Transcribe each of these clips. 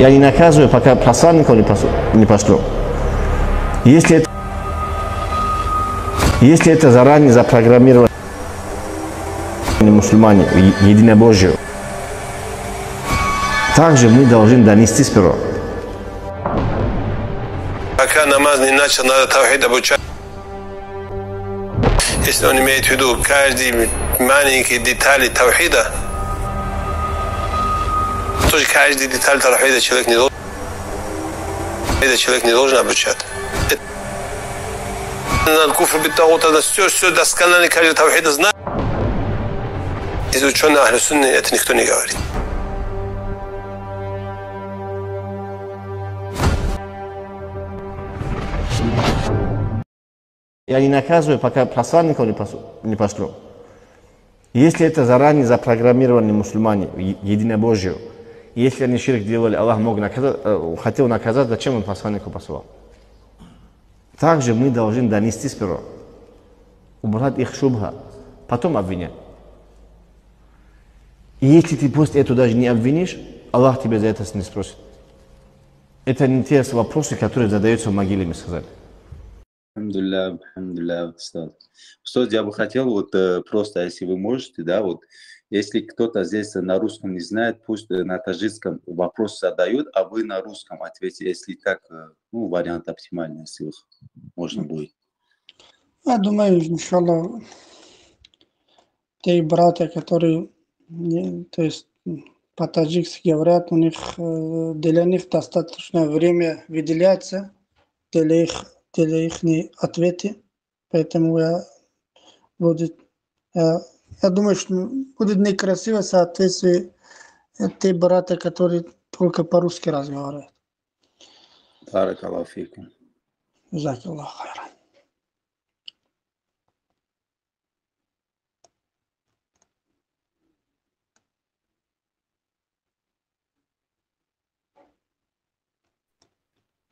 Я не наказываю, пока посланников не пошлю. Если это заранее запрограммировано мусульмане, единобожие, также мы должны донести сперва. Пока намаз не начал, надо тавхид обучать. Если он имеет в виду каждый маленький деталь тавхида, тоже каждый деталь тавхида человек не должен обучать. Куфр бит-тагут, это все досконально каждый тавхида знает. Из ученых Ахлю Сунны это никто не говорит. Я не наказываю, пока посланников не пошлю. Если это заранее запрограммированы мусульмане, единобожие, если они ширк делали, Аллах хотел наказать, зачем он посланников послал? Также мы должны донести сперва, убрать их шубха, потом обвинять. И если ты после этого даже не обвинишь, Аллах тебя за это не спросит. Это не те вопросы, которые задаются в могиле, мы сказали. Алхамдулилля, Устаз. Устаз, я бы хотел просто, если вы можете, да, если кто-то здесь на русском не знает, пусть на таджикском вопрос задают, а вы на русском ответите, если так, вариант оптимальный, если можно будет. Я думаю, иншаллах, те братья, которые, то есть, по-таджикски говорят, для них достаточно время выделяется для их ответы, поэтому я думаю, что будет некрасиво соответствие те братья, которые только по-русски разговаривают. Баракаллаху фикум. Джазакаллаху хайран.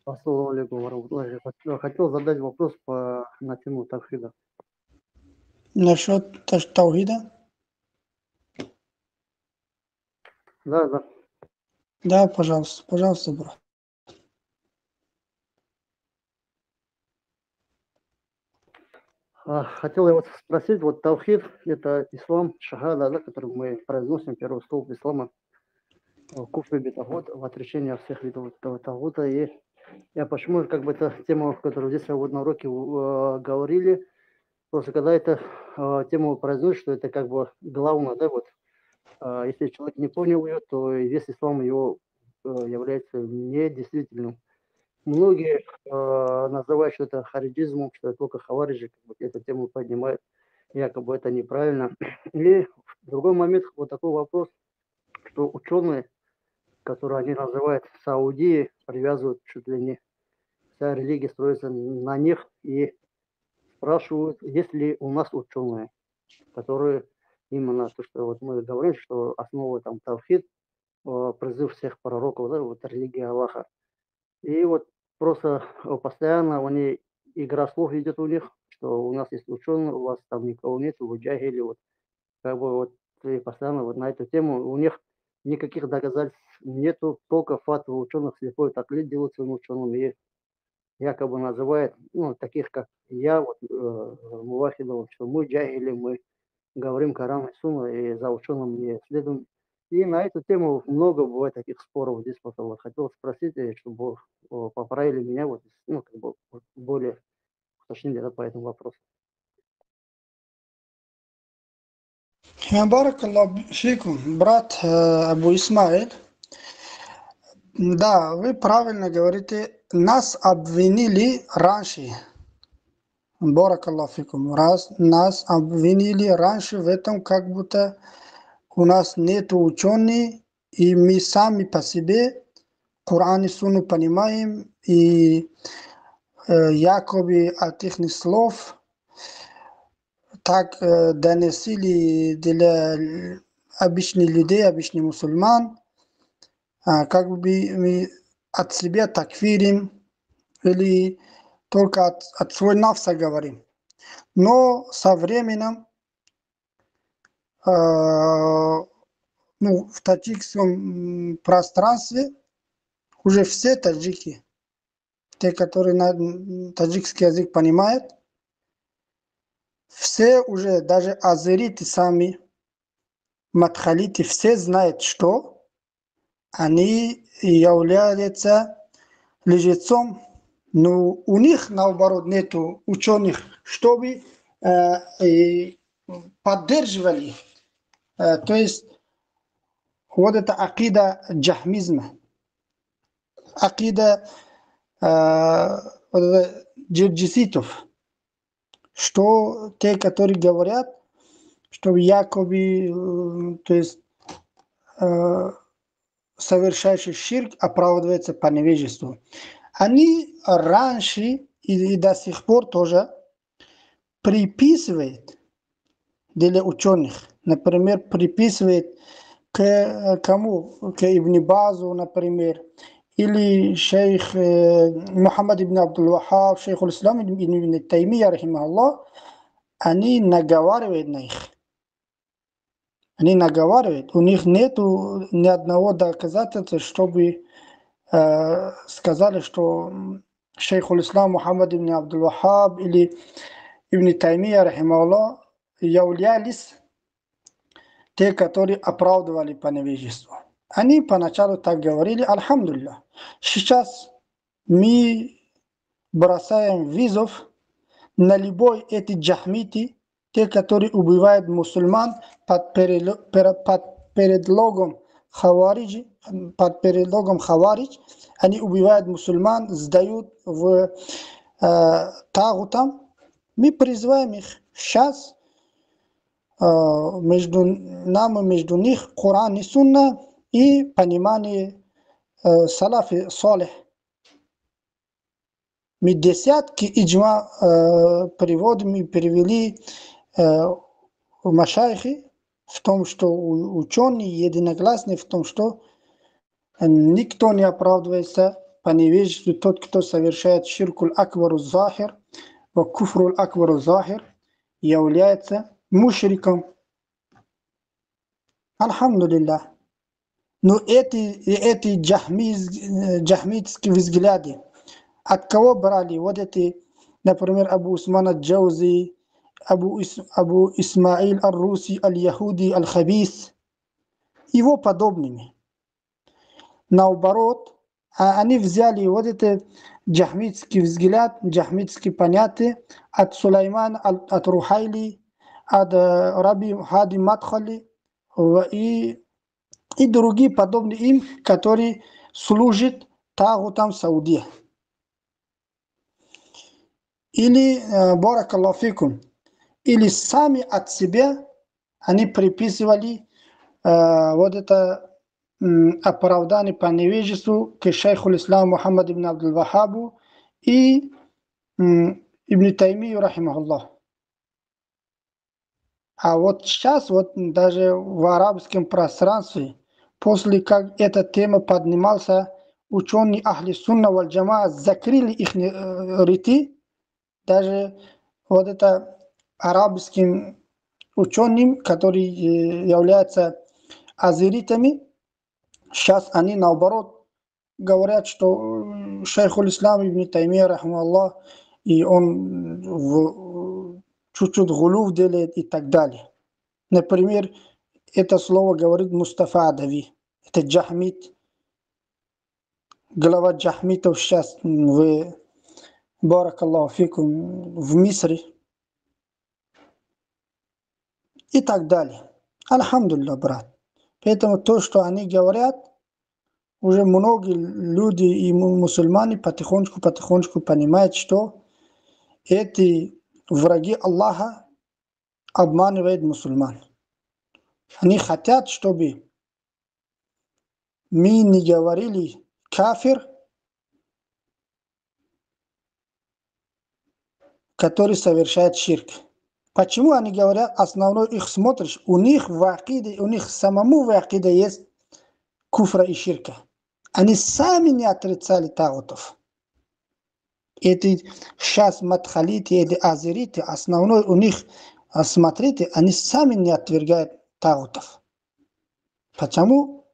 Ассаламу алейкум варахматуллахи. Хотел задать вопрос на тему тавхида. Насчет таухида? Да. Да, пожалуйста, брат. Хотел я спросить, тавхид – это ислам, шахада, да, который мы произносим, первый столб ислама, куфр бит-тагут, в отречении от всех видов тагута. И я почему, это тема, которую здесь на уроке говорили, просто когда эта тему произносишь, что это главное, да, если человек не понял ее, то весь ислам его является недействительным. Многие называют, что это хариджизмом, что это только хавариджи, эту тему поднимают, якобы это неправильно. И в другой момент такой вопрос, что ученые, которые они называют Саудией, привязывают чуть ли не вся религия строится на них и спрашивают, есть ли у нас ученые, которые именно то, что мы говорим, что основа там тавхид, призыв всех пророков, да, религия Аллаха. И просто постоянно игра слов идет у них, что у нас есть ученые, у вас там никого нет, вы джахили, и постоянно на эту тему у них никаких доказательств нету, только фатвы ученых, слепой таклид делают своим ученым и якобы называют, таких как я, мувахидов, что мы джахили, мы говорим Коран и Сунна, и за ученым не следуем. И на эту тему много бывает таких споров здесь. Хотел спросить, чтобы поправили меня, более уточнили по этому вопросу. Баракаллаху фикум, брат Абу Исмаил. Да, вы правильно говорите, нас обвинили раньше. Баракаллаху фикум. Нас обвинили раньше в этом, как будто у нас нет ученых, и мы сами по себе Коран и Сунну понимаем, и якобы от их слов так доносили для обычных людей, обычных мусульман, как бы мы от себя такфирим или только от своего нафса говорим. Но со временем в таджикском пространстве уже все таджики, те, которые таджикский язык понимают, все уже, даже азериты сами, мадхалиты, все знают, что они являются лжецом, но у них, наоборот, нету ученых, чтобы поддерживали. То есть вот это акида джахмизма, акида джирджиситов, что те, которые говорят, что якобы, то есть совершающий ширк оправдывается по невежеству. Они раньше и до сих пор тоже приписывают для ученых. Например, приписывают к кому? К Ибн Базу, например, или шейх Мухаммад ибн Абдул-Вахаб, шейх Ислам ибн Таймия, рахимахуллах, они наговаривают на них. Они наговаривают. У них нет ни одного доказательства, чтобы сказали, что шейх Ислам Мухаммад ибн Абдул-Вахаб или ибн Таймия, рахимахуллах, являлись те, которые оправдывали по невежеству. Они поначалу так говорили, альхамдулилля. Сейчас мы бросаем вызов на любой эти джахмити, те, которые убивают мусульман под предлогом хаваридж, они убивают мусульман, сдают в тагутам. Мы призываем их сейчас между нами, между них Коран и Сунна и понимание салафи салих. Мы десятки иджма переводим и перевели машайхи в том, что ученые единогласны в том, что никто не оправдывается по невежеству. Тот, кто совершает ширкуль акбару захир, ва куфруль акбару захир, является мушриком. Альхамдулиллах. Но эти джахмитские взгляды, от кого брали? Вот эти, например, Абу Усман аль-Джаузи, Абу Исмаил аль-Руси, аль-Яхуди, аль-Хабис, его подобными. Наоборот, они взяли вот это джахмитский взгляд, джахмитские понятия от Сулеймана, от Рухайли, от Раби Хади Мадхали и другие подобные им, которые служат тагутам Саудия. Или, баракаллаху фикум, или сами от себя они приписывали вот это оправдание по невежеству к шейху Ислам Мухаммад ибн Абдул-Вахабу и Ибн Таймию, рахимахуллах. А вот сейчас, вот даже в арабском пространстве, после как эта тема поднимался, ученые Ахли Сунна валь Джамаа закрыли их рты, даже вот это арабским ученым, которые являются азеритами, сейчас они наоборот говорят, что шейху Ислам ибн Таймия, рахмаллах, и он чуть-чуть гулув делает и так далее. Например, это слово говорит Мустафа Адави. Это джахмит. Глава джахмитов сейчас в баракаллаху фикум в Мисре. И так далее. Альхамдулилlah, брат. Поэтому то, что они говорят, уже многие люди и мусульмане потихонечку понимают, что эти враги Аллаха обманывают мусульман. Они хотят, чтобы мы не говорили кафир, который совершает ширк. Почему они говорят, основной их смотришь, у них в акиде, у них самому в акиде есть куфра и ширка. Они сами не отрицали тагутов. Эти сейчас мадхалиты, эти азериты, основной у них, смотрите, они сами не отвергают тагутов. Почему?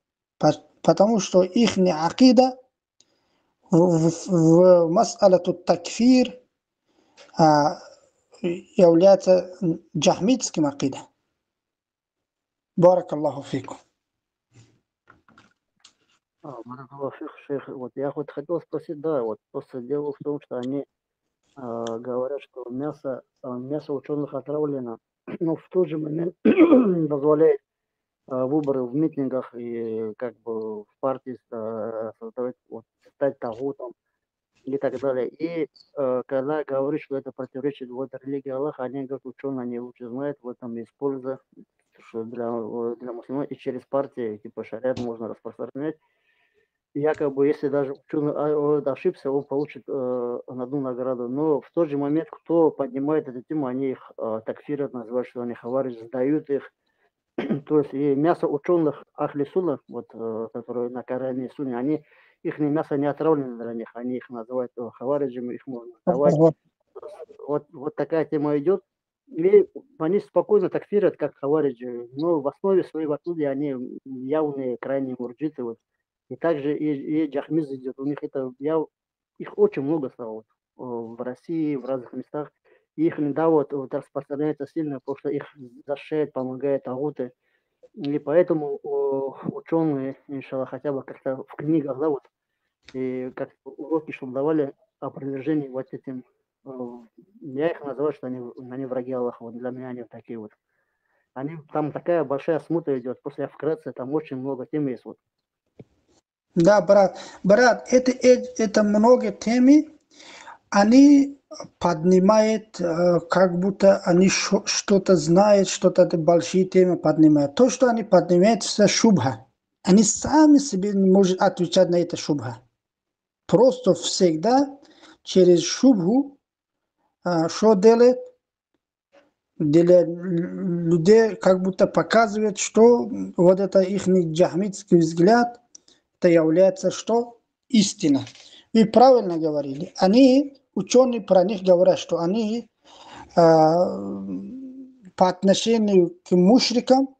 Потому что их акида в мас'алату такфир является джахмитским акида. Баракаллаху фикум. Баракаллаху фик, шейх. Вот я вот хотел спросить, да, вот просто дело в том, что они говорят, что мясо ученых отравлено, но в тот же момент дозволяет выборы в митингах и как бы в партии создавать, вот, стать тагутом и так далее. И когда говорят, что это противоречит вот религии Аллаха, они говорят, ученые, они лучше знают, в этом используют, что для мусульман и через партии, типа шариат можно распространять. И якобы, если даже ученый ошибся, он получит одну награду. Но в тот же момент, кто поднимает эту тему, они их такфирят, называют, что они хаваридж, сдают их. То есть и мясо ученых Ахли Сунна, вот, которые на Коране и Сунне, они, их мясо не отравлено для них, они их называют хавариджами, их можно давать. Вот такая тема идет. И они спокойно такфирят, как хавариджи, но в основе своей в оттуда они явные крайние мурджиты. Вот. И также и джахмиз идет, у них это, их очень много стало вот, в России, в разных местах. И их да, вот распространяется сильно, потому что их защищает, помогает агуты. И поэтому ученые, иншаллах, хотя бы как-то в книгах, да, вот, и как уроки, чтобы давали опровержение вот этим. Я их называю, что они враги Аллаха. Вот для меня они такие вот. Там такая большая смута идет. После я вкратце, там очень много тем есть. Вот. Да, брат, это много темы, они поднимают, как будто они что-то знают, что-то большие темы поднимают. То, что они поднимают, все шубха. Они сами себе не могут отвечать на это шубха. Просто всегда через шубху что делает? Для людей как будто показывает, что вот это их джахмитский взгляд, это является что? Истина. Вы правильно говорили. Они, ученые про них говорят, что они по отношению к мушрикам,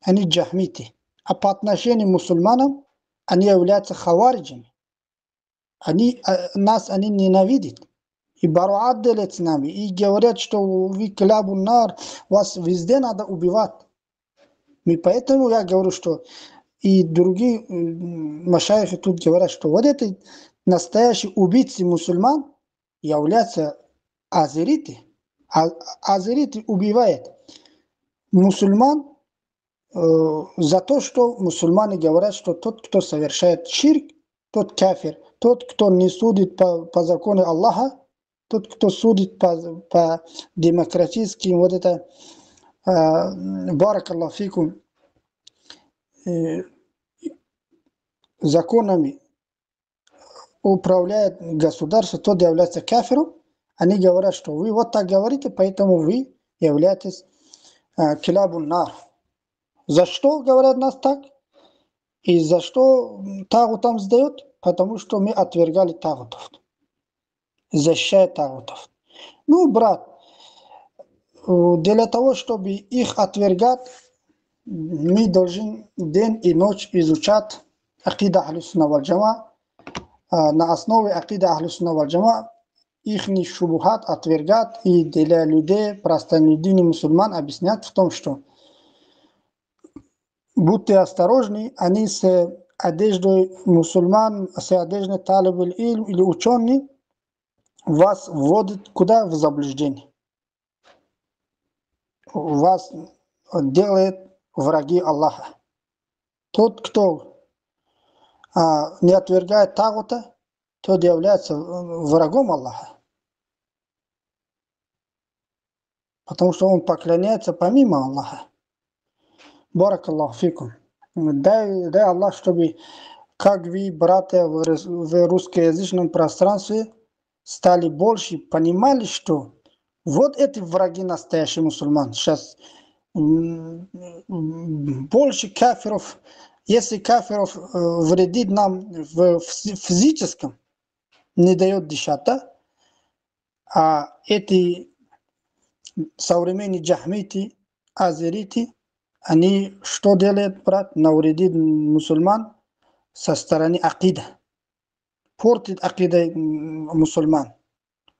они джахмиты. А по отношению к мусульманам, они являются хавариджами. Нас они ненавидят. И баруат делят с нами. И говорят, что вы клябу нар, вас везде надо убивать. И поэтому я говорю, что и другие машайхи тут говорят, что вот эти настоящие убийцы мусульман являются азериты. Азериты убивают мусульман за то, что мусульмане говорят, что тот, кто совершает ширк, тот кафир. Тот, кто не судит по закону Аллаха, тот, кто судит по демократическим, вот это, баракаллаху фикум, законами управляет государство, тот является кафиром. Они говорят, что вы вот так говорите, поэтому вы являетесь килабун нар. За что говорят нас так? И за что тагутам сдает? Потому что мы отвергали тагутов. Защищая тагутов. Ну, брат, для того, чтобы их отвергать, мы должны день и ночь изучать акида Ахли Сунна валь Джама. На основе акида Ахли Сунна валь Джама их шубухат отвергать и для людей, простолюдины мусульман объяснять в том, что будьте осторожны, они с одеждой мусульман, с одеждой талиб или ученый вас вводят куда? В заблуждение. Вас делает враги Аллаха. Тот, кто не отвергает тагута, тот является врагом Аллаха. Потому что он поклоняется помимо Аллаха. Баракаллаху фикум. Дай Аллах, чтобы, как вы, братья, в русскоязычном пространстве стали больше, понимали, что вот эти враги настоящих мусульман. Сейчас больше кафиров, если кафиров вредит нам в физическом, не дает дышать, да? А эти современные джахмиты, азериты, они что делают, брат? Навредит мусульман со стороны акида. портит акида мусульман.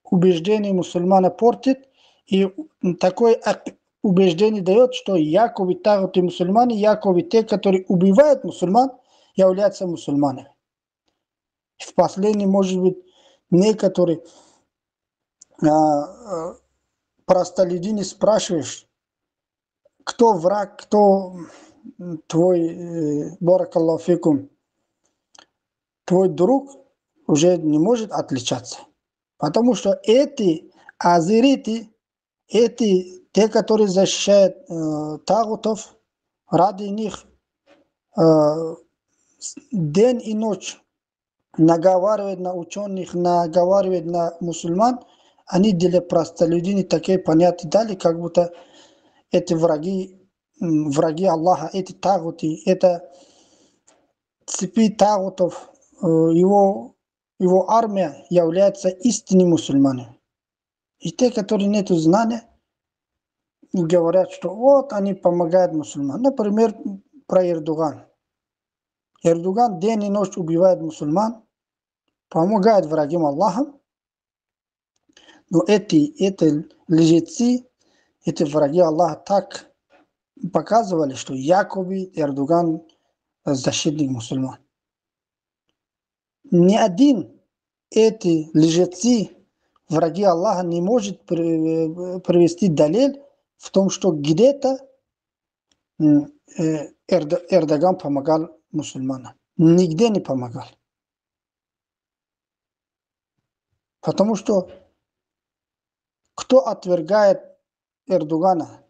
Убеждение мусульмана портит, и такое убеждение дает, что якобы тагуты мусульмане, якобы те, которые убивают мусульман, являются мусульманами. В последнем, может быть, некоторые простолюдины спрашиваешь, кто враг, кто твой, баракаллаху фикум, твой друг, уже не может отличаться. Потому что эти азериты, эти, те, которые защищают тагутов, ради них день и ночь наговаривают на ученых, наговаривают на мусульман, они для простолюдины такие понятия дали, как будто эти враги Аллаха, эти тагуты, это цепи тагутов, его армия является истинными мусульманами. И те, которые нет знания, говорят, что вот они помогают мусульманам. Например, про Эрдоган. Эрдоган день и ночь убивает мусульман, помогает врагам Аллаха. Но эти лжецы, эти враги Аллаха так показывали, что якобы Эрдоган защитник мусульман. Ни один эти лжецы, враги Аллаха, не может привести далиль в том, что где-то Эрдоган помогал мусульманам. Нигде не помогал. Потому что кто отвергает Эрдогана,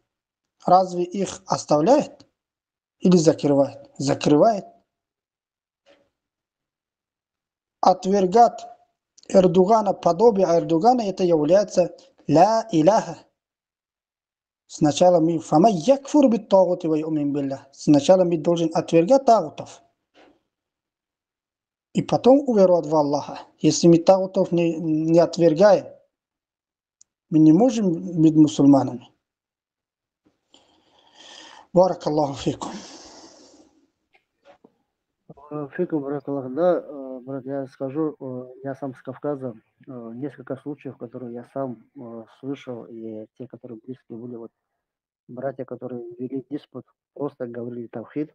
разве их оставляет или закрывает? Закрывает. Отвергать Эрдогана, подобие Эрдогана, это является ля иляха. Сначала мы сначала мы должны отвергать тагутов. И потом уверовать в Аллаха. Если мы тагутов не отвергаем, мы не можем быть мусульманами. Баракаллаху фикум. Фикум, баракаллах, да, брат, я скажу, я сам с Кавказа, несколько случаев, которые я сам слышал, и те, которые близкие были, вот братья, которые вели диспут, просто говорили тавхид,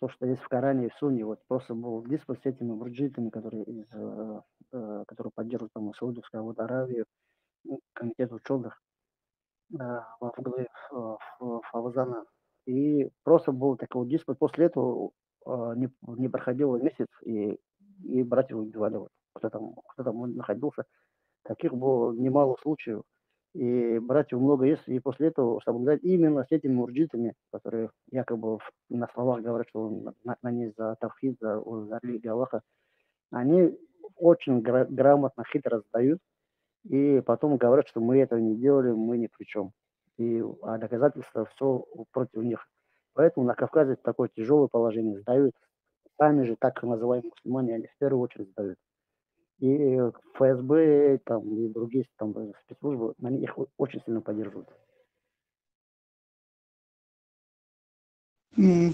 то, что есть в Коране и в Сунне, вот просто был диспут с этими мурджитами, которые поддерживают там Саудовскую Аравию, комитет ученых во главе Фавзана. И просто был такой диспут. После этого не проходил месяц, и братьев убивали. Вот. Кто там находился. Таких было немало случаев. И братьев много есть. И после этого соблюдать именно с этими мурджитами, которые якобы на словах говорят, что они за тавхид, за религию Аллаха, они очень грамотно, хитро сдают. И потом говорят, что мы этого не делали, мы ни при чем. А доказательства все против них. Поэтому на Кавказе такое тяжелое положение. Сдают сами же, так называемые мусульмане, они в первую очередь сдают. И ФСБ там, и другие там, спецслужбы, они их очень сильно поддерживают.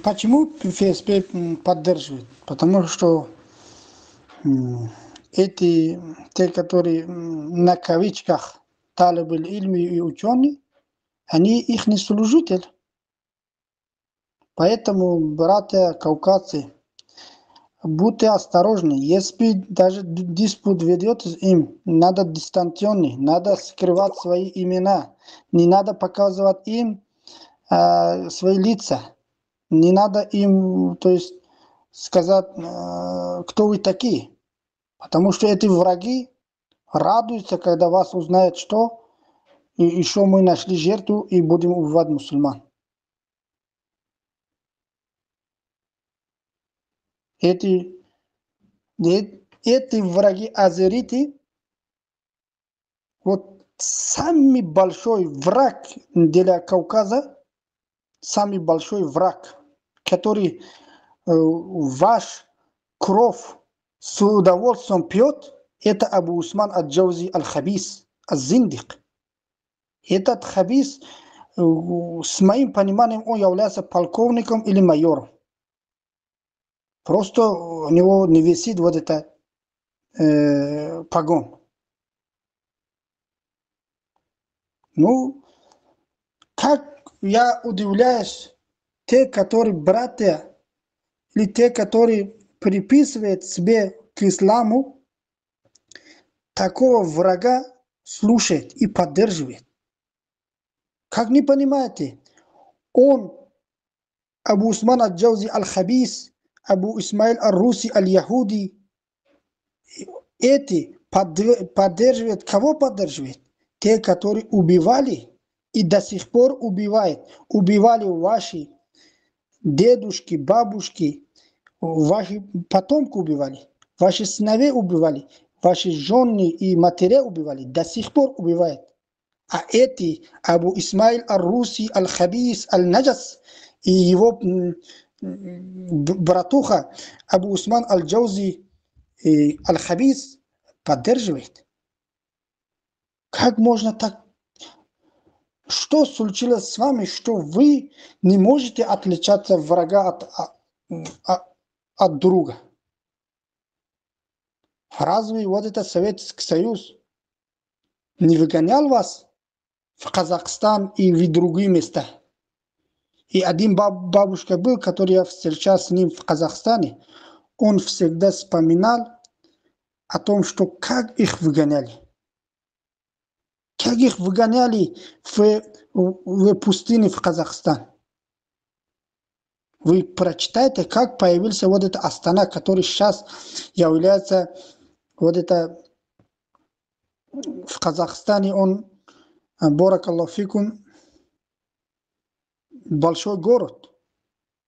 Почему ФСБ поддерживает? Потому что те, которые на кавычках талибы ильми и ученые, они их не служители. Поэтому, братья кавказцы, будьте осторожны. Если даже диспут ведет им, надо дистанционный, надо скрывать свои имена, не надо показывать им свои лица, не надо им, то есть, сказать, кто вы такие. Потому что эти враги радуются, когда вас узнают, что и еще мы нашли жертву и будем убивать мусульман. Эти враги азериты, вот самый большой враг для Кавказа, самый большой враг, который ваш кровь с удовольствием пьет, это Абу Усман ад-Джаузи аль-Хабис, az-Зиндик. Этот Хабис, с моим пониманием, он является полковником или майором. Просто у него не висит вот это погон. Ну, как я удивляюсь, те, которые братья, или те, которые приписывают себе к исламу, такого врага слушает и поддерживает. Как не понимаете, он, Абу Усман аль-Джаузи аль-Хабис, Абу Исмаил аль-Руси аль-Яхуди, эти поддерживают, кого поддерживают? Те, которые убивали и до сих пор убивают. Убивали ваши дедушки, бабушки, ваши потомки убивали, ваши сыновей убивали, ваши жены и матери убивали, до сих пор убивают. А эти, Абу Исмаил аль-Руси, аль-Хабис, аль-Наджас и его братуха Абу Усман аль-Джаузи аль-Хабис поддерживает. Как можно так? Что случилось с вами, что вы не можете отличаться врага от друга? Разве вот этот Советский Союз не выгонял вас в Казахстан и в другие места? И один бабушка был, который я встречался с ним в Казахстане, он всегда вспоминал о том, что как их выгоняли. Как их выгоняли в пустыне в Казахстан. Вы прочитайте, как появился вот этот Астана, который сейчас является вот это в Казахстане, он, баракаллаху фикум, большой город.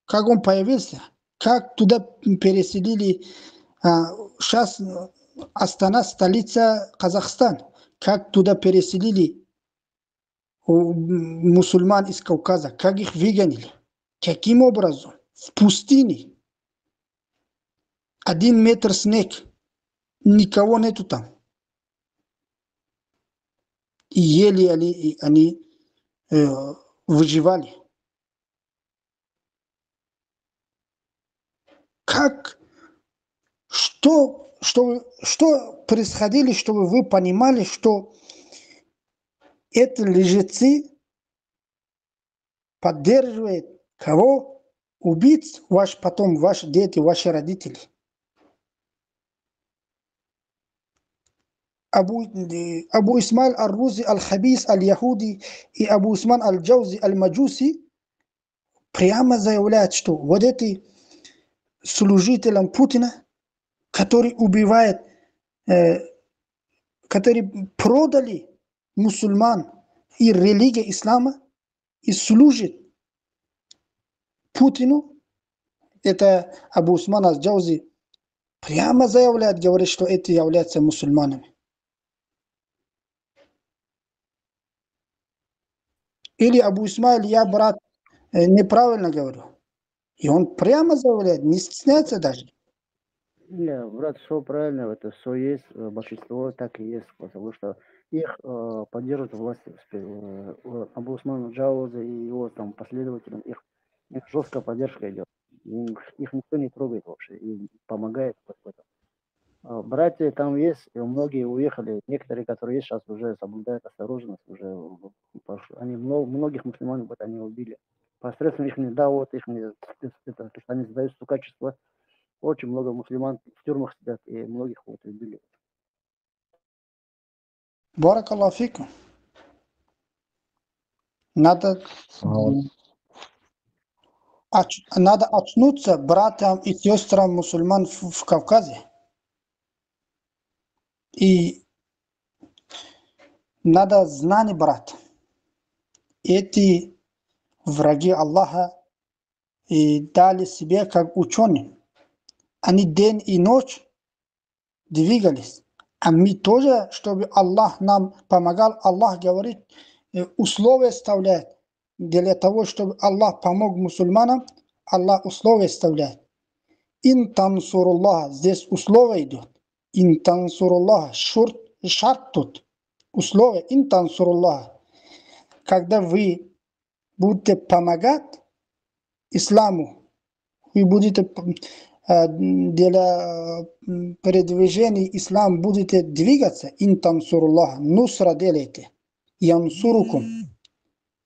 Как он появился? Как туда переселили? Сейчас Астана, столица Казахстана. Как туда переселили мусульман из Кавказа? Как их выгонили? Каким образом? В пустыне. 1 метр снег. Никого нету там. И еле они выживали. Как? Что происходило, чтобы вы понимали, что эти лжецы поддерживают кого? Убийц, потом ваши дети, ваши родители. Абу Исмаил аль-Рузи аль-Хабис аль-Яхуди и Абу Усман аль-Джаузи аль-Маджуси прямо заявляют, что вот эти служители Путина, которые убивают, которые продали мусульман и религию ислама и служат Путину, это Абу Усман аль-Джаузи прямо заявляет, говорит, что эти являются мусульманами. Или Абу Исмаил, я, брат, неправильно говорю. И он прямо заявляет, не стесняется даже. Не, брат, все правильно, это все есть, большинство так и есть, потому что их поддерживают власти. Абу Усман Джаузи и его там последователям, их жесткая поддержка идет. Их никто не трогает вообще и помогает в этом. Братья там есть, и многие уехали, некоторые, которые есть, сейчас уже соблюдают осторожность, уже они многих мусульман вот они убили. Посредством их давот, их это, они задают качество. Очень много мусульман в тюрьмах сидят, и многих вот убили. Баракаллаху фикум. Надо очнуться братьям и сестрам мусульман в Кавказе. И надо знать, брат, эти враги Аллаха и дали себе как ученые. Они день и ночь двигались. А мы тоже, чтобы Аллах нам помогал, Аллах говорит, условия вставляет. Для того, чтобы Аллах помог мусульманам, Аллах условия вставляет. Ин тансуруллах, здесь условие идет. Ин тансуруллах, шарт тут. Условие, ин тансуруллах. Когда вы будете помогать исламу, вы будете для продвижения ислама будете двигаться, интансуруллах, нусра делайте, янсурукум.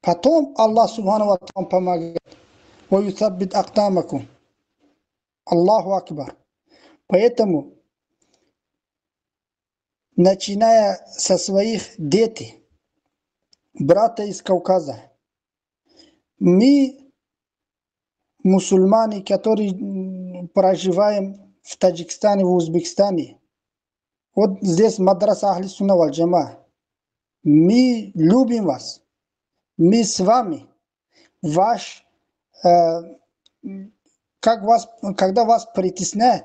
Потом Аллах Субхану ва Та'аля помогает. Ваюсаббит актамакум. Аллаху Акбар. Поэтому, начиная со своих детей, брата из Кавказа, мы, мусульмане, которые проживаем в Таджикистане, в Узбекистане, вот здесь мадраса Ахли Сунна валь Джама, мы любим вас, мы с вами, ваш, когда вас притесняет,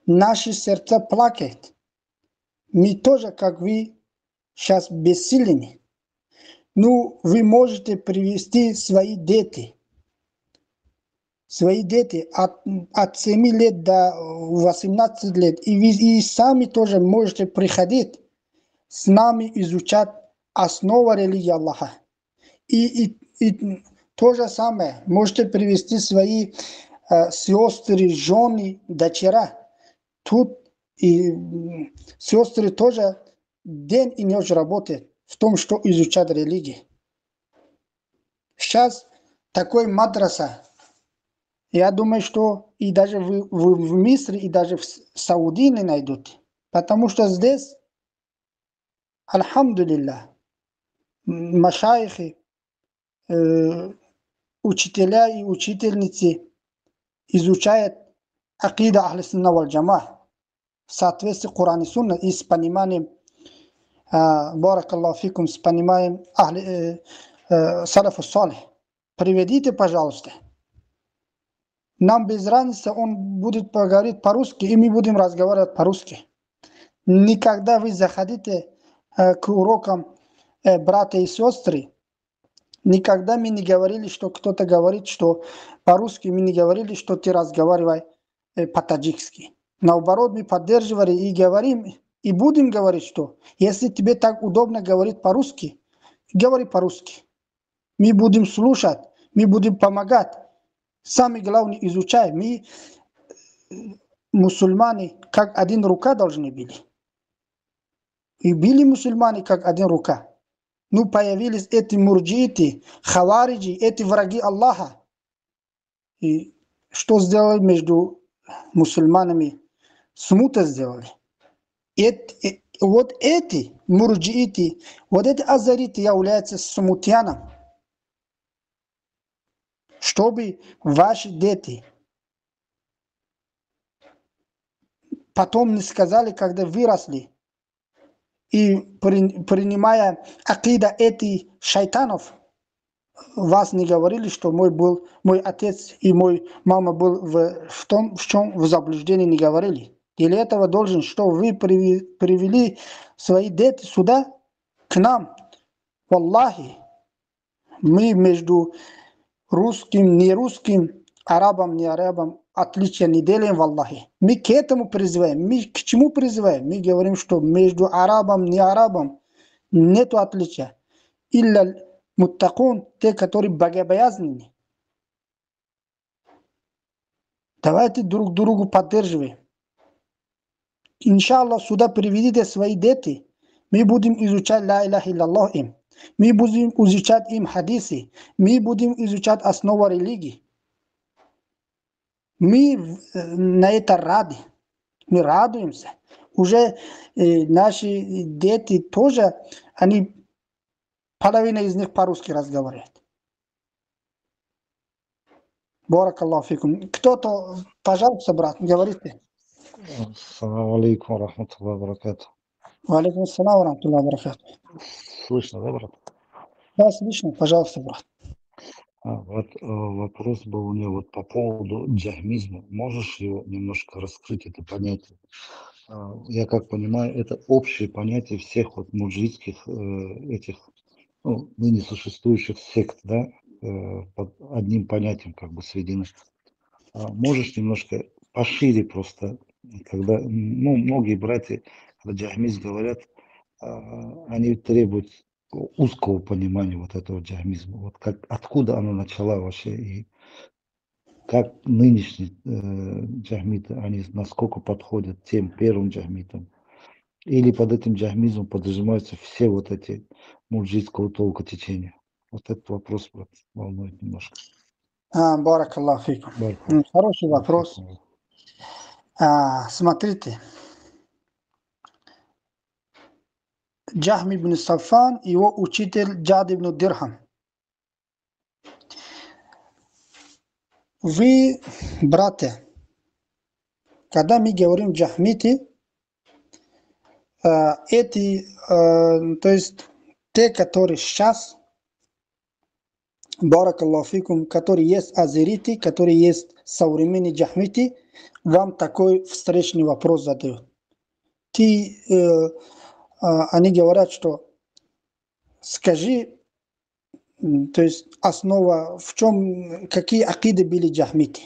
наши сердца плакают. Мы тоже, как вы, сейчас бессильны. Ну, вы можете привести свои дети от 7 лет до 18 лет. И вы сами тоже можете приходить с нами изучать основу религии Аллаха. И то же самое, можете привести свои сестры, жены, дочера. Тут и сестры тоже день и ночь работают в том, что изучать религию. Сейчас такой мадраса, я думаю, что и даже в Мисре, и даже в Саудии не найдут. Потому что здесь, альхамдулилля, машайхи, учителя и учительницы изучают акида Ахли Сунна валь Джама в соответствии с Коран и Сунна и с пониманием, баракаллаху фикум, с пониманием салафу салих. Приведите, пожалуйста. Нам без разницы, он будет говорить по-русски, и мы будем разговаривать по-русски. Никогда вы заходите к урокам брата и сестры, никогда мы не говорили, что кто-то говорит, что по-русски, мы не говорили, что ты разговаривай по-таджикски. Наоборот, мы поддерживали и говорим, и будем говорить, что если тебе так удобно говорить по-русски, говори по-русски. Мы будем слушать, мы будем помогать. Самое главное, изучаем. Мы, мусульмане, как один рука должны были. И были мусульмане, как один рука. Ну, появились эти мурджиты, хавариджи, эти враги Аллаха. И что сделали между мусульманами? Смута сделали. Вот эти мурджиты, вот эти азариты являются смутьяном. Чтобы ваши дети потом не сказали, когда выросли, и принимая акида этих шайтанов, вас не говорили, что мой отец и мой мама был в том, в чем в заблуждении, не говорили. Для этого должен, что вы привели свои дети сюда, к нам. Валлахи, мы между русским, не русским, арабом, не арабом отличия не делаем, валлахи. Мы к этому призываем. Мы к чему призываем? Мы говорим, что между арабом, не арабом нету отличия. Илля муттакун, те, которые богобоязненны. Давайте друг другу поддерживаем. Иншаллах, сюда приведите свои дети. Мы будем изучать ла илляха илляллах им. Мы будем изучать им хадисы. Мы будем изучать основу религии. Мы на это рады. Мы радуемся. Уже наши дети тоже, они, половина из них по-русски разговаривают. Баракаллаху фикум. Кто-то, пожалуйста, брат, говорите. Ассаламу алейкум рахматуллахи баракату. Валейкум ассалам рахматуллахи баракату. Слышно, да, брат? Да, слышно, пожалуйста, брат. Вот вопрос был у меня вот по поводу джахмизма. Можешь его немножко раскрыть, это понятие? Я как понимаю, это общее понятие всех вот муджитских этих ныне существующих сект, да, под одним понятием как бы сведены. Можешь немножко пошире просто, когда, многие братья, когда джахмиз говорят, они требуют узкого понимания вот этого джахмизма. Вот как, откуда оно начало вообще и как нынешние джахмиты, они насколько подходят тем первым джахмитам. Или под этим джахмизмом подразумеваются все вот эти мурджитского толка течения. Вот этот вопрос вот волнует немножко. Барак Аллах фикум. Баракаллах. Хороший вопрос. Баракаллах. Смотрите. Джахм ибн Сафан, его учитель Джад ибн Дирхам. Вы, братья, когда мы говорим джахмиты, эти, то есть те, которые сейчас, баракаллаху фикум, которые есть азериты, которые есть современные джахмиты, вам такой встречный вопрос задают. Они говорят, что скажи, то есть основа, в чем, какие акиды были джахмиты.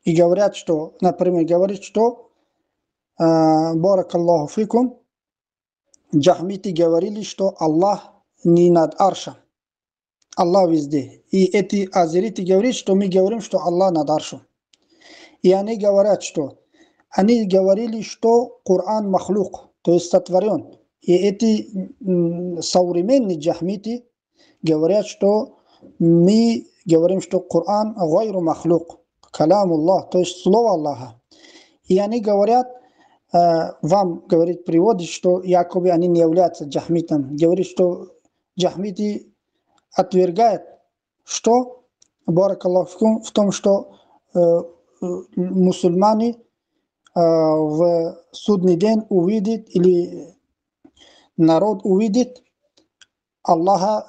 И говорят, что, например, говорит, что баракаллаху фикум, джахмиты говорили, что Аллах не над аршем, Аллах везде. И эти азериты говорят, что мы говорим, что Аллах над аршем. И они говорят, что они говорили, что Коран махлук, то есть сотворен. И эти современные джахмиты говорят, что мы говорим, что Коран гайру махлук, калам Аллах, то есть слово Аллаха. И они говорят, вам говорит, приводит, что якобы они не являются джахмитом. Говорит, что джахмиты отвергают, что баракаллаху в том, что мусульмане в судный день увидят, или народ увидит Аллаха.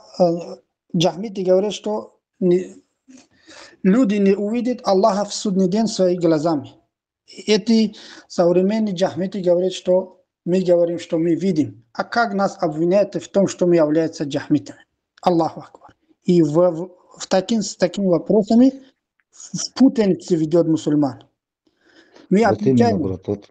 Джахмиты говорят, что люди не увидят Аллаха в судный день своими глазами. Эти современные джахмиты говорят, что мы говорим, что мы видим. А как нас обвиняют в том, что мы являемся джахмитами? Аллаху акбар. И с такими вопросами в путанице ведет мусульман. Мы Вот отвечаем. именно, брат,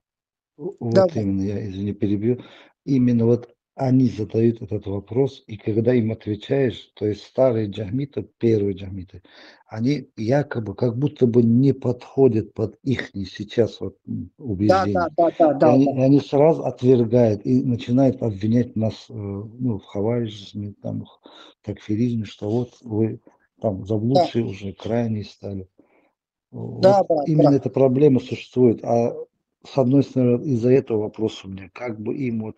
Да. именно, я, извини, перебью. Именно вот они задают этот вопрос, и когда им отвечаешь, то есть старые джахмиты, первые джахмиты, они якобы как будто бы не подходят под их сейчас вот убеждения. Да. И они сразу отвергают и начинают обвинять нас в хаварижизме, там, в такфиризме, что вот вы там заблудшие уже, крайние стали. Да, Вот именно эта проблема существует. А с одной стороны, из-за этого вопроса у меня, как бы им вот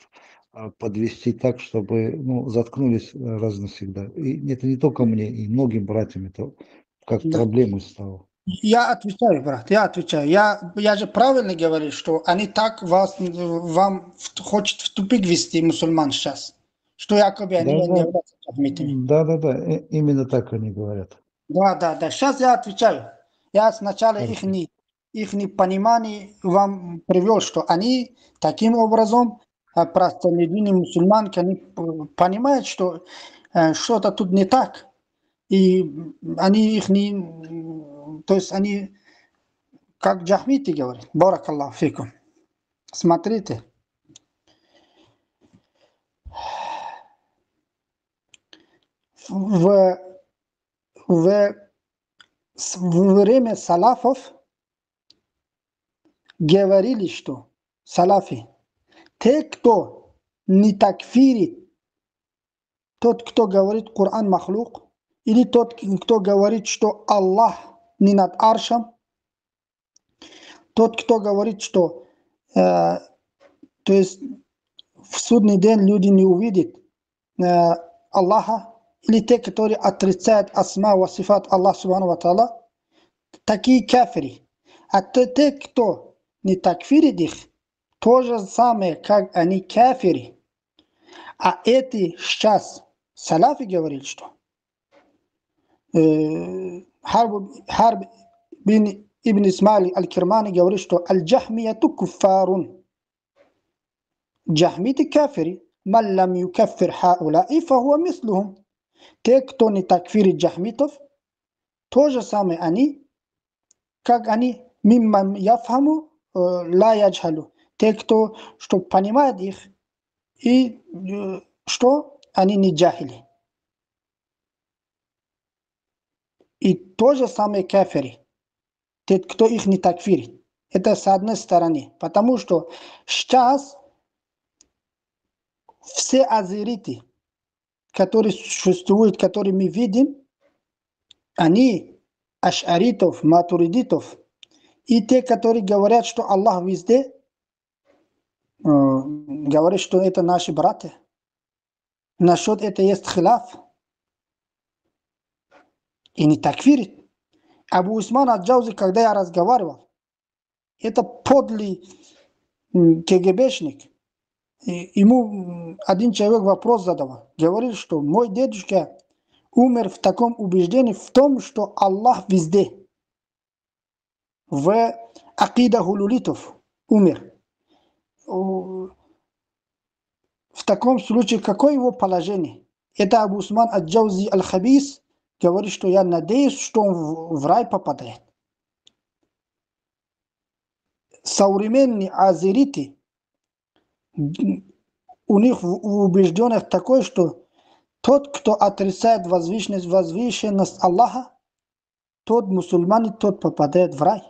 подвести так, чтобы заткнулись раз навсегда. И это не только мне, и многим братьям это как проблемой стало. Я отвечаю, брат, я отвечаю. Я же правильно говорю, что они так вам хочет в тупик ввести мусульман сейчас. Что якобы они не являются джахмитами. Да, именно так они говорят. Да. Сейчас я отвечаю. Я сначала их понимание вам привел, что они таким образом, простолюдины, мусульманки, они понимают, что что-то тут не так. И они то есть они, как джахмиты говорят, баракаллаху фикум. Смотрите. В время салафов говорили, что салафи, те, кто не такфирит, тот, кто говорит Коран махлук, или тот, кто говорит, что Аллах не над аршем, тот, кто говорит, что то есть в судный день люди не увидят Аллаха, или те, которые отрицают асма ва сифат Аллаха субхану ва та'аля, такие кафири. А те, кто не такфирит их, то же самое, как они кафири. А эти сейчас салафи говорят, что Харб бин Ибн Исмаил аль-Кирмани говорит, что аль-джахмияту куфарун. Джахмиты кафири. Ман лам юкаффир хауляи фахуа мислухум. Те, кто не такфирит джахмитов, то же самое они, как они, мимман яфхаму ла яджхалу. Те, кто что понимает их, и что они не джахили. и то же самое кафири, те, кто их не такфирит. Это с одной стороны, потому что сейчас все азериты, которые существуют, которые мы видим, они ашаритов, матуридитов, и те, которые говорят, что Аллах везде, говорят, что это наши братья. Насчет этого есть хиляф. И не такфирит. Абу Усман ад-Джаузи, когда я разговаривал, это подлый КГБшник. Ему один человек вопрос задавал. Говорил, что мой дедушка умер в таком убеждении, в том, что Аллах везде. В акида хулулитов умер. В таком случае, какое его положение? Это Абу Усман ад-Джаузи аль-Хабис говорит, что я надеюсь, что он в рай попадает. Современные азериты, у них убежденность такое, что тот, кто отрицает возвышенность Аллаха, тот мусульманин, тот попадает в рай.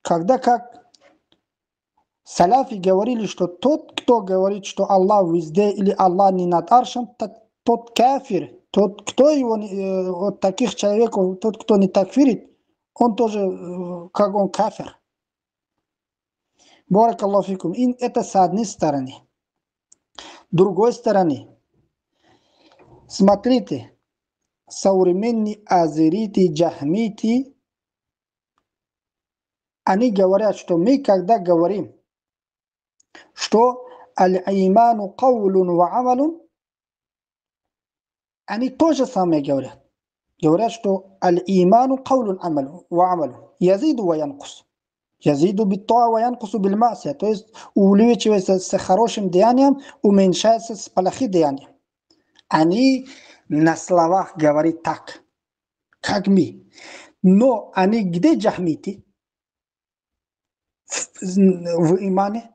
Когда как салафи говорили, что тот, кто говорит, что Аллах везде или Аллах не над аршем, тот кафир, тот, кто его, от таких человеков, тот, кто не такфирит, он тоже, как он кафир. Барак Аллаху фикум. И это с одной стороны. С другой стороны, смотрите, современные азериты, джахмиты, они говорят, что мы, когда говорим, что аль-иману каулун ва амалун, они тоже самое говорят. Говорят, что аль-иману каулун ва амалун. Язиду ва янкус. Язиду биттуа ва янкусу бильмасия. То есть увеличивается с хорошим деянием, уменьшается с плохим деянием. Они на словах говорят так, как мы. Но они где джахмиты? В имане?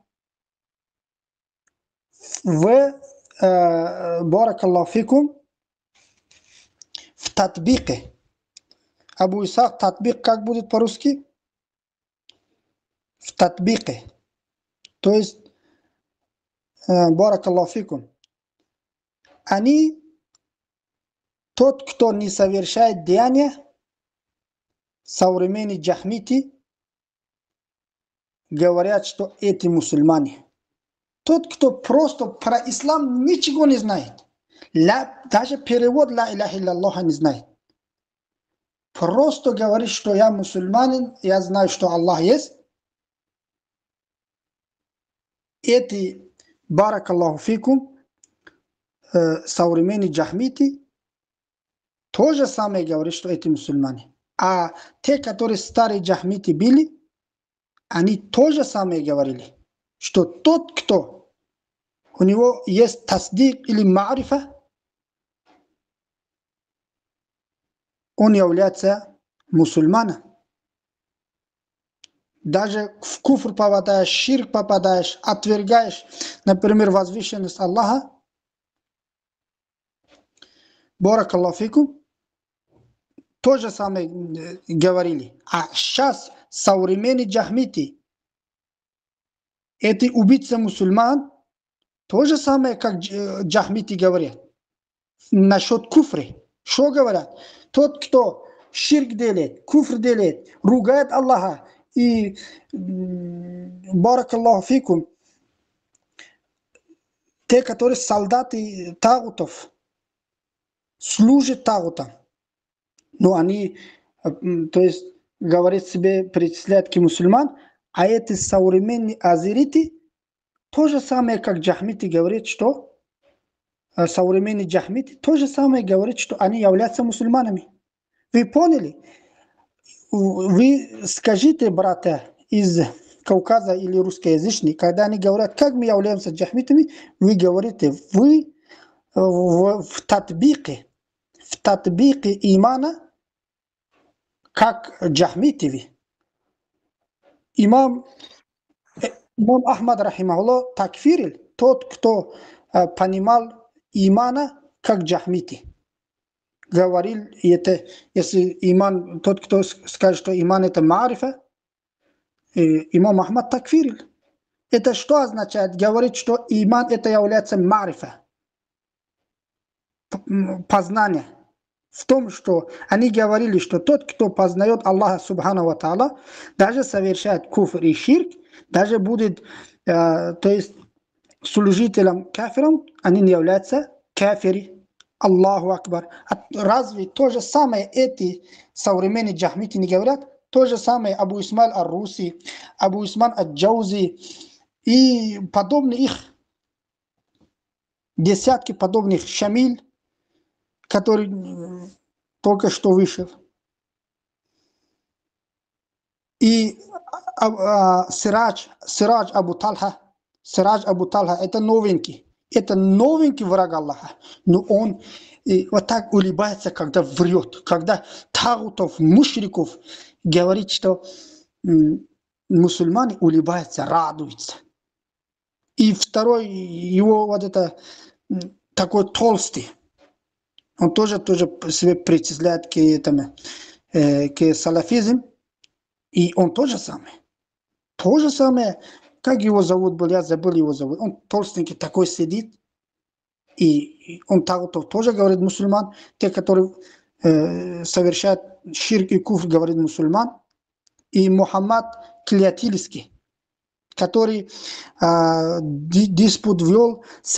Барак Аллаху фикум, в татбике. Абу Исаак, татбик как будет по-русски? В татбике. То есть, барак Аллаху фикум, они, тот, кто не совершает деяния, современные джахмиты, говорят, что эти мусульмане. Тот, кто просто про ислам ничего не знает, даже перевод ла иляха илляллаха не знает, просто говорит, что я мусульманин, я знаю, что Аллах есть. Эти, барак Аллаху фикум, современные джахмиты, тоже самое говорят, что эти мусульмане. А те, которые старые джахмиты были, они тоже самое говорили, что тот, кто у него есть тасдик или ма'рифа, он является мусульманом. Даже в куфр попадаешь, ширк попадаешь, отвергаешь, например, возвышенность Аллаха. Барак Аллаху фикум, то же самое говорили. А сейчас современные джахмиты, эти убийцы мусульман, то же самое, как джахмиты говорят. Насчет куфры. Что говорят? Тот, кто ширк делает, куфр делает, ругает Аллаха, и барак Аллаху фикум, те, которые солдаты тагутов, служат тагутам, но они, то есть, говорят себе, причисляют к мусульман, а эти современные азериты, то же самое, как джахмиты говорят, что современные джахмиты, то же самое говорят, что они являются мусульманами. Вы поняли? Вы скажите, братья из Кавказа или русскоязычные, когда они говорят, как мы являемся джахмитами, вы говорите, вы в татбике имана, как джахмиты вы. Имам Ахмад, рахимахуллах, такфирил тот, кто понимал имана, как джахмиты. говорил, и это, если иман, тот, кто скажет, что иман это марифа, имам Ахмад такфирил. Это что означает? Говорит, что иман это является марифа, познание. В том, что они говорили, что тот, кто познает Аллаха Субхану Ва Тааля, даже совершает куфр и ширк, даже будет, то есть, служителем кафиром, они не являются кафири. Аллаху Акбар. Разве то же самое эти современные джахмиты не говорят? То же самое Абу Исмаил Ар-Руси, Абу Исман Ад-Джаузи и подобные их, десятки подобных, Шамиль, который только что вышел. И Сирадж Абу Талха, это новенький. Это новенький враг Аллаха. Но он вот так улыбается, когда врет. Когда тагутов, мушриков говорит, что мусульмане улыбаются, радуются. И второй, его вот это такой толстый. Он тоже себе причисляет к этому, к салафизм. И он то же самое. То же самое. Как его зовут был, я забыл его зовут. Он толстенький такой сидит. И он тоже говорит мусульман. Те, которые совершают ширк и куфр, говорит мусульман. И Мухаммад Клятильский, который диспут вел с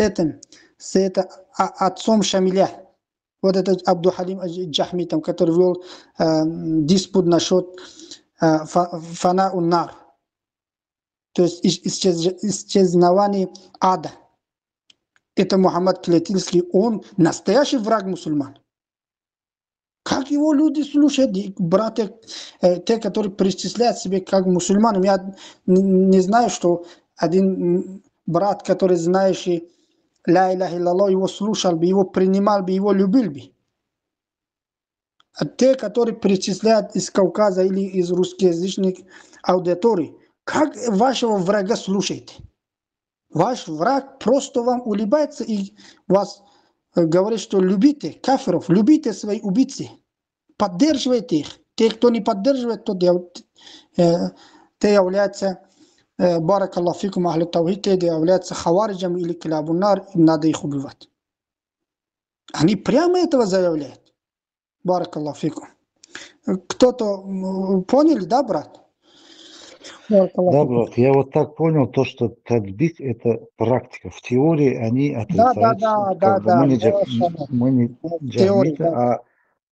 отцом Шамиля. Вот этот Абду-Халим Джахми, который вел диспут насчет фана уннар. То есть исчезновение ада. Это Мухаммад Клятильский, он настоящий враг мусульман. Как его люди слушают, братья, те, которые причисляют себя как мусульманам. Я не знаю, что один брат, который знающий ля иляха илляллах, его слушал бы, его принимал бы, его любил бы. А те, которые причисляют из Кавказа или из русскоязычных аудиторий, как вашего врага слушаете? Ваш враг просто вам улыбается и вас говорит, что любите кафиров, любите своих убийцы, поддерживайте их. Те, кто не поддерживает, то те являются баракаллаху фикум ахлю тавхид, те являются хавариджами или килабуннар, им надо их убивать. Они прямо этого заявляют. Баракаллаху фикум. Кто-то понял, да, брат? Да, брат, я вот так понял, то, что тадбик – это практика. В теории они отрицаются, мы не джахмиты, а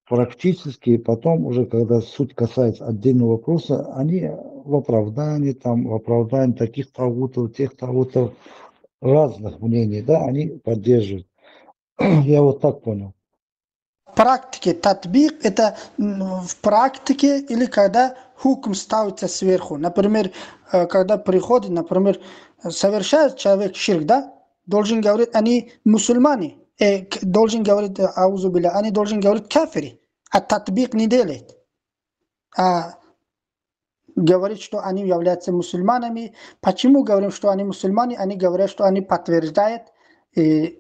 практически потом уже, когда суть касается отдельного вопроса, они в оправдании таких тагутов, тех тагутов, разных мнений, да, они поддерживают. Я вот так понял. Практике татбик это в практике или когда хукм ставится сверху. Например, когда приходит, например, совершает человек ширк, да, должен говорить, они мусульмане, должен говорить аузу билля, они должен говорить кафири, а татбик не делает. А говорит, что они являются мусульманами. Почему говорим, что они мусульмане? Они говорят, что они подтверждают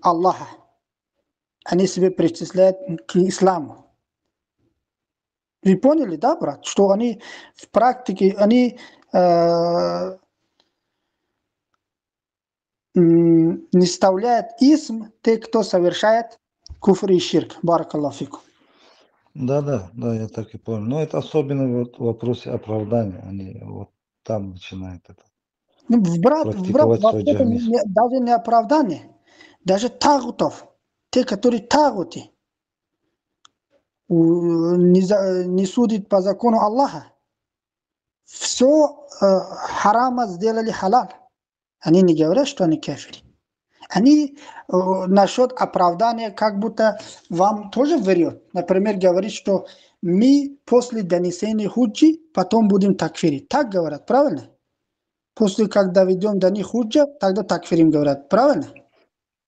Аллаха. Они себя причисляют к исламу. Вы поняли, да, брат? Что они в практике, они не вставляют исм те, кто совершает куфр и ширк. Баракаллаху фикум. Да, я так и понял. Но это особенно вот в вопросе оправдания. Они вот там начинают это. Брат, свой это даже не оправдание. Даже тагутов. Те, которые тагуты, не судят по закону Аллаха. Все харама сделали халал. Они не говорят, что они кафири. Они насчет оправдания как будто вам тоже врет. Например, говорит, что мы после донесения худжи потом будем такфирить. Так говорят, правильно? После, когда ведем до них худжа, тогда такфирим говорят, правильно?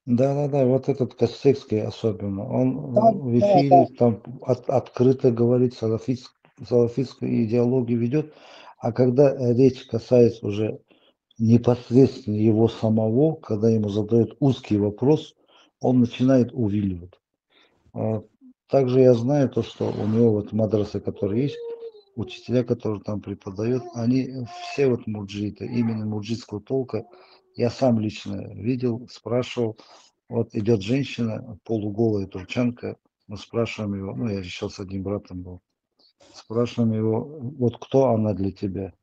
Да, вот этот Костекский особенно, он в эфире там открыто говорит, салафистскую идеологию ведет, а когда речь касается уже непосредственно его самого, когда ему задают узкий вопрос, он начинает увиливать. также я знаю то, что у него вот мадрасы, которые есть, учителя, которые там преподают, они все вот муджиты, именно муджитского толка. Я сам лично видел, спрашивал, вот идет женщина, полуголая турчанка, мы спрашиваем его, ну я еще с одним братом был, спрашиваем его, вот кто она для тебя?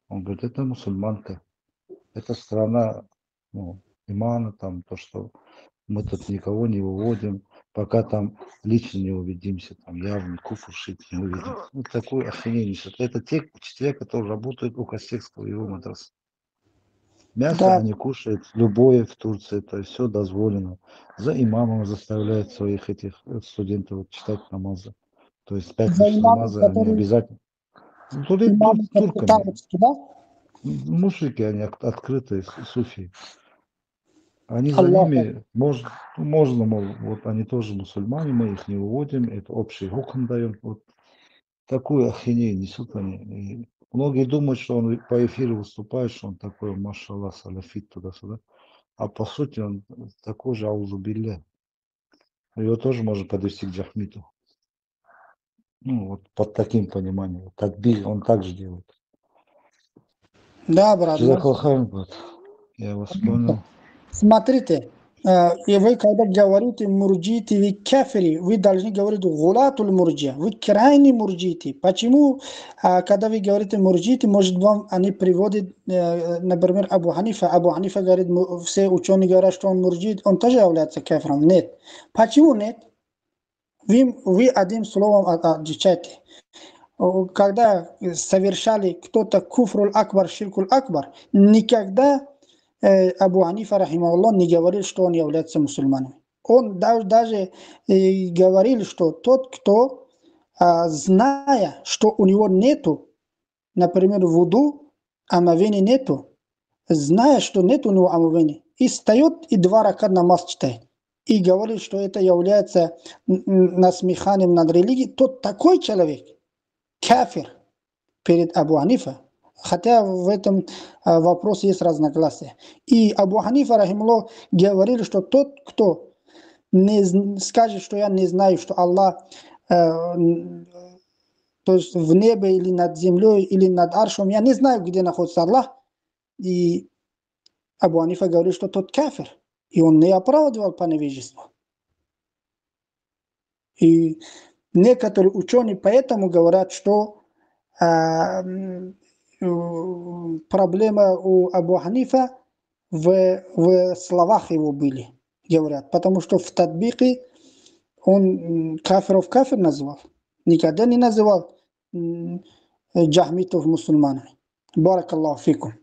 Он говорит, это мусульманка, это страна, ну, имана, там, то, что мы тут никого не выводим, пока там лично не увидимся, там явный куфр шит не увидим. Вот такой охренение. Это те учителя, которые работают у Кастекского его мадраса. Мясо Да, они кушают любое в Турции, то есть все дозволено. За имамом заставляют своих этих студентов читать намазы. То есть 5 за тысяч имамом, намаза они который обязательно. имамом, С который турками. таджикский, да? Мушрики, они открытые, суфии. Они за Аллаху. ними, можно, мол, вот они тоже мусульмане, мы их не выводим, это общий хукм даем. Вот такую ахинею несут они. И многие думают, что он по эфиру выступает, что он такой, машаллах, салафит туда-сюда. А по сути он такой же аузубилля. Его тоже можно подвести к Джахмиту. Ну, вот под таким пониманием. Такбир он также делает. Да, брат. Джазакаллаху, брат. Я вас понял. Смотрите, и вы когда говорите мурджити, вы кафири, вы должны говорить гулатуль мурджия, вы крайне мурджити. Почему, когда вы говорите мурджити, может вам они приводят, например, Абу Ханифа. Абу Ханифа говорит, все ученые говорят, что он мурджит, он тоже является кафиром. Нет. Почему нет? Вы одним словом отвечаете. Когда совершали кто-то куфруль акбар, ширкуль акбар, никогда Абу Ханифа, рахимахуллах, не говорил, что он является мусульманом. Он даже говорил, что тот, кто, зная, что у него нету, например, вуду, омовения нету, зная, что нет у него омовения, и встает и 2 ракат намаз читает, и говорит, что это является насмеханием над религией, тот такой человек, кафир перед Абу Ханифа. Хотя в этом вопросе есть разногласия. И Абу Ханифа, рахимуллах, говорил, что тот, кто не скажет, что я не знаю, что Аллах, то есть в небе или над землей, или над аршем, я не знаю, где находится Аллах. И Абу Ханифа говорил, что тот кафир. И он не оправдывал по невежеству. И некоторые ученые поэтому говорят, что проблема у Абу Ханифа в словах его были, говорят. Потому что в татбике он кафиров кафир называл. Никогда не называл джахмитов мусульманами. Баракаллаху фикум.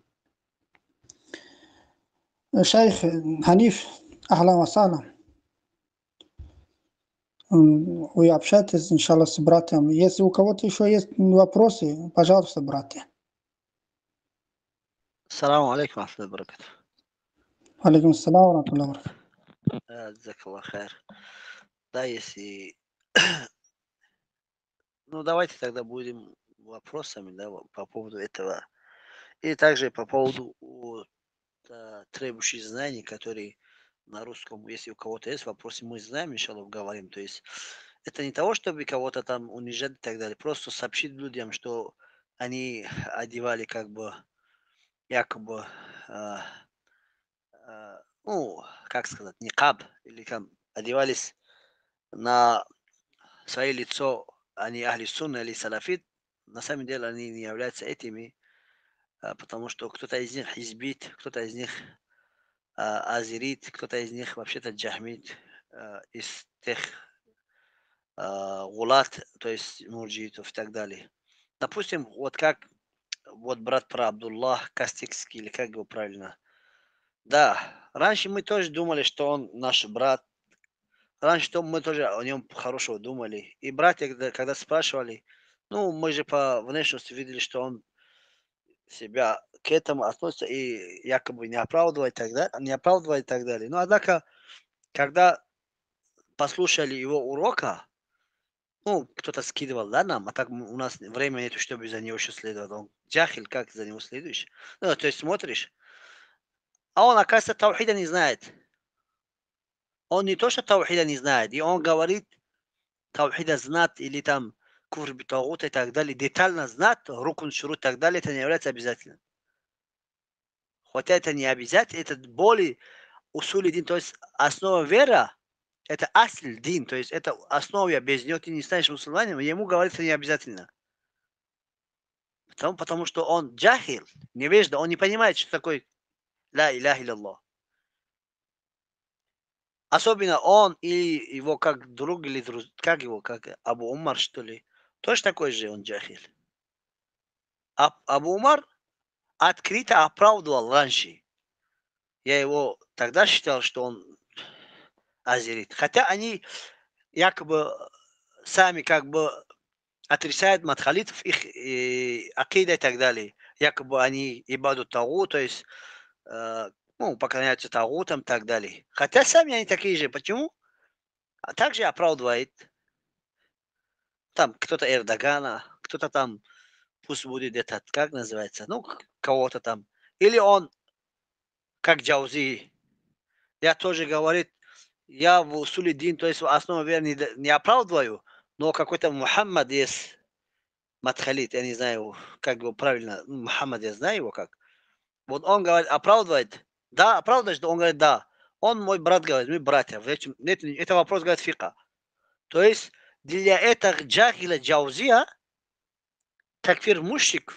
Шейх Ханиф, ахлан ва салам. Вы общаетесь, иншаллах, с братьями. Если у кого-то еще есть вопросы, пожалуйста, братья. السلام عليكم ورحمة الله وبركاته. Алейкум ассалам ва рахматуллахи ва баракатух. جزاك الله خير. Да, если... Ну, давайте тогда будем вопросами, да, по поводу этого. И также по поводу требующих знаний, которые на русском, если у кого-то есть вопросы, мы знаем, иншаллах, говорим. То есть это не того, чтобы кого-то там унижать и так далее. Просто сообщить людям, что они одевали как бы, якобы, ну, как сказать, никаб, или там одевались на свое лицо, они ахли сунна или салафит, на самом деле они не являются этими, потому что кто-то из них избит, кто-то из них азирит, кто-то из них вообще-то джахмит, из тех гулат, то есть мурджитов и так далее. Допустим, вот как вот брат про Абдуллах Кастикский, или как его правильно. Да, раньше мы тоже думали, что он наш брат. Раньше мы тоже о нем хорошего думали. И братья, когда спрашивали, ну, мы же по внешности видели, что он себя к этому относится и якобы не оправдывает и так далее, не оправдывает и так далее. Но однако, когда послушали его урока, ну, кто-то скидывал, да, нам, а так у нас времени нет, чтобы за него еще следовать. Он джахиль, как за него следуешь? Ну, то есть смотришь, а он, оказывается, таухида не знает. Он не то, что таухида не знает, и он говорит таухида знать или там куфр битагут и так далее, детально знать, рукун, шурут и так далее, это не является обязательным. Хотя это не обязательно, это более усули дин, то есть основа вера, это асль дин, то есть это основа, без нее ты не станешь мусульманином, ему говорить это не обязательно. Потому что он джахил, невежда, он не понимает, что такое ла илляха илляллах. Особенно он и его как друг или как его, как Абу Умар, что ли, тоже такой же он джахил. Абу Умар открыто оправдывал раньше. Я его тогда считал, что он азерит. Хотя они якобы сами как бы отрицают мадхалитов, их акида и так далее. Якобы они ибаду тагут, то есть поклоняются тагутам и так далее. Хотя сами они такие же. Почему? А также оправдывает там кто-то Эрдогана, кто-то там, пусть будет этот, как называется, кого-то там. Или он, как Джаузи, я тоже говорит, я в усуле дин, то есть в основе веры не оправдываю, но какой-то Мухаммад есть, Мадхалит, я не знаю, как его правильно, Мухаммад, я знаю его как. Вот он говорит, оправдывает, да, оправдываешь, он говорит, да. Он мой брат, говорит, мы братья. Это вопрос, говорит, фика. То есть для этого джахиля Джаузия такфир мушрик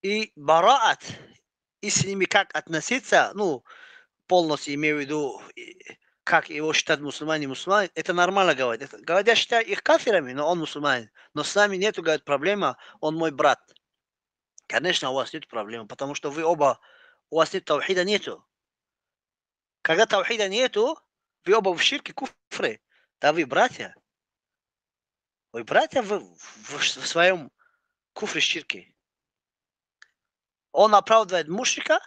и бараат, и с ними как относиться, полностью имею в виду, как его считать мусульмане, это нормально говорить. Говорят, я считаю их кафирами, но он мусульманин. Но с нами нету, говорит, проблема, он мой брат. Конечно, у вас нет проблемы, потому что вы оба, у вас нет таухида, нету. Когда таухида нету, вы оба в ширке, куфре. Да вы братья. Вы братья в своем куфре ширке. Он оправдывает мушрика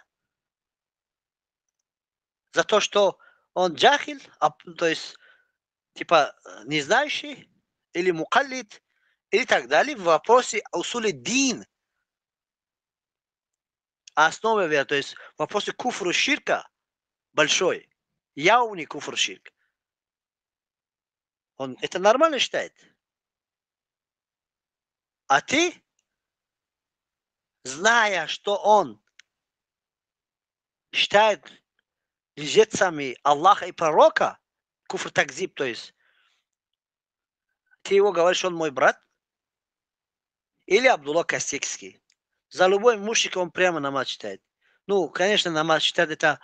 за то, что он джахиль, то есть типа не знающий, или мукаллид, или так далее, в вопросе усули дин, основы веры, то есть в вопросе куфру ширка большой, явный куфр ширк. Он это нормально считает. А ты, зная, что он считает лжецами Аллаха и пророка, куфр такзиб, то есть ты его говоришь, он мой брат, или Абдулла Кастекский. За любой мушрик он прямо намаз читает. Конечно, намаз читает это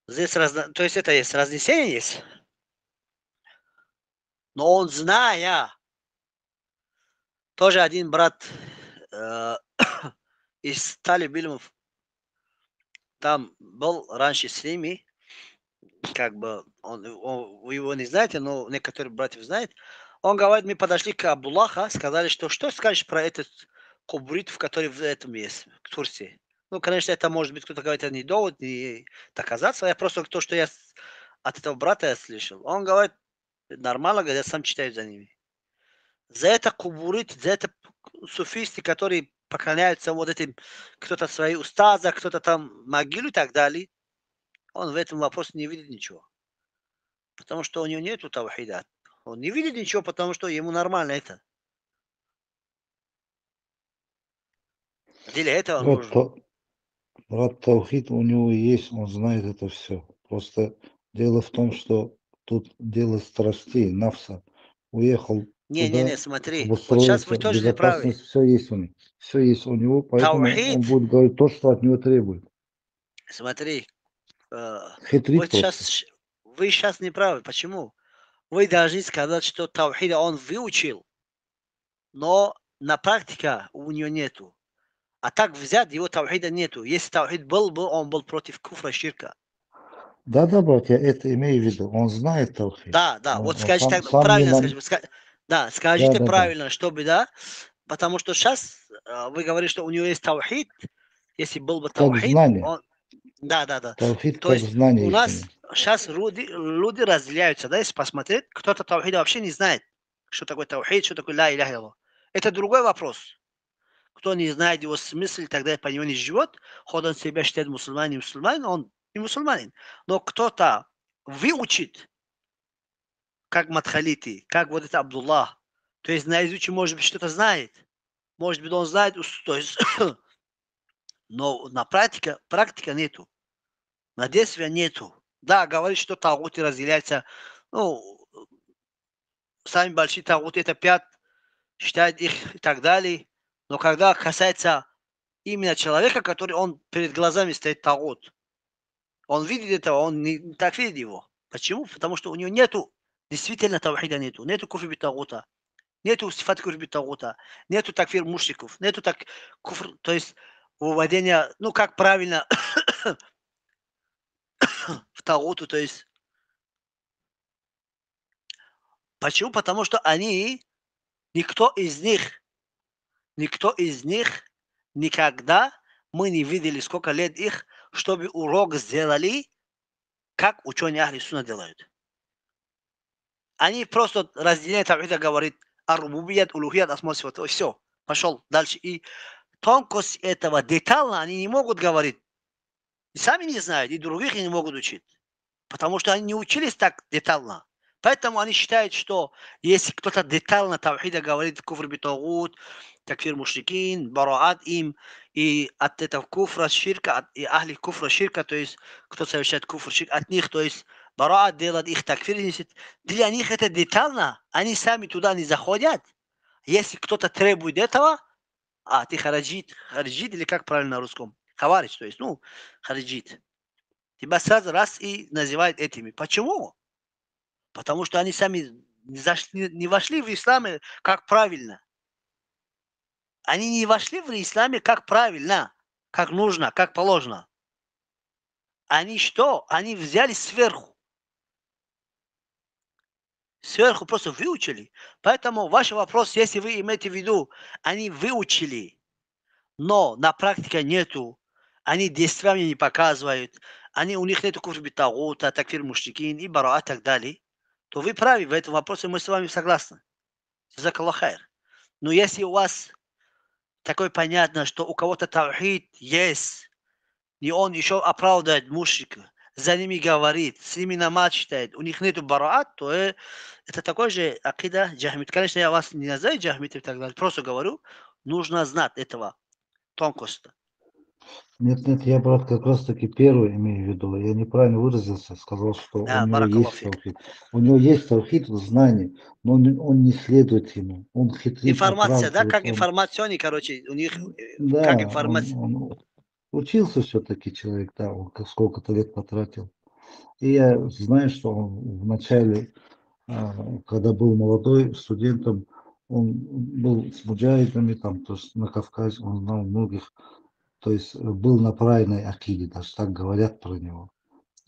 здесь то есть это есть разнесение есть. Но он зная, тоже один брат из талиб-ильмов там был раньше с ними, как бы вы его не знаете, но некоторые братьев знают. Он говорит, мы подошли к Абдуллаха, сказали, что скажешь про этот кубрит, который в этом есть, в Турции. Конечно, это может быть, кто-то говорит, это не довод, не доказательство. Я просто то, что я от этого брата я слышал. Он говорит, нормально, говорит, я сам читаю за ними. За это кубурит, за это суфисты, которые поклоняются вот этим, кто-то свои устаза, кто-то там могилу и так далее, он в этом вопросе не видит ничего. Потому что у него нету таухида. Он не видит ничего, потому что ему нормально это. Для этого нужно. Брат Таухид у него есть, он знает это все. Просто дело в том, что тут дело страстей, нафса. Уехал туда, смотри. обустроился, Вот сейчас вы тоже неправы. безопасность, все есть у него. Все есть у него, поэтому Таухид. он будет говорить то, что от него требует. Смотри. Хитрит вы сейчас неправы. Почему? Вы должны сказать, что таухида он выучил, но на практике у него нету. А так взять его таухида нету. Если таухид был бы, он был против куфра ширка. Да, брат, я это имею в виду. Он знает таухид. Да, вот скажите так, сам правильно скажите. Да, скажите правильно, да. чтобы, да, потому что сейчас вы говорите, что у него есть таухид. Если был бы таухид, как знание. Да. Таухид То как есть знание. У нас сейчас люди разделяются, да, если посмотреть, кто-то таухида вообще не знает, что такое таухид, что такое ла иляха илляллах. Это другой вопрос. Кто не знает его смысл, тогда по него не живет, хоть он себя считает мусульманин, он не мусульманин. Но кто-то выучит, как Мадхалити, как вот это Абдуллах. То есть наизусть, может быть, что-то знает. Может быть, он знает, то есть, но на практика нету. На действия нету. Да, говорит, что тагуты разделяются. Ну, сами большие тагуты это 5, считает их и так далее. Но когда касается именно человека, который он перед глазами стоит тагут, он видит этого, он не так видит его. Почему? Потому что у него нету, действительно тавхида нету. Нету куфри бит тагута. Нету сифат куфри бит тагута. Нету такфир мушриков. Нету так куфр, то есть выводение, ну как правильно в тагуту, то есть почему? Потому что они, никто из них никогда мы не видели, сколько лет их, чтобы урок сделали, как ученые Ахли Сунна делают. Они просто разделяют тавхид, говорит, арубубият, улухият, асма сифат. Все, пошел дальше. И тонкость этого детально они не могут говорить. И сами не знают, и других не могут учить. Потому что они не учились так детально. Поэтому они считают, что если кто-то детально тавхида говорит куфр битагут, такфир мушрикин, бараат им, и от этого куфра ширка, и ахли куфра ширка, то есть кто совершает куфр ширк, от них, то есть бараат делает их такфир, для них это детально, они сами туда не заходят. Если кто-то требует этого, ты хараджит или как правильно на русском? Хаварич, то есть, ну, хараджит. Тебя сразу раз и называют этими. Почему? Потому что они сами не вошли в ислам как правильно. Они не вошли в исламе как правильно, как нужно, как положено. Они что? Они взяли сверху. Сверху просто выучили. Поэтому ваш вопрос, если вы имеете в виду, они выучили, но на практике нету, они действиями не показывают, у них нету куфр бит тагута, такфир мушрикин и бара и так далее, то вы правы, в этом вопросе мы с вами согласны. Джазакаллах хайр. Но если у вас такое понятно, что у кого-то тавхид есть, и он еще оправдывает мушрика, за ними говорит, с ними намаз читает, у них нету бараат, то это такой же акида джахмит. Конечно, я вас не называю джахмит и так далее, просто говорю, нужно знать этого тонкости. Нет, я, брат, как раз таки первый имею в виду. Я неправильно выразился, сказал, что у него Баракаллах есть фик. таухид. У него есть таухид в знании, но он не следует ему. Он хитрит, Информация, да, оправдывает. как информационный, короче, у них, как Да, информация. он учился все-таки человек, да, он сколько-то лет потратил. И я знаю, что он в начале, когда был молодой студентом, он был с муджахидами, там, то есть на Кавказе, он знал многих, то есть был на правильной акиде, даже так говорят про него,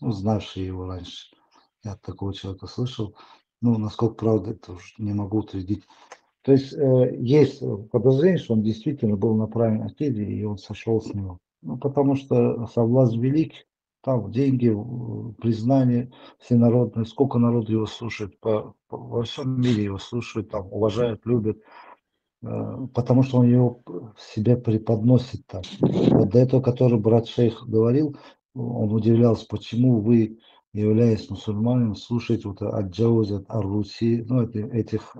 ну, знавшие его раньше. Я от такого человека слышал. Ну, насколько правда, это уж не могу утвердить. То есть есть подозрение, что он действительно был на правильной акиде, и он сошел с него. Ну, потому что соблазн велик, там деньги, признание всенародное, сколько народ его слушает, во всем мире его слушают, там, уважают, любят, потому что он его себя преподносит так. Вот до этого, который брат шейх говорил, он удивлялся, почему вы, являясь мусульманином, слушаете вот от Джаузи, от Ар-Руси, ну, этих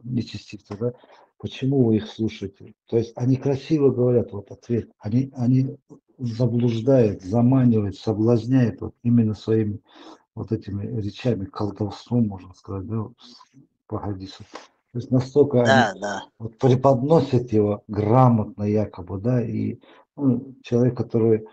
нечестивцев, да? Почему вы их слушаете? То есть они красиво говорят, вот ответ, они заблуждают, заманивают, соблазняют вот именно своими вот этими речами, колдовством, можно сказать, да, по хадису. То есть настолько они Да. вот преподносят его грамотно якобы, да, и ну, человек, который,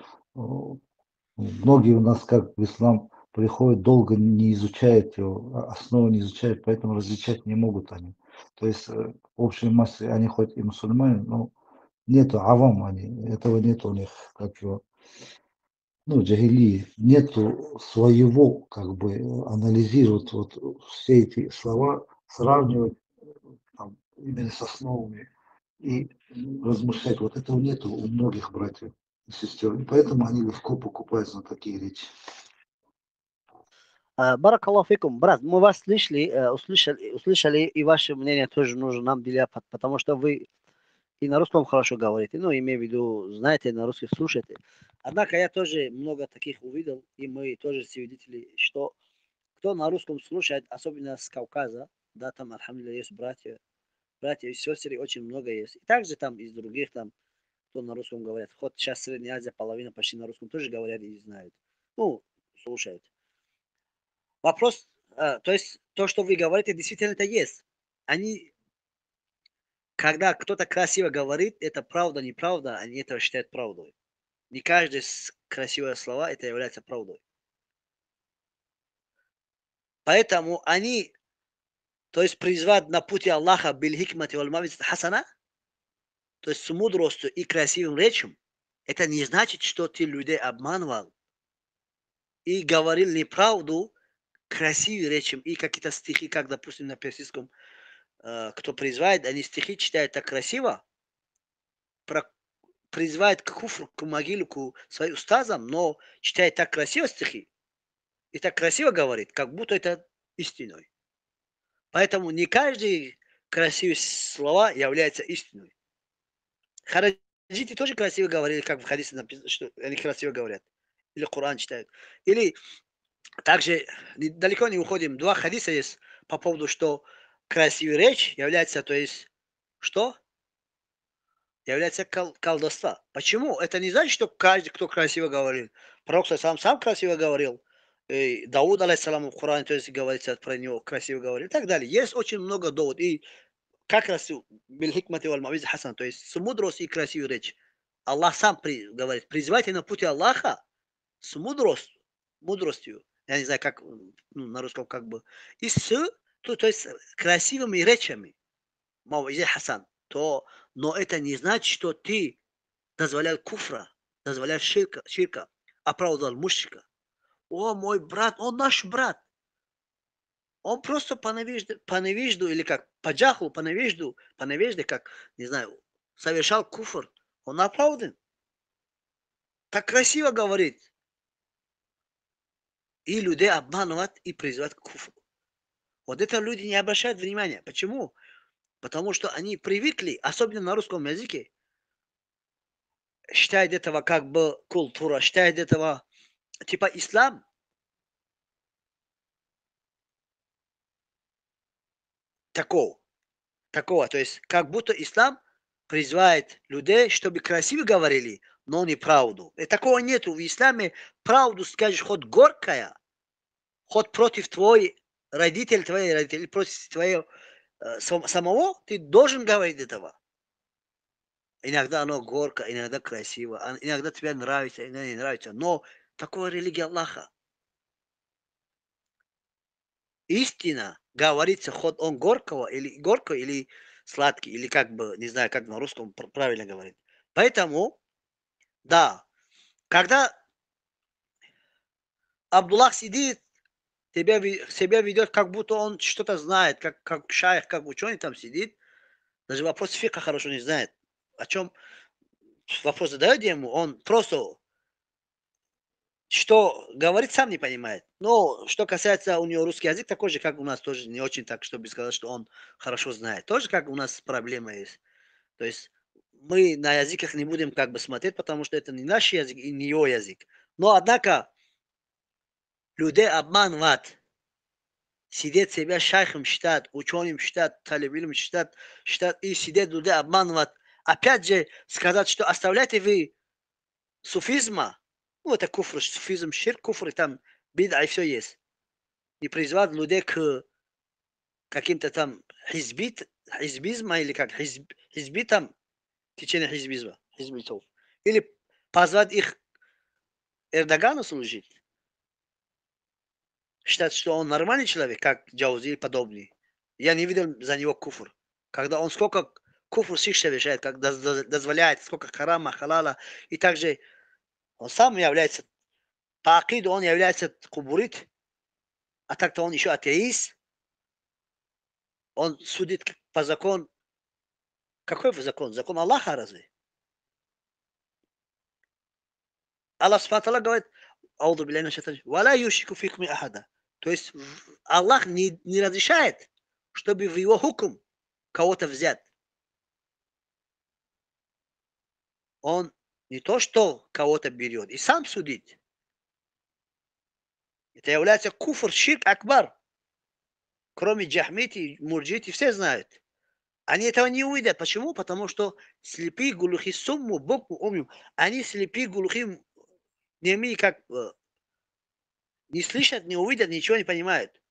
многие у нас как в ислам приходят, долго не изучают его, основы не изучают, поэтому различать не могут они. То есть общей массы, они хоть и мусульмане, но нету авам они, этого нет у них, как его, ну, джахили, нету своего, как бы, анализировать вот все эти слова, сравнивать там, именно с основами и размышлять. Вот этого нету у многих братьев и сестер. И поэтому они легко покупаются на такие речи. Баракаллаху фикум, брат, мы вас слышали, услышали, и ваше мнение тоже нужно нам делать, потому что вы и на русском хорошо говорите, ну, имею в виду, знаете, на русском слушаете. Однако я тоже много таких увидел, и мы тоже свидетели, что кто на русском слушает, особенно с Кавказа, да, там, альхамдулилля, есть братья и сестры, очень много есть. И также там из других, там, кто на русском говорят. Хоть сейчас Средняя Азия, половина почти на русском тоже говорят и знают. Ну, слушают. Вопрос, то есть, то, что вы говорите, действительно это есть. Они, когда кто-то красиво говорит, это правда, неправда, они это считают правдой. Не каждое красивое слово это является правдой. Поэтому они, то есть призвать на пути Аллаха биль хикмати валь мавицат хасана, то есть с мудростью и красивым речем, это не значит, что ты людей обманывал и говорил неправду красивым речем и какие-то стихи, как, допустим, на персидском, кто призывает, они стихи читают так красиво, призывает к куфру, к могилу, к своим устазам, но читает так красиво стихи и так красиво говорит, как будто это истиной. Поэтому не каждый красивые слова является истиной. Хараджити тоже красиво говорили, как в хадисе написано, что они красиво говорят. Или Коран читают. Или также далеко не уходим. Два хадиса есть по поводу, что красивая речь является, то есть, что? Является колдовство. Почему? Это не значит, что каждый, кто красиво говорил. Пророк сам красиво говорил. И Дауд, алейхиссалам, в Коране, то есть говорится про него, красиво говорил и так далее. Есть очень много доводов. И как раз биль-хикмати валь-мавизи хасан, то есть с мудростью и красивой речь. Аллах сам говорит, призывайте на пути Аллаха с мудростью. Я не знаю, как на русском как бы. И то есть красивыми речами. Мавизи хасан. Но это не значит, что ты дозволяешь куфра, дозволяешь ширка, оправдывал мушрика. О, мой брат, он наш брат. Он просто по невежду или как, по джахлу, по невежде, как, не знаю, совершал куфр. Он оправдан. Так красиво говорит. И людей обманывать и призывать к куфру. Вот это люди не обращают внимания. Почему? Потому что они привыкли, особенно на русском языке, считают этого как бы культура, считают этого типа ислам. Такого. То есть как будто ислам призывает людей, чтобы красиво говорили, но не правду. И такого нету. В исламе правду скажешь хоть горькая, хоть против твоих родителей, против твоего самого, ты должен говорить этого. Иногда оно горько, иногда красиво, иногда тебе нравится, иногда не нравится. Но такова религия Аллаха. Истина говорится, хоть он горький или сладкий, или как бы, не знаю, как на русском правильно говорить. Поэтому, да, когда Абдуллах сидит, себя ведет, как будто он что-то знает, как шайх, как ученый там сидит, даже вопрос фика хорошо не знает. О чем вопрос задает ему, он просто что говорит, сам не понимает. Но что касается у него русский язык, такой же, как у нас, тоже не очень так, чтобы сказать, что он хорошо знает. Тоже как у нас проблема есть. То есть мы на языках не будем как бы смотреть, потому что это не наш язык и не его язык. Но однако людей обманывать, сидеть себя шайхом считать, ученым считать, талибилем считать и сидеть людей обманывать. Опять же сказать, что оставляйте вы суфизма, ну это куфр, суфизм, ширк, куфр, там бида и все есть. И призывать людей к каким-то там хизбизма или как хизбитам, течение хизбитов. Или позвать их Эрдогану служить. Считать, что он нормальный человек, как Джаузи и подобный. Я не видел за него куфр. Когда он сколько куфр ширк совершает, как дозволяет, сколько харама, халала. И также он сам является, по акиду он является кубурит, а так-то он еще атеист. Он судит по закону. Какой закон? Закон Аллаха разве? Аллах Субхану говорит, ауду билляхи минаш шайтани, валя юшрику фикум ахада. То есть Аллах не разрешает, чтобы в его хукм кого-то взять. Он не то, что кого-то берет, и сам судит. Это является куфр, ширк акбар. Кроме джахмити, мурджити, все знают. Они этого не увидят. Почему? Потому что слепые, глухие, сумму, букву, умю. Они слепые, глухие, не имеют как... не слышат, не увидят, ничего не понимают.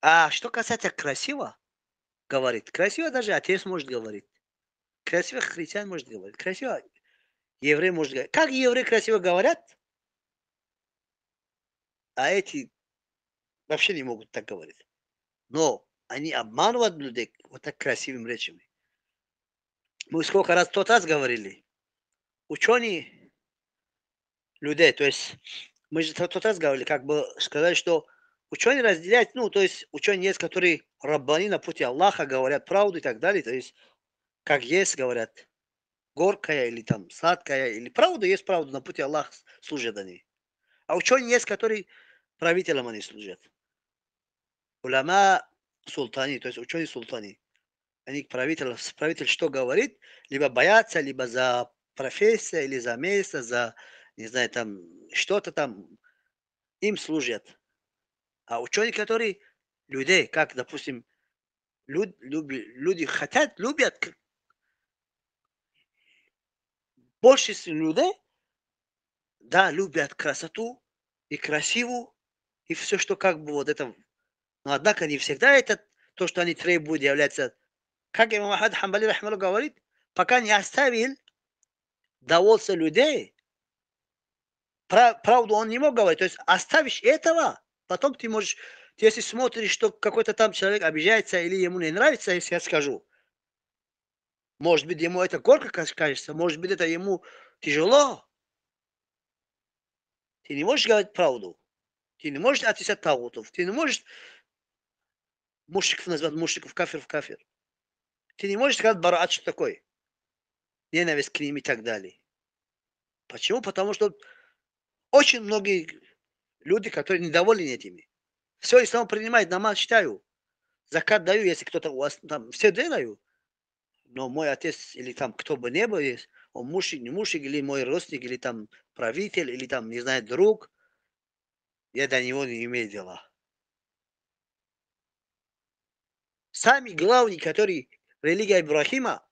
А что касается красиво, говорит. Красиво даже отец может говорить. Красиво христиан может говорить. Красиво еврей может говорить. Как евреи красиво говорят, а эти вообще не могут так говорить. Но они обманывают людей вот так красивыми речами. Мы сколько раз, тот раз говорили. Ученые людей, то есть мы же тот раз говорили, как бы сказали, что ученые разделяют, ну, то есть ученые есть, которые раббани на пути Аллаха говорят правду и так далее, то есть как есть, говорят, горькая или там сладкая, или правда есть правда, на пути Аллаха служат они. А ученые есть, которые правителям они служат. Уляма султани, то есть ученые султани. Они правитель что говорит, либо боятся, либо за профессия, или за место, за, не знаю, там, что-то там, им служат. А ученые, которые людей, как, допустим, люди хотят, любят, большинство людей, да, любят красоту и красивую, и все, что как бы вот это. Но однако не всегда это, то, что они требуют, является, как имам Ахмад Хамбали рахмаллах говорит, пока не оставил довольство людей, правду он не мог говорить. То есть оставишь этого, потом ты можешь, ты если смотришь, что какой-то там человек обижается или ему не нравится, если я скажу, может быть, ему это горько кажется, может быть, это ему тяжело. Ты не можешь говорить правду. Ты не можешь отрицать тагутов. Ты не можешь мушриков назвать мушриков, кафир. Ты не можешь сказать бараат, что такое. Ненависть к ним и так далее. Почему? Потому что очень многие люди, которые недовольны этими. Все ислам принимает, намаз читаю. Закат даю, если кто-то у вас там, все делаю. Но мой отец или там кто бы ни был, есть, он мушрик, не мушрик, или мой родственник, или там правитель, или там, не знаю, друг, я до него не имею дела. Сами главные, которые религия Ибрахима,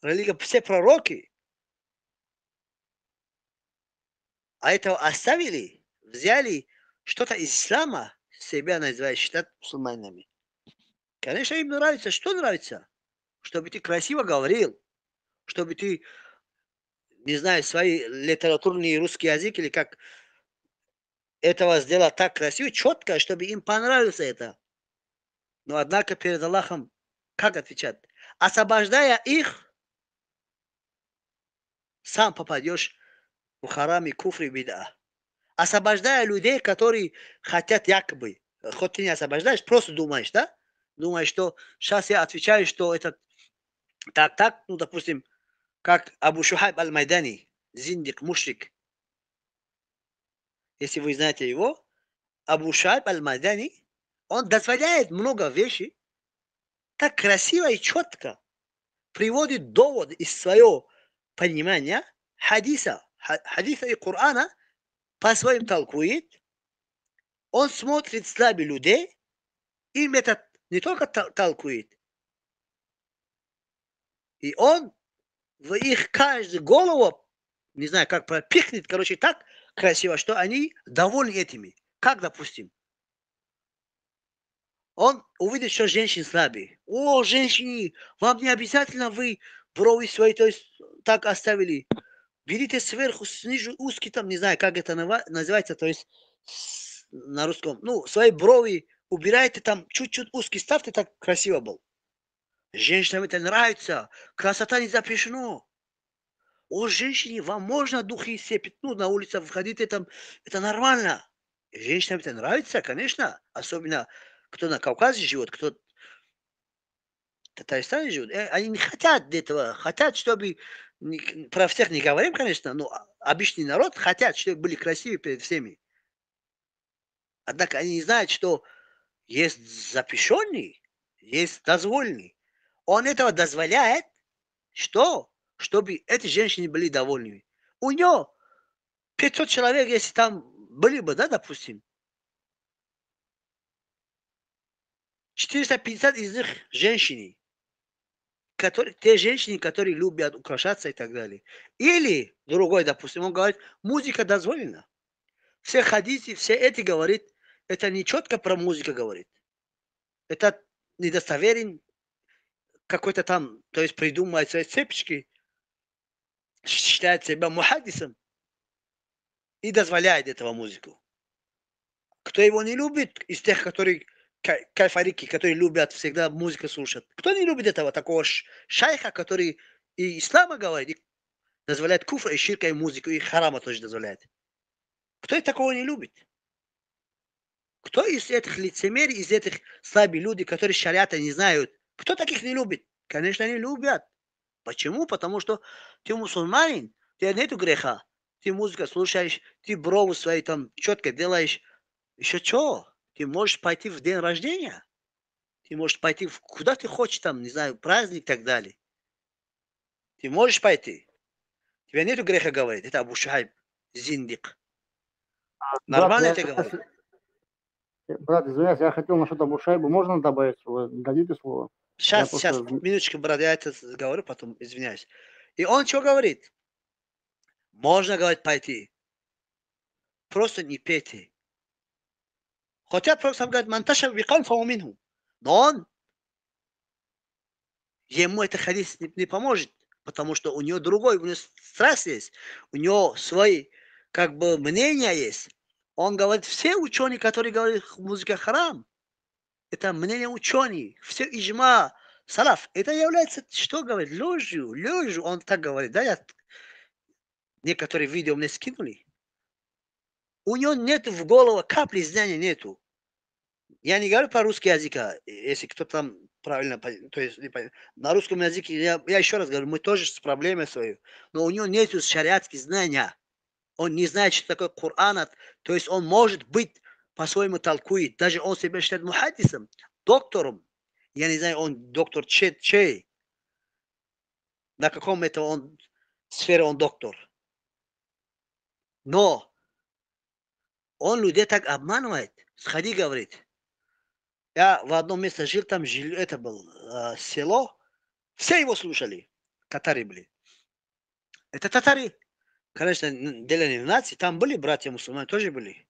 религия все пророки, а этого оставили, взяли что-то из ислама, себя называют, считают мусульманами. Конечно, им нравится. Что нравится? Чтобы ты красиво говорил, чтобы ты, не знаю, свой литературный русский язык или как этого сделать так красиво, четко, чтобы им понравилось это. Но однако перед Аллахом как отвечать? Освобождая их, сам попадешь в харам и куфр и бида. Освобождая людей, которые хотят якобы, хоть ты не освобождаешь, просто думаешь, да? Думаешь, что сейчас я отвечаю, что это так, ну, допустим, как Абу Шухайб аль-Майдани, зиндик, мушрик. Если вы знаете его, Абу Шухайб аль-Майдани, он дозволяет много вещей, так красиво и четко приводит довод из своего понимания хадиса и Корана, по-своему толкует. Он смотрит слабых людей, им это не только толкует, и он в их каждую голову, не знаю, как пропихнет, короче, так красиво, что они довольны этими. Как, допустим, он увидит, что женщины слабые. О, женщины, вам не обязательно вы брови свои, то есть так оставили. Берите сверху, снизу узкий, там, не знаю, как это называется, то есть на русском. Ну, свои брови убирайте там, чуть-чуть узкий ставьте, так красиво был. Женщинам это нравится. Красота не запрещено. О, женщине, вам можно духи сепить, ну, на улице входить, это нормально. Женщинам это нравится, конечно. Особенно, кто на Кавказе живет, кто в Татарстане живет. Они не хотят этого. Хотят, чтобы, про всех не говорим, конечно, но обычный народ хотят, чтобы были красивые перед всеми. Однако они не знают, что есть запрещенный, есть дозволенный. Он этого дозволяет, что? Чтобы эти женщины были довольны. У него 500 человек, если там были бы, да, допустим, 450 из них женщины, те женщины, которые любят украшаться и так далее. Или другой, допустим, он говорит, музыка дозволена. Все хадисы, все эти говорит, это не четко про музыку говорит. Это недостоверен какой-то там, то есть придумывает свои цепочки, считает себя мухаддисом и дозволяет этого музыку. Кто его не любит, из тех, которые кайфарики, которые любят всегда музыку слушать. Кто не любит этого такого шайха, который и ислама говорит, и дозволяет куфра, и ширка, и музыку, и харама тоже дозволяет. Кто и такого не любит? Кто из этих лицемерий, из этих слабых людей, которые шариата не знают, кто таких не любит? Конечно, они любят. Почему? Потому что ты мусульманин, у тебя нету греха. Ты музыку слушаешь, ты бровы свои там четко делаешь. Еще что? Ты можешь пойти в день рождения. Ты можешь пойти куда ты хочешь, там, не знаю, праздник и так далее. Ты можешь пойти. У тебя нету греха говорить. Это Абу Шайб, зиндик. Нормально это говорит? Брат, извиняюсь, я хотел насчет Абу Шайбы. Можно добавить слово? Дадите слово? Сейчас, минуточку, брат, я это говорю, потом извиняюсь. И он что говорит? Можно, говорит, пойти. Просто не пейте. Хотя просто говорит, манташа викан фауминху. Но он, ему это хадис не поможет, потому что у него другой, у него страсть есть, у него свои, как бы, мнения есть. Он говорит, все ученые, которые говорят, музыка харам, это мнение ученых, все иджма, салаф, это является, что говорит, ложью, он так говорит, да, некоторые видео мне скинули. У него нет в голову капли знания нету. Я не говорю про русский язык, если кто там правильно, то есть на русском языке, я еще раз говорю, мы тоже с проблемой своей, но у него нет шариатских знаний. Он не знает, что такое Коран, то есть он может быть по-своему толкует. Даже он себя считает мухаддисом, доктором. Я не знаю, он доктор чей. На каком это он сфере он доктор. Но он людей так обманывает. Сходи, говорит. Я в одном месте жил, там это было село. Все его слушали. Татары были. Это татары. Конечно, деление нации. Там были братья мусульмане, тоже были.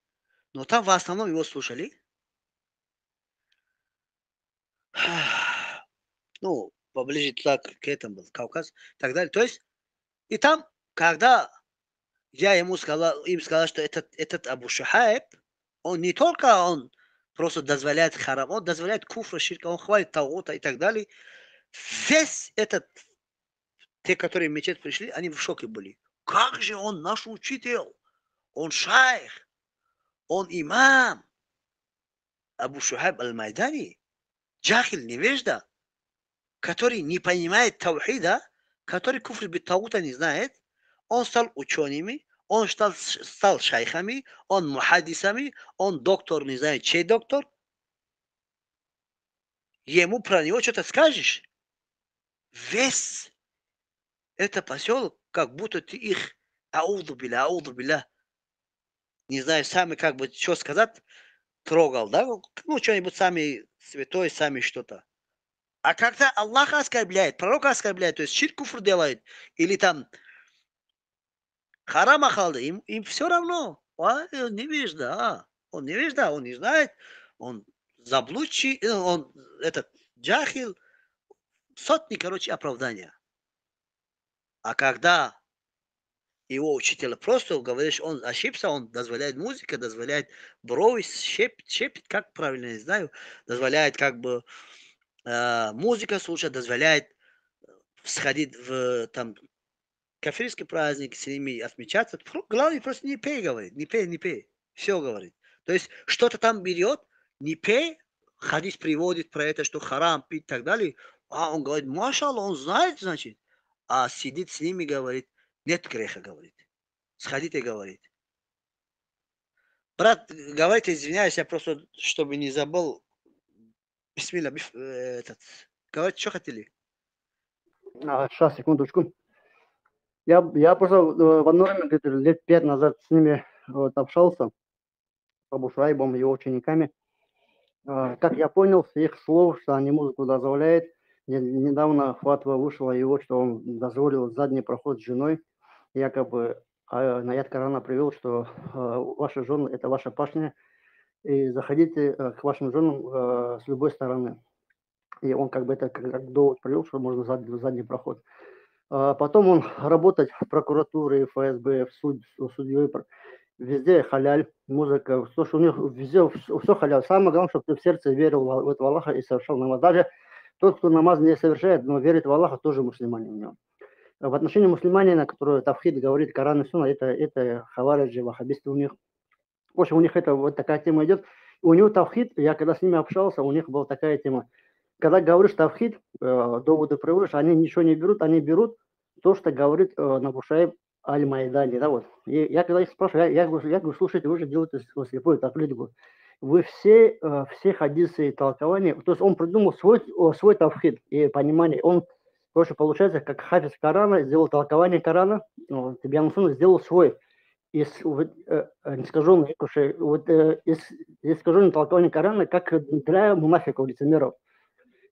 Но там в основном его слушали. Ну, поближе туда, к этому был Кавказ и так далее. То есть, и там, когда я им сказал, что этот Абу Шухайб, он не только он просто дозволяет харам, он дозволяет куфра, ширка, он хвалит таута и так далее. Весь этот, те, которые в мечеть пришли, они в шоке были. Как же он наш учитель? Он шайх, он имам. Абу Шухайб аль-Майдани, джахиль, невежда, который не понимает таухида, который куфр бит таута не знает, он стал учеными, он стал шайхами, он мухаддисами, он доктор, не знаю, чей доктор. Ему про него что-то скажешь. Весь это поселок, как будто ты их ауду биля, не знаю, сами как бы, что сказать, трогал, да? Ну, что-нибудь сами святой, сами что-то. А когда Аллаха оскорбляет, пророка оскорбляет, то есть ширк куфр делает, или там харам ахалды, им все равно. Он невежда, он невежда, он не знает, он заблудший, он этот джахил, сотни, короче, оправдания. А когда его учитель просто говоришь, он ошибся, он дозволяет музыка, дозволяет брови, щепит, как правильно, не знаю, дозволяет как бы музыка слушать, дозволяет сходить в там кафирский праздник, с ними отмечаться. Главное, просто не пей, говорит, не пей. Все говорит. То есть что-то там берет, не пей, хадис приводит про это, что харам пить и так далее. А он говорит, машалла, он знает, значит. А сидит с ними, говорит, нет греха, говорит. Сходите, говорит. Брат, говорите, извиняюсь, я просто, чтобы не забыл. Бисмилля, говорите, что хотели? Сейчас, секундочку. Я просто в одно время, где-то лет 5 назад с ними вот, общался. Абу Шуайбом, его учениками. Как я понял с их слов, что они музыку дозволяют, недавно фатва вышла его, что он дозволил задний проход с женой, якобы аят Корана привел, что ваши жены – это ваша пашня, и заходите к вашим женам с любой стороны. И он как бы это как довод привел, что можно задний проход. Потом он работать в прокуратуре, в ФСБ, в судьей, везде халяль, музыка, то, что у них везде все халяль. Самое главное, чтобы ты в сердце верил в этого Аллаха и совершал намаз. Даже тот, кто намаз не совершает, но верит в Аллаха, тоже мусульманин в нем. В отношении мусульманина, который тавхид говорит, Коран и Сунна, это хавариджи, ваххабисты у них. В общем, у них это вот такая тема идет. У него тавхид, я когда с ними общался, у них была такая тема. Когда говоришь тавхид, доводы приводишь, они ничего не берут, они берут то, что говорит Абу Шуайб Аль-Майдани, да, вот. И я когда их спрашиваю, я говорю, слушайте, вы же делаете слепой таклид, вы все хадисы и толкования, то есть он придумал свой тавхид и понимание, он, короче, получается, как хафиз Корана, сделал толкование Корана, Тибьян Сунна сделал свой, искаженное толкование Корана, как для мунафиков, лицемеров.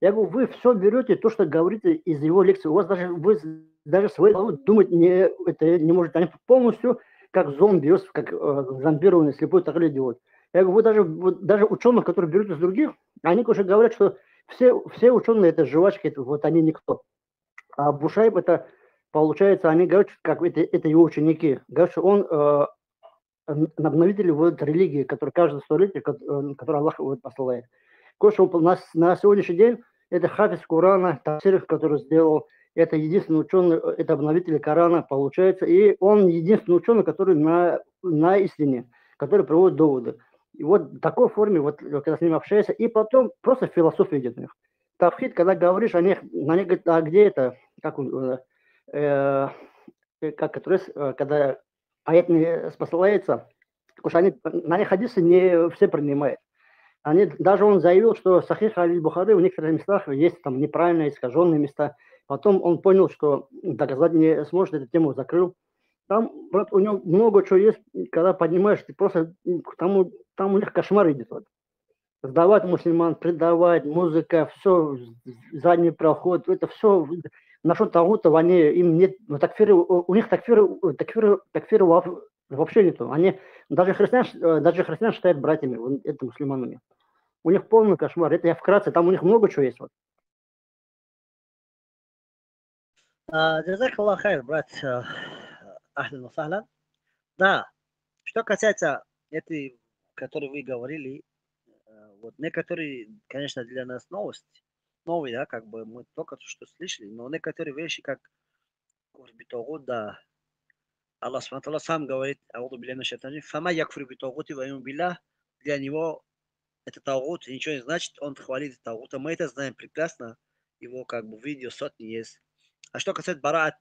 Я говорю, вы все берете, то, что говорите из его лекции. У вас вы даже свои думать не можете. Они полностью как зомби, как зомбированный слепой таклид делают. Я говорю, вы даже ученых, которые берут из других, они уже говорят, что все ученые это жвачки, вот они никто. А Абу Шуайб это, получается, они говорят, как это его ученики. Говорят, что он обновитель вот религии, который каждое столетие, который Аллах вот посылает. Короче, на сегодняшний день это хафиз Корана, тафсир, который сделал, это единственный ученый, это обновитель Корана, получается, и он единственный ученый, который на истине, который приводит доводы. И вот в такой форме, вот когда с ними общаешься, и потом просто философия идет у них. Тавхид, когда говоришь о них, на них говорят, а где это, когда аят не посылается, потому что они на них хадисы не все принимают. Даже он заявил, что Сахих Аль-Бухари в некоторых местах есть там неправильные, искаженные места. Потом он понял, что доказать не сможет, эту тему закрыл. Там, брат, у него много чего есть, когда поднимаешь, ты просто там у них кошмар идет. Вот. Сдавать мусульман, предавать, музыка, все, задний проход, это все насчет того-то, им нет, у них такфира вообще нету. Они даже христиан считают братьями, это мусульманами. У них полный кошмар. Это я вкратце, там у них много чего есть. Вот. Джазак Аллах хайр, брат. Ахлин вассахлян. Да, что касается этой, которой вы говорили, вот некоторые, конечно, для нас новые, да, как бы мы только что слышали, но некоторые вещи, как Курбитогу, да, Аллах Субхану сам говорит, ауду билляхи минаш шайтанир раджим, фама якфур битогути ва юмин биллах, для него это таугут ничего не значит, он хвалит таугута. Мы это знаем прекрасно, его как бы видео сотни есть. А что касается бараат,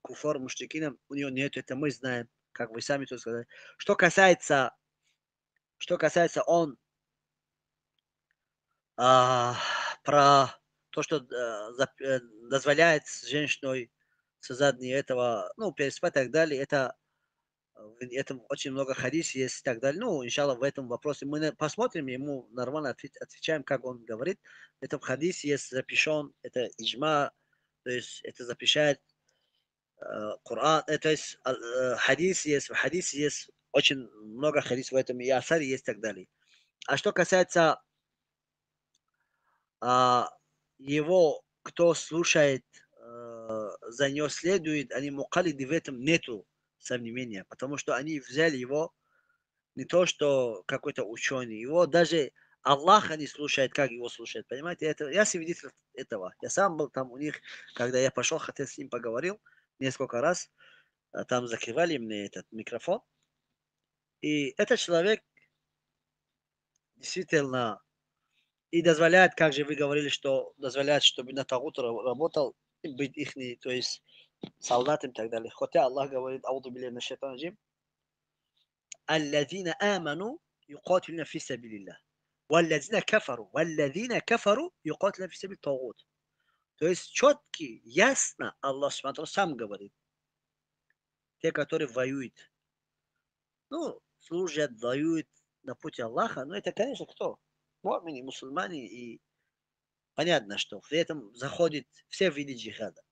куфар, мушрикина, у него нет, это мы знаем, как вы сами тут сказали. Что касается он про то, что дозволяет женщиной с задней этого, переспать и так далее, это в этом очень много хадис есть и так далее. Иншаллах, в этом вопросе мы посмотрим, ему нормально отвечаем, как он говорит. В этом хадисе есть запишен, это иджма, то есть это запрещает Коран, то есть хадис есть, в хадисе есть очень много хадисов в этом, и асари есть и так далее. А что касается его, кто слушает, за него следует, они мукалиды, в этом нету сомнения, потому что они взяли его не то, что какой-то ученый, его даже Аллаха не слушает, как его слушает, понимаете? Я свидетель этого. Я сам был там у них, когда я пошел, хотел с ним поговорил несколько раз, там закрывали мне этот микрофон, и этот человек действительно и дозволяет, как же вы говорили, что дозволяет, чтобы на тагут работал, быть их, то есть солдатом и так далее. Хотя Аллах говорит, ауду билляхи минаш шайтанир раджим, الذين آمنوا يقاتلون في سبيل الله والذين كفروا يقاتلون في سبيل الطاغوت. То есть четкий, ясно Аллах Субхану сам говорит. Те, которые воюют. служат, воюют на пути Аллаха, ну это, конечно, кто? Мумины, мусульмане, и понятно, что в этом заходит все виды джихада.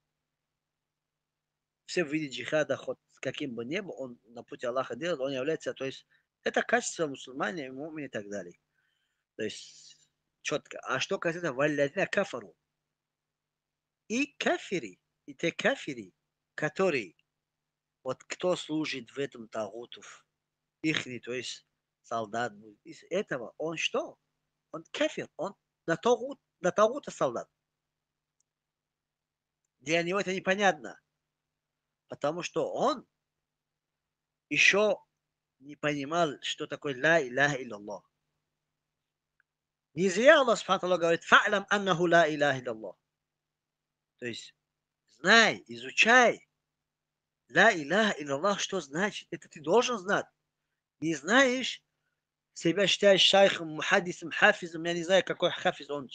Все виды джихада, хоть каким бы ни был, он на пути Аллаха делает, он является, то есть, это качество мусульмане, мумины и так далее. То есть, четко. А что касается валядина кафару, и кафири, и те кафири, которые, вот кто служит в этом тагутов, ихний, то есть, солдат будет, из этого, он что? Он кафир, он на тагута солдат. Для него это непонятно, потому что он еще не понимал, что такое ла иляха илляллах. Не зря Аллах Субхану говорит, фа'лам аннаху ла иляха илляллах. То есть, знай, изучай, ла иляха илляллах, что значит. Это ты должен знать. Не знаешь, себя считаешь шайхом, мухаддисом, хафизом, я не знаю, какой хафиз он.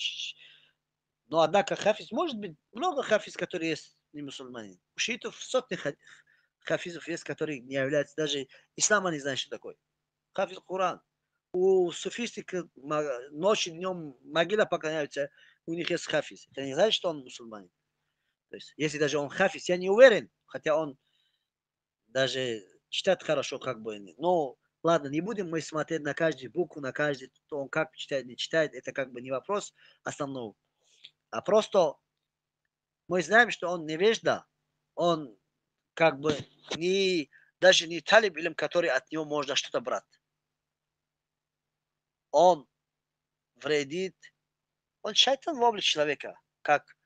Но однако хафиз, может быть, много хафиз, которые есть не мусульмане. У шиитов сотни хафизов есть, которые не являются, даже ислама не знают, что такое. Хафиз Коран. У суфистик ночью, днем могила поклоняются, у них есть хафиз. Это не значит, что он мусульманин. То есть, если даже он хафиз, я не уверен, хотя он даже читает хорошо, как бы. Но ладно, не будем мы смотреть на каждую букву, на каждый, то он как читает, не читает, это как бы не вопрос основной. А просто мы знаем, что он невежда, он как бы даже не талиб илм, который от него можно что-то брать. Он вредит, он шайтан вовлек человека, как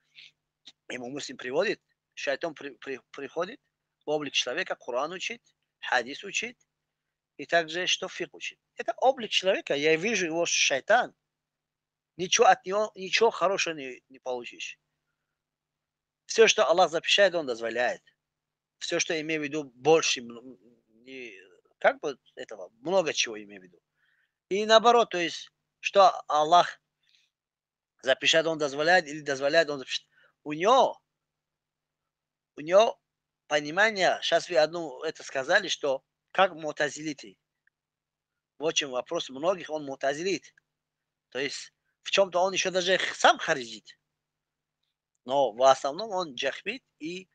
ему Муслим приводит, шайтан приходит в облик человека, Коран учит, хадис учит, и также что фик учит. Это облик человека, я вижу его шайтан, ничего от него, ничего хорошего не получишь. Все, что Аллах запрещает, он дозволяет. Все, что имею в виду, больше, как бы этого, много чего имею в виду. И наоборот, то есть, что Аллах запрещает, он дозволяет, или дозволяет, он запрещает. У него понимание, сейчас вы одну это сказали, что как мутазилиты. Вот в чем вопрос многих, он мутазилит. То есть в чем-то он еще даже сам хариджит. Но в основном он джахмит, и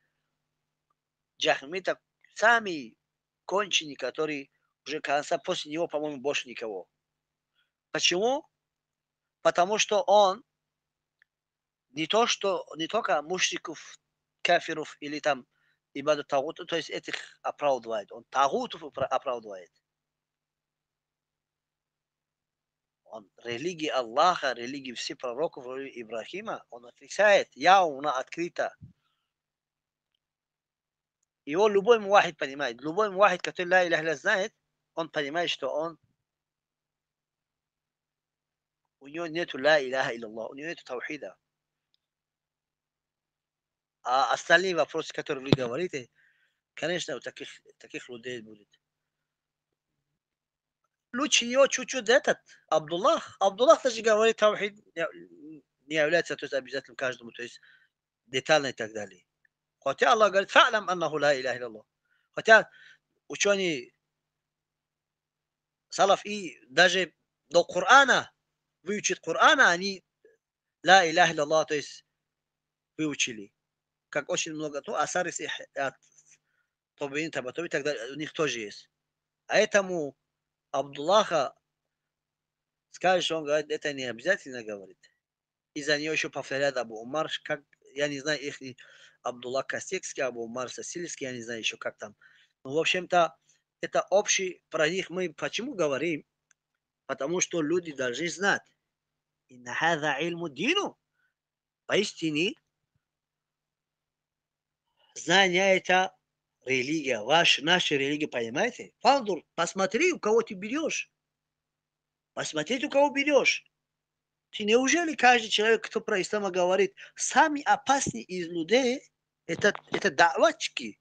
джахмита сами конченые, которые уже конца после него, по-моему, больше никого. Почему? Потому что он не только мушриков, кафиров или там ибаду тагуту, то есть этих оправдывает. Он тагутов оправдывает. Он религии Аллаха, религии всех пророков, религии Ибрахима, он отрицает явно, открыто. Его любой муахид понимает. Любой муахид, который ла иляха илля знает, он понимает, что у него нету ла иляха илляллах, у него нету таухида. А остальные вопросы, которые вы говорите, конечно, у таких людей будет. Лучше его чуть-чуть этот, Абдуллах. Абдуллах даже говорит, таухид не является, то есть обязательно каждому, то есть детально и так далее. Хотя Аллах говорит, фа'лам аннаху ла иляха илляллах. Хотя ученые салаф и даже до Корана, выучить Корана, они ла иляха илляллах, то есть выучили. Как очень много, то асары от Тобин, Табатоби и так далее, у них тоже есть. А этому Абдуллаха скажешь, он говорит, это не обязательно говорит. Из-за нее еще повторяет Абу Умар, как, я не знаю, их Абдуллах Кастекский, Абу Умар Сасильский, я не знаю еще как там. Ну, в общем-то, это общий, про них мы почему говорим? Потому что люди должны знать. Инна хаза ильму дину. Поистине, знание это религия. Наша религия, понимаете? Фандур, посмотри, у кого ты берешь. Посмотреть, у кого берешь. Неужели каждый человек, кто про ислам говорит, самый опасный из людей, это давачки,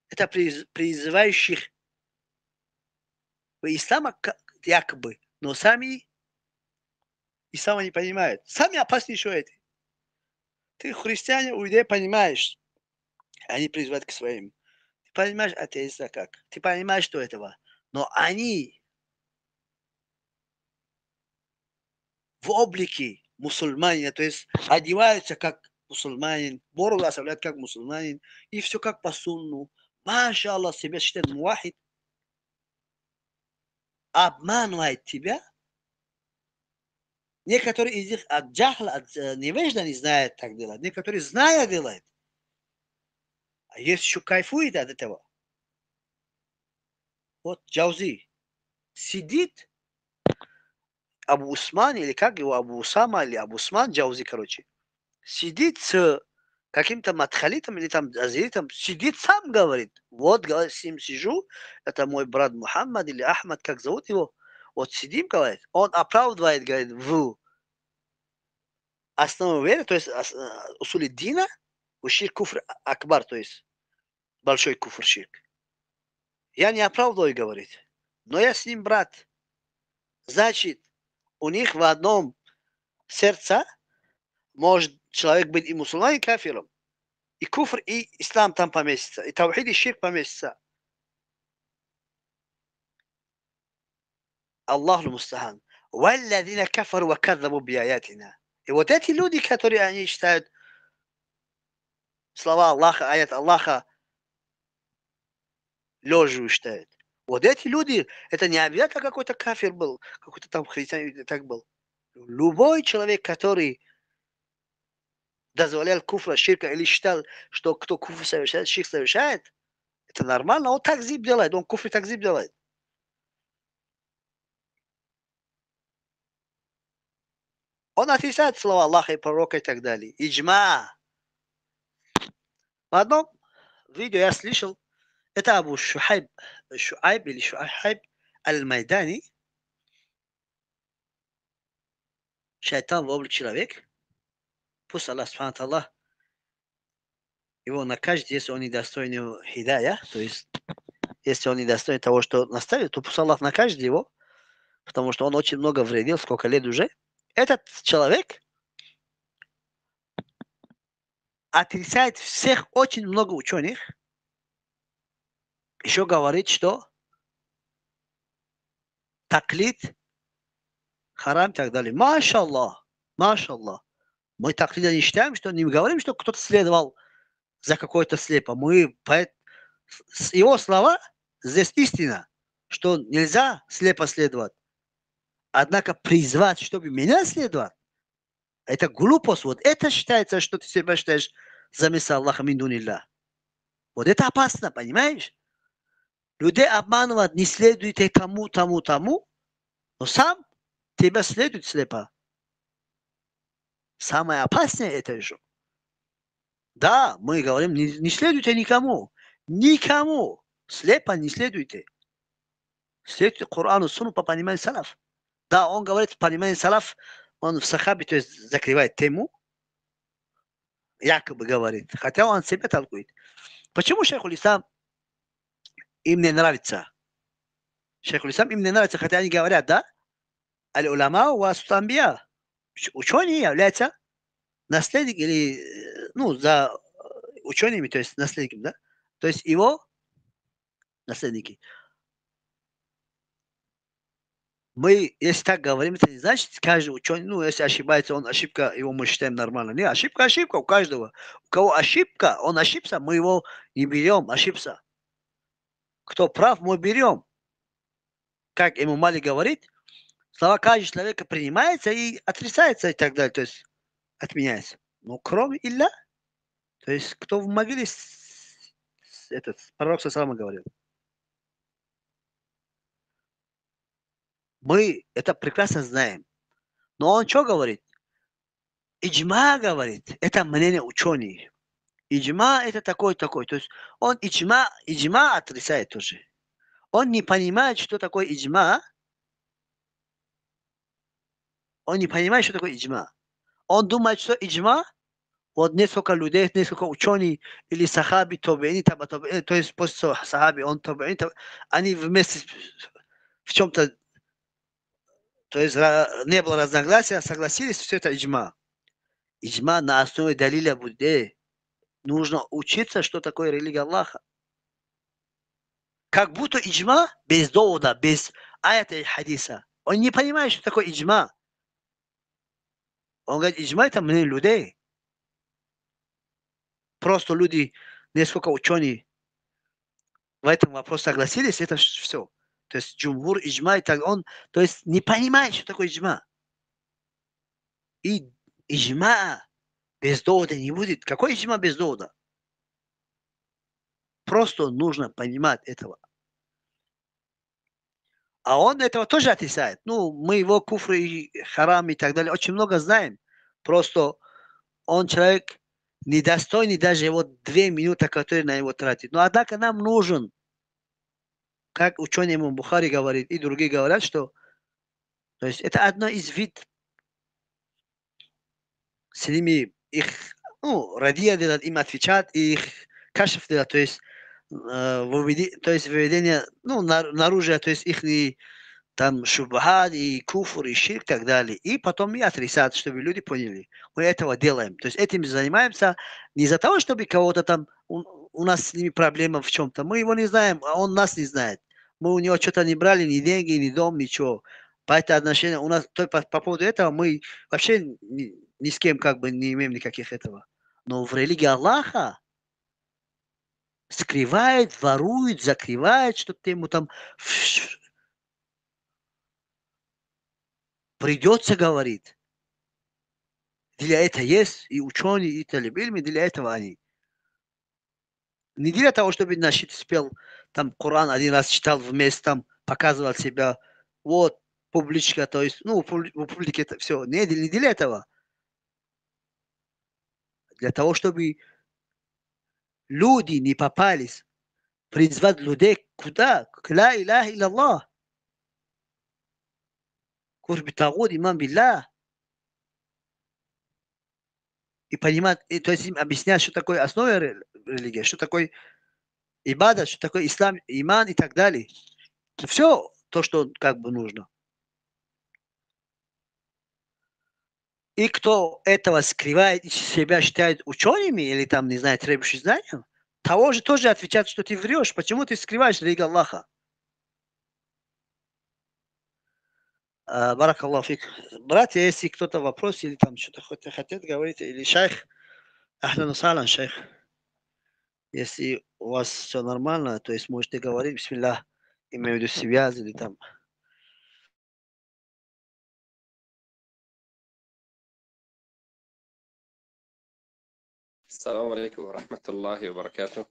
это призывающих в ислама якобы, но сами ислама не понимают. Самый опасный что это? Ты христиане, иудеи понимаешь, они призывают к своим. Ты понимаешь атеиста как? Ты понимаешь, что этого? Но они в облике мусульманина, то есть одеваются как мусульманин, бороду оставляют как мусульманин, и все как по сунну. Маша Аллах, себя считает муахид, обманывает тебя. Некоторые из них от джахла, от невежда не знают так делать. Некоторые зная делают. А есть еще кайфует от этого. Вот Джаузи сидит, Абу Усман, или как его, Абу Усама, или Абу Усман, Джаузи, короче, сидит с каким-то матхалитом или там азиритом, сидит сам, говорит, вот, говорит, с ним сижу, это мой брат Мухаммад или Ахмад, как зовут его, вот сидим, говорит, он оправдывает, говорит, в основу веры, то есть усули дина, ширк куфр акбар, то есть большой куфр ширк. Я не оправдываю, говорит, но я с ним брат. Значит, у них в одном сердце может человек быть и мусульманин, и кафиром. И куфр, и ислам там поместится. И таухид, и ширк поместится. Аллаху мустахан. Валладина кафару ва кадзабу биаятина. И вот эти люди, которые они считают слова Аллаха, аят Аллаха ложью считают. Вот эти люди, это не обязательно какой-то кафир был, какой-то там христианин так был. Любой человек, который дозволял куфра, ширка или считал, что кто куфр совершает, ширк совершает, это нормально, он такзиб делает, он куфр такзиб делает. Он отрицает слова Аллаха и пророка и так далее. Иджма. В одном видео я слышал, это Абу Шуайб или Шуайб Аль-Майдани, шайтан в облике человека. Пусть Аллах Субхану Аллах его накажет, если он недостоин хидая, то есть если он недостоин того, что наставит, то пусть Аллах накажет его, потому что он очень много вредил, сколько лет уже. Этот человек отрицает всех очень много ученых, еще говорит, что таклид харам и так далее. Машаллах, машаллах. Мы таклида не считаем, что не говорим, что кто-то следовал за какой-то слепо. Мы с его слова здесь истина, что нельзя слепо следовать. Однако призвать, чтобы меня следовать, это глупость. Вот это считается, что ты себя считаешь заместо Аллаха мин дунилля. Вот это опасно, понимаешь? Людей обманывать не следует и тому, но сам тебя следует слепо. Самое опасное это же. Да, мы говорим, не следуйте никому. Никому. Слепо не следуйте. Следуйте Корану, Сунну по пониманию салаф. Да, он говорит, понимание салаф, он в сахабе, то есть закрывает тему, якобы говорит, хотя он себя толкует. Почему шейхуль ислам им не нравится? Шейхуль ислам им не нравится, хотя они говорят, да, аль-уляма ва сутамбия. Ученые являются наследник или, ну, за учеными, то есть наследником, да? То есть его наследники. Мы, если так говорим, это не значит, каждый ученый, ну, если ошибается, он ошибка, его мы считаем нормально. Не, ошибка у каждого. У кого ошибка, он ошибся, мы его не берем, ошибся. Кто прав, мы берем. Как Имам Малик говорит, слова каждого человека принимается и отрицается и так далее, то есть отменяется. Но кроме илля, то есть кто в могиле, этот пророк сам говорил. Мы это прекрасно знаем. Но он что говорит? Иджма говорит, это мнение ученых. Иджма это такой. То есть он иджма отрицает тоже. Он не понимает, что такое иджма. Он не понимает, что такое иджма. Он думает, что иджма, вот несколько людей, несколько ученых, или сахаби, табиини, то есть после сахаби, он табиини, они вместе в чем-то, то есть не было разногласия, согласились, все это иджма. Иджма на основе далиля будет. Нужно учиться, что такое религия Аллаха. Как будто иджма без довода, без аята и хадиса. Он не понимает, что такое иджма. Он говорит, иджма это мнение людей. Просто люди, несколько ученые в этом вопросе согласились, это все. То есть джумгур, иджма, и так он, то есть не понимает, что такое иджма. И иджма без довода не будет. Какой иджма без довода? Просто нужно понимать этого. А он этого тоже отрицает. Ну, мы его куфры и харам и так далее очень много знаем. Просто он человек недостойный даже вот 2 минуты, которые на него тратит. Но однако нам нужен, как ученый Имам Бухари говорит, и другие говорят, что то есть это одно из вид с ними их, ну, радия делать, им отвечать, и их кашф делать, то есть, то есть выведение, ну, наружу, то есть их там шубхат и куфр и ширк и так далее. И потом и отрицать, чтобы люди поняли. Мы этого делаем. То есть этим занимаемся не из-за того, чтобы кого-то там, у нас с ними проблема в чем-то. Мы его не знаем, а он нас не знает. Мы у него что-то не брали, ни деньги, ни дом, ничего. По это отношение у нас, по поводу этого мы вообще ни с кем как бы не имеем никаких этого. Но в религии Аллаха скрывает, ворует, закрывает, что-то ему там придется говорить. Для этого есть и ученые, и талиб-ильми, для этого они. Не для того, чтобы значит, спел, там, Коран один раз читал вместе, там, показывал себя, вот, публичка, то есть, ну, в публике это все. Не для этого. Для того, чтобы люди не попались, призвать людей куда? К ла иляха илlallah. Куфр битагут, иман билlah. И понимать, и, то есть им объяснять, что такое основа религии, что такое ибада, что такое ислам, иман и так далее. Все то, что как бы нужно. И кто этого скрывает и себя считает учеными или там, не знаю, требующим знанием, того же тоже отвечают, что ты врешь. Почему ты скрываешь религию Аллаха? Баракаллаху фик. Братья, если кто-то вопрос или там что-то хотят говорить, или шейх, ахлан усалан, шейх. Если у вас все нормально, то есть можете говорить, бисмилlah, имею в виду связь или там. السلام عليكم ورحمة الله وبركاته.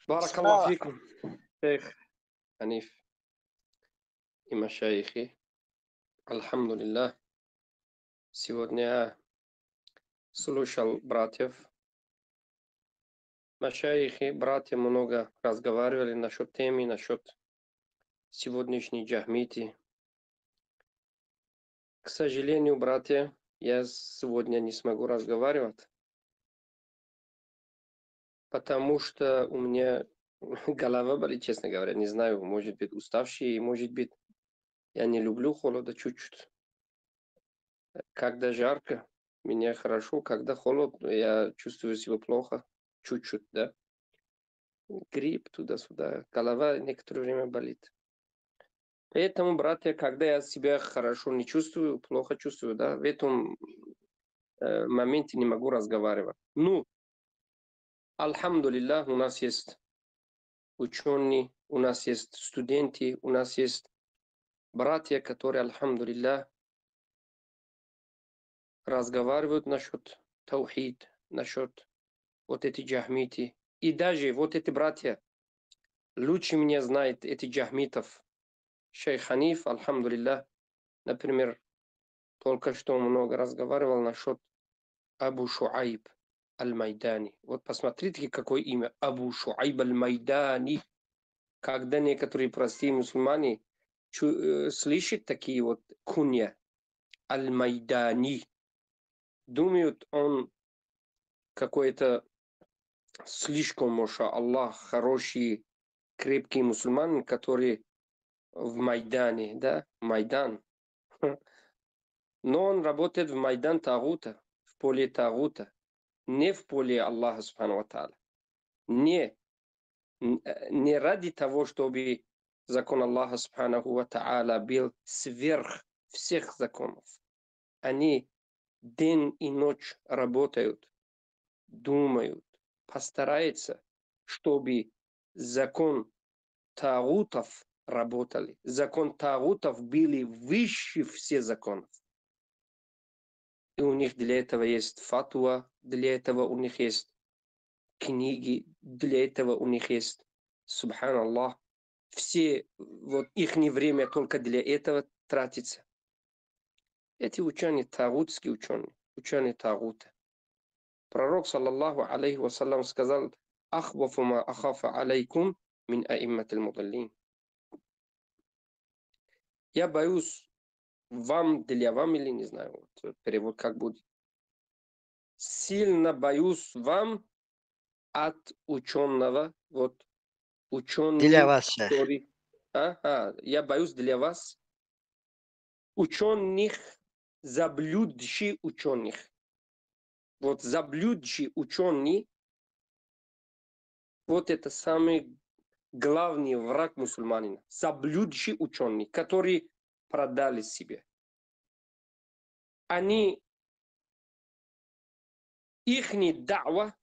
بارك الله فيكم شيخ حنيف и машайихи. Алхамдулилlah. Сегодня слушал братьев. Машайихи, братья много разговаривали насчет темы, насчет сегодняшней джахмити. К сожалению, братья, я сегодня не смогу разговаривать, потому что у меня голова болит, честно говоря. Не знаю, может быть уставший, может быть я не люблю холода чуть-чуть. Когда жарко, мне хорошо, когда холодно, я чувствую себя плохо, чуть-чуть, да. Грипп туда-сюда, голова некоторое время болит. Поэтому, братья, когда я себя хорошо не чувствую, плохо чувствую, да, в этом моменте не могу разговаривать. Ну, альхамдулиллах, у нас есть ученые, у нас есть студенты, у нас есть братья, которые, альхамдулиллах, разговаривают насчет таухид, насчет вот эти джахмити. И даже вот эти братья лучше меня знают, эти джахмитов. Шейх Ханиф, альхамдулиллах, например, только что много разговаривал насчет Абу Шуайб аль-Майдани. Вот посмотрите, какое имя. Абу Шуайб аль-Майдани. Когда некоторые простые мусульмане слышат такие вот кунья аль-Майдани, думают, он какой-то слишком, маша Аллах, хороший, крепкий мусульманин, который в Майдане, да, Майдан. Но он работает в Майдан Тагута, в поле Тагута, не в поле Аллаха Субхану ва Тааля. Не ради того, чтобы закон Аллаха Субхану ва Тааля был сверх всех законов. они день и ночь работают, думают, постараются, чтобы закон тагутов работали. Закон тагутов были выше всех законов. И у них для этого есть фатуа, для этого у них есть книги, для этого у них есть, субханаллах, все вот их время только для этого тратится. Эти ученые тагутские ученые, ученые тагута. Пророк, саллаллаху алейхи вассалям, сказал: «Ахвафу ма ахафа алейкум мин аимматил мудаллин». Я боюсь вам, для вам, или не знаю, вот, перевод как будет. Сильно боюсь вам от ученого, вот ученый, Для вас, шейх. который... я боюсь для вас ученых, заблудших ученых. Вот заблудший ученый, вот это самый главный враг мусульманина. Заблудший ученый, который продали себе. Они, ихний да'ва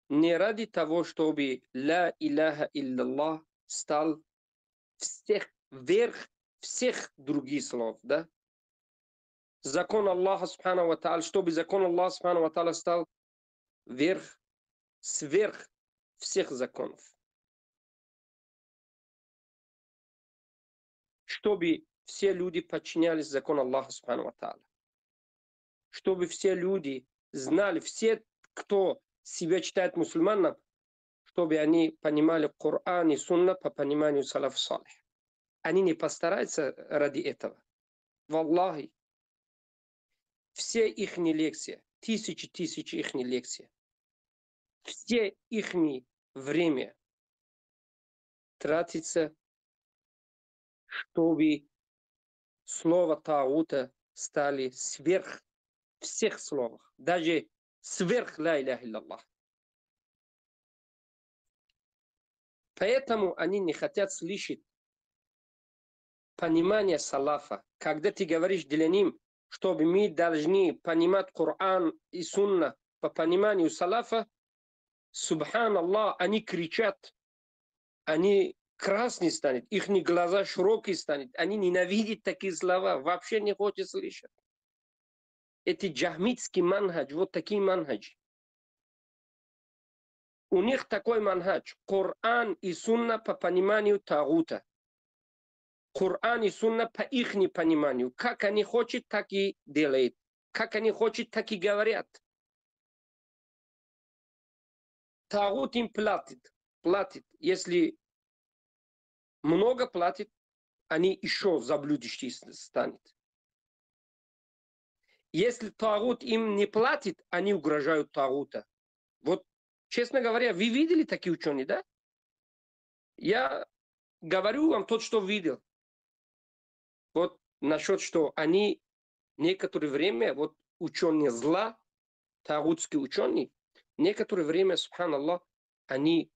не ради того, чтобы ла иляха илляллах стал верх всех других слов, да? Закон Аллаха Субхану ва Тааля, чтобы закон Аллаха Субхану ва Тааля стал сверх всех законов. Чтобы все люди подчинялись закону Аллаха Субхану ва Тааля. Чтобы все люди знали, все, кто себя считает мусульманом, чтобы они понимали Коран и Сунна по пониманию салаф салих. Они не постараются ради этого. Валлахи, все их лекции, тысячи их лекций, все их время тратится, чтобы слово тагута стали сверх всех слов, даже сверх ла иляха илляллах. Поэтому они не хотят слышать понимание салафа. Когда ты говоришь для них, чтобы мы должны понимать Коран и Сунна по пониманию салафа, субханаллах, они кричат, они красные станут, их глаза широкие станут, они ненавидят такие слова, вообще не хотят слышать. Это джахмитский манхадж, вот такие манхаджи. У них такой манхадж, Коран и Сунна по пониманию тагута. Коран и Сунна по их пониманию. Как они хотят, так и делают. Как они хотят, так и говорят. Тагут им платит. Если много платит, они еще заблудящие станут. Если тагут им не платит, они угрожают тагута. Вот, честно говоря, вы видели такие ученые, да? Я говорю вам то, что видел. Вот насчет, что они некоторое время, вот ученые зла, тагутские ученые, некоторое время, субханаллах, они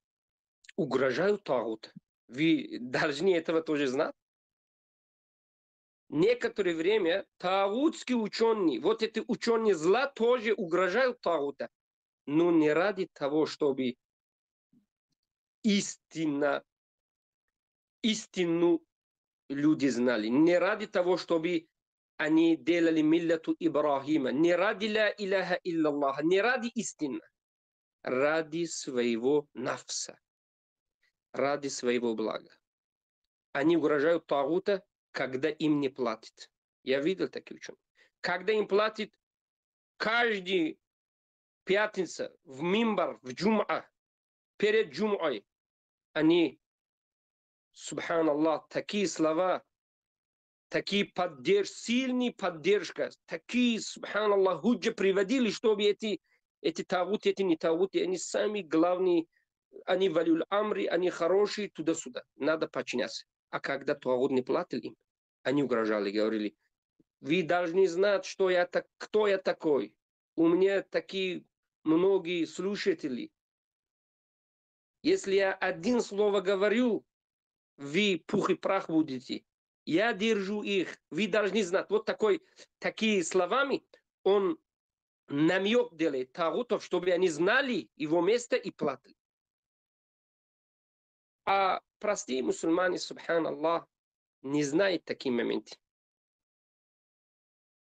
угрожают тагуту. Вы должны этого тоже знать. Некоторое время тагутские ученые, вот эти ученые зла тоже угрожают тагуту, но не ради того, чтобы истину люди знали, не ради того, чтобы они делали милляту Ибрахима, не ради ла иляха илляллах, не ради истины, ради своего нафса, ради своего блага. Они угрожают тагута, когда им не платят. Я видел такие ученые. Когда им платят, каждый пятница в мимбар, в джум'a, перед джум'ой, они, субханаллах, такие слова, такие сильные поддержка, такие, субханаллах, худжа приводили, чтобы эти тагуты, эти не тагуты, они сами главные, они валюл амри, они хорошие, туда-сюда. Надо подчиняться. А когда тагут не платил им, они угрожали, говорили: вы должны знать, кто я такой. У меня такие многие слушатели. Если я один слово говорю, вы пух и прах будете. я держу их, вы должны знать. Вот такие словами он намек делает тагутов, чтобы они знали его место и платили. А простые мусульмане, субханаллах, не знают такие моменты.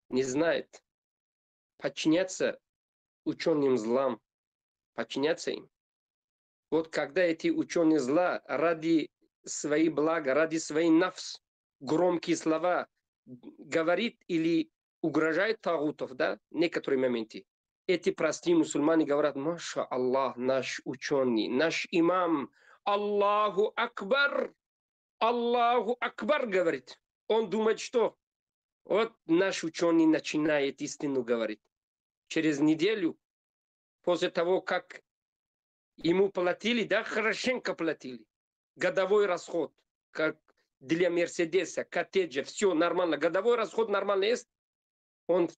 Не знают. Подчиняться ученым злам, подчиняться им. Вот когда эти ученые зла ради своих блага, ради своих нафс, громкие слова говорит или угрожает тагутов, да, некоторые моменты. Эти простые мусульмане говорят: маша Аллах, наш ученый, наш имам, Аллаху Акбар, говорит. Он думает, что вот наш ученый начинает истину говорить. Через неделю, после того, как ему платили, да, хорошенько платили, годовой расход, как для Мерседеса, коттеджа, все нормально, годовой расход нормально есть, он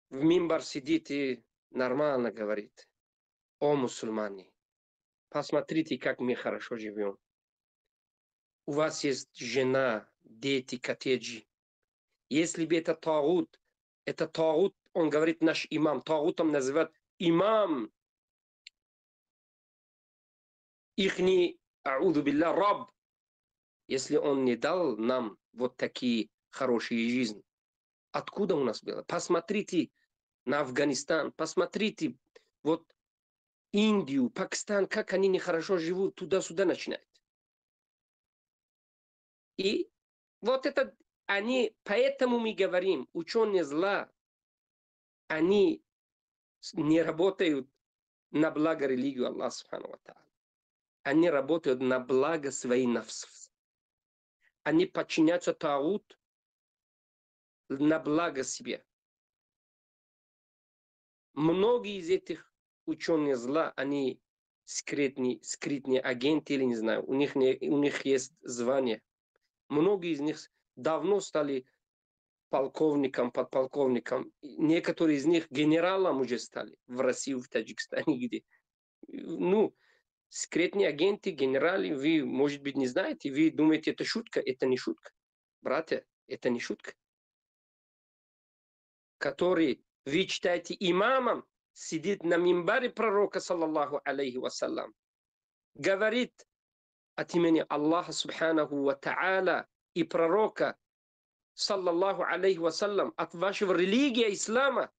в мимбар сидит и нормально говорит: о мусульмане, посмотрите, как мы хорошо живем. У вас есть жена, дети, коттеджи. Если бы это тагут, он говорит, наш имам, тагутом называют имам, ихний, ауду билля, раб, если он не дал нам вот такие хорошие жизни. Откуда у нас было? Посмотрите на Афганистан, посмотрите вот Индию, Пакистан, как они нехорошо живут, туда-сюда начинают. И вот это они, поэтому мы говорим, ученые зла, они не работают на благо религии Аллаха Субхану ва Тааля. Они работают на благо своих нафсов. Они подчиняются тагут на благо себе. Многие из этих ученых зла, они скрытные агенты, или не знаю, у них есть звание. Многие из них давно стали полковником, подполковником. Некоторые из них генералом уже стали в России, в Таджикистане, где. Ну, секретные агенты, генералы, вы, может быть, не знаете, вы думаете, это шутка. Это не шутка. Братья, это не шутка. Который вы читаете имамом, сидит на мимбаре пророка, саллаллаху алейхи вассалям, говорит от имени Аллаха субханаху ва та'аля и пророка, саллаллаху алейхи вассалям, от вашего религии ислама,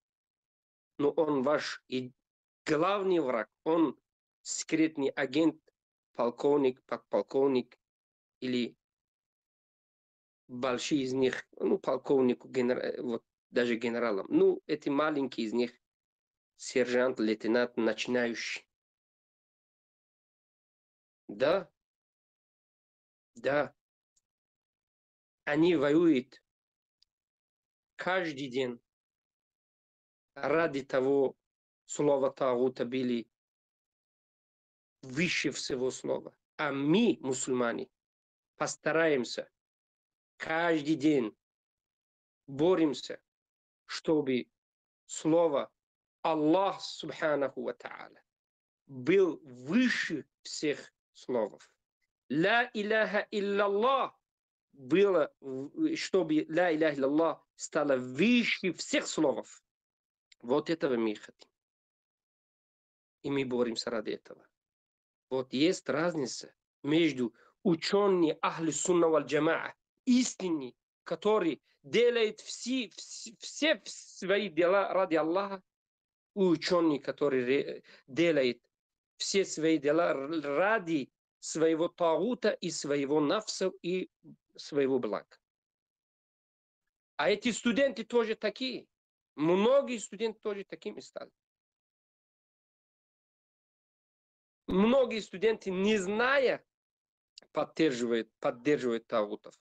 но он ваш и главный враг, он секретный агент, полковник, подполковник или большие из них, ну, полковнику, вот, даже генералам. Ну, эти маленькие из них, сержант, лейтенант, начинающий. Да, да. Они воюют каждый день ради того слова тагута были выше всего слова. А мы, мусульмане, постараемся каждый день боремся, чтобы слово Аллах субханаху ва та'аля был выше всех слов. Ла иляха илляллах было, чтобы ла иляха илляллах стало выше всех слов. Вот этого мы хотим. И мы боремся ради этого. Вот есть разница между учеными ахли сунна валь джамаа, истинные, которые делают все свои дела ради Аллаха, и ученые, которые делают все свои дела ради своего тагута и своего нафса и своего блага. А эти студенты тоже такие. Многие студенты тоже такими стали. Многие студенты, не зная, поддерживают тагутов.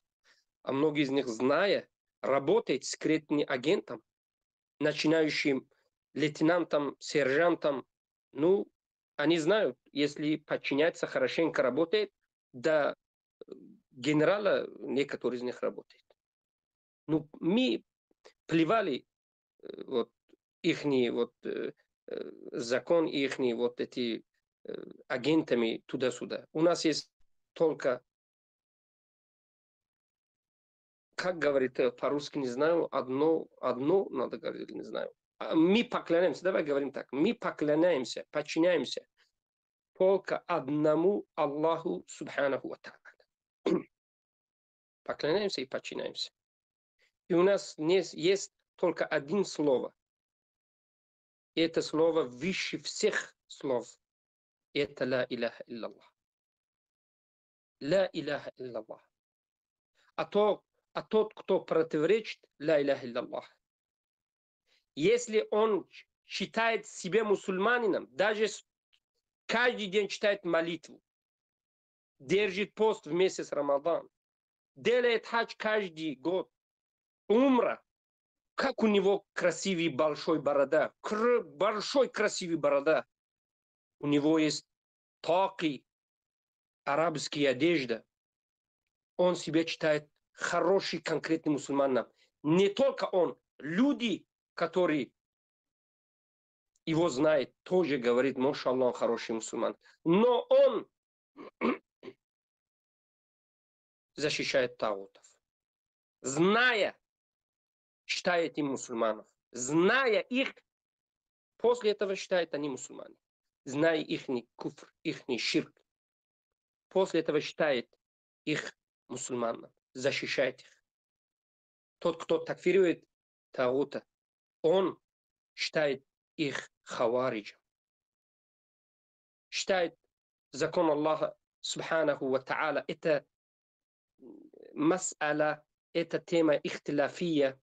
А многие из них, зная, работают секретным агентом, начинающим лейтенантом, сержантом. Ну, они знают, если подчиняться, хорошенько работает, до генерала некоторые из них работают. Ну, мы плевали вот ихний вот закон, ихний вот эти агентами туда-сюда. У нас есть только как говорит по-русски, не знаю, одно надо говорить, не знаю. Мы поклоняемся, давай говорим так, мы поклоняемся, подчиняемся только одному Аллаху Субханаху ва Тааля. Поклоняемся и подчиняемся. И у нас есть только один слово. И это слово выше всех слов. Это ла иляха илляллах. Ла иляха илляллах. А тот, кто противоречит ла иляха илляллах, если он считает себя мусульманином, даже каждый день читает молитву, держит пост в месяц Рамадан, делает хадж каждый год, умра, как у него красивый большой борода, большой красивый борода. У него есть таки, арабские одежда. Он себя считает хороший, конкретный мусульманином. Не только он, люди, которые его знают, тоже говорит, машаллах, он хороший мусульман. Но он защищает тагутов. Зная, считает им мусульманов. Зная их, после этого считает они мусульмане. Зная их куфр, их ширк. После этого считает их мусульманами. Защищает их. Тот, кто такфирует тагута, он считает их хавариджем. Считает закон Аллаха Субханаху ва Тааля. Это мас'аля, это тема ихтиляфия.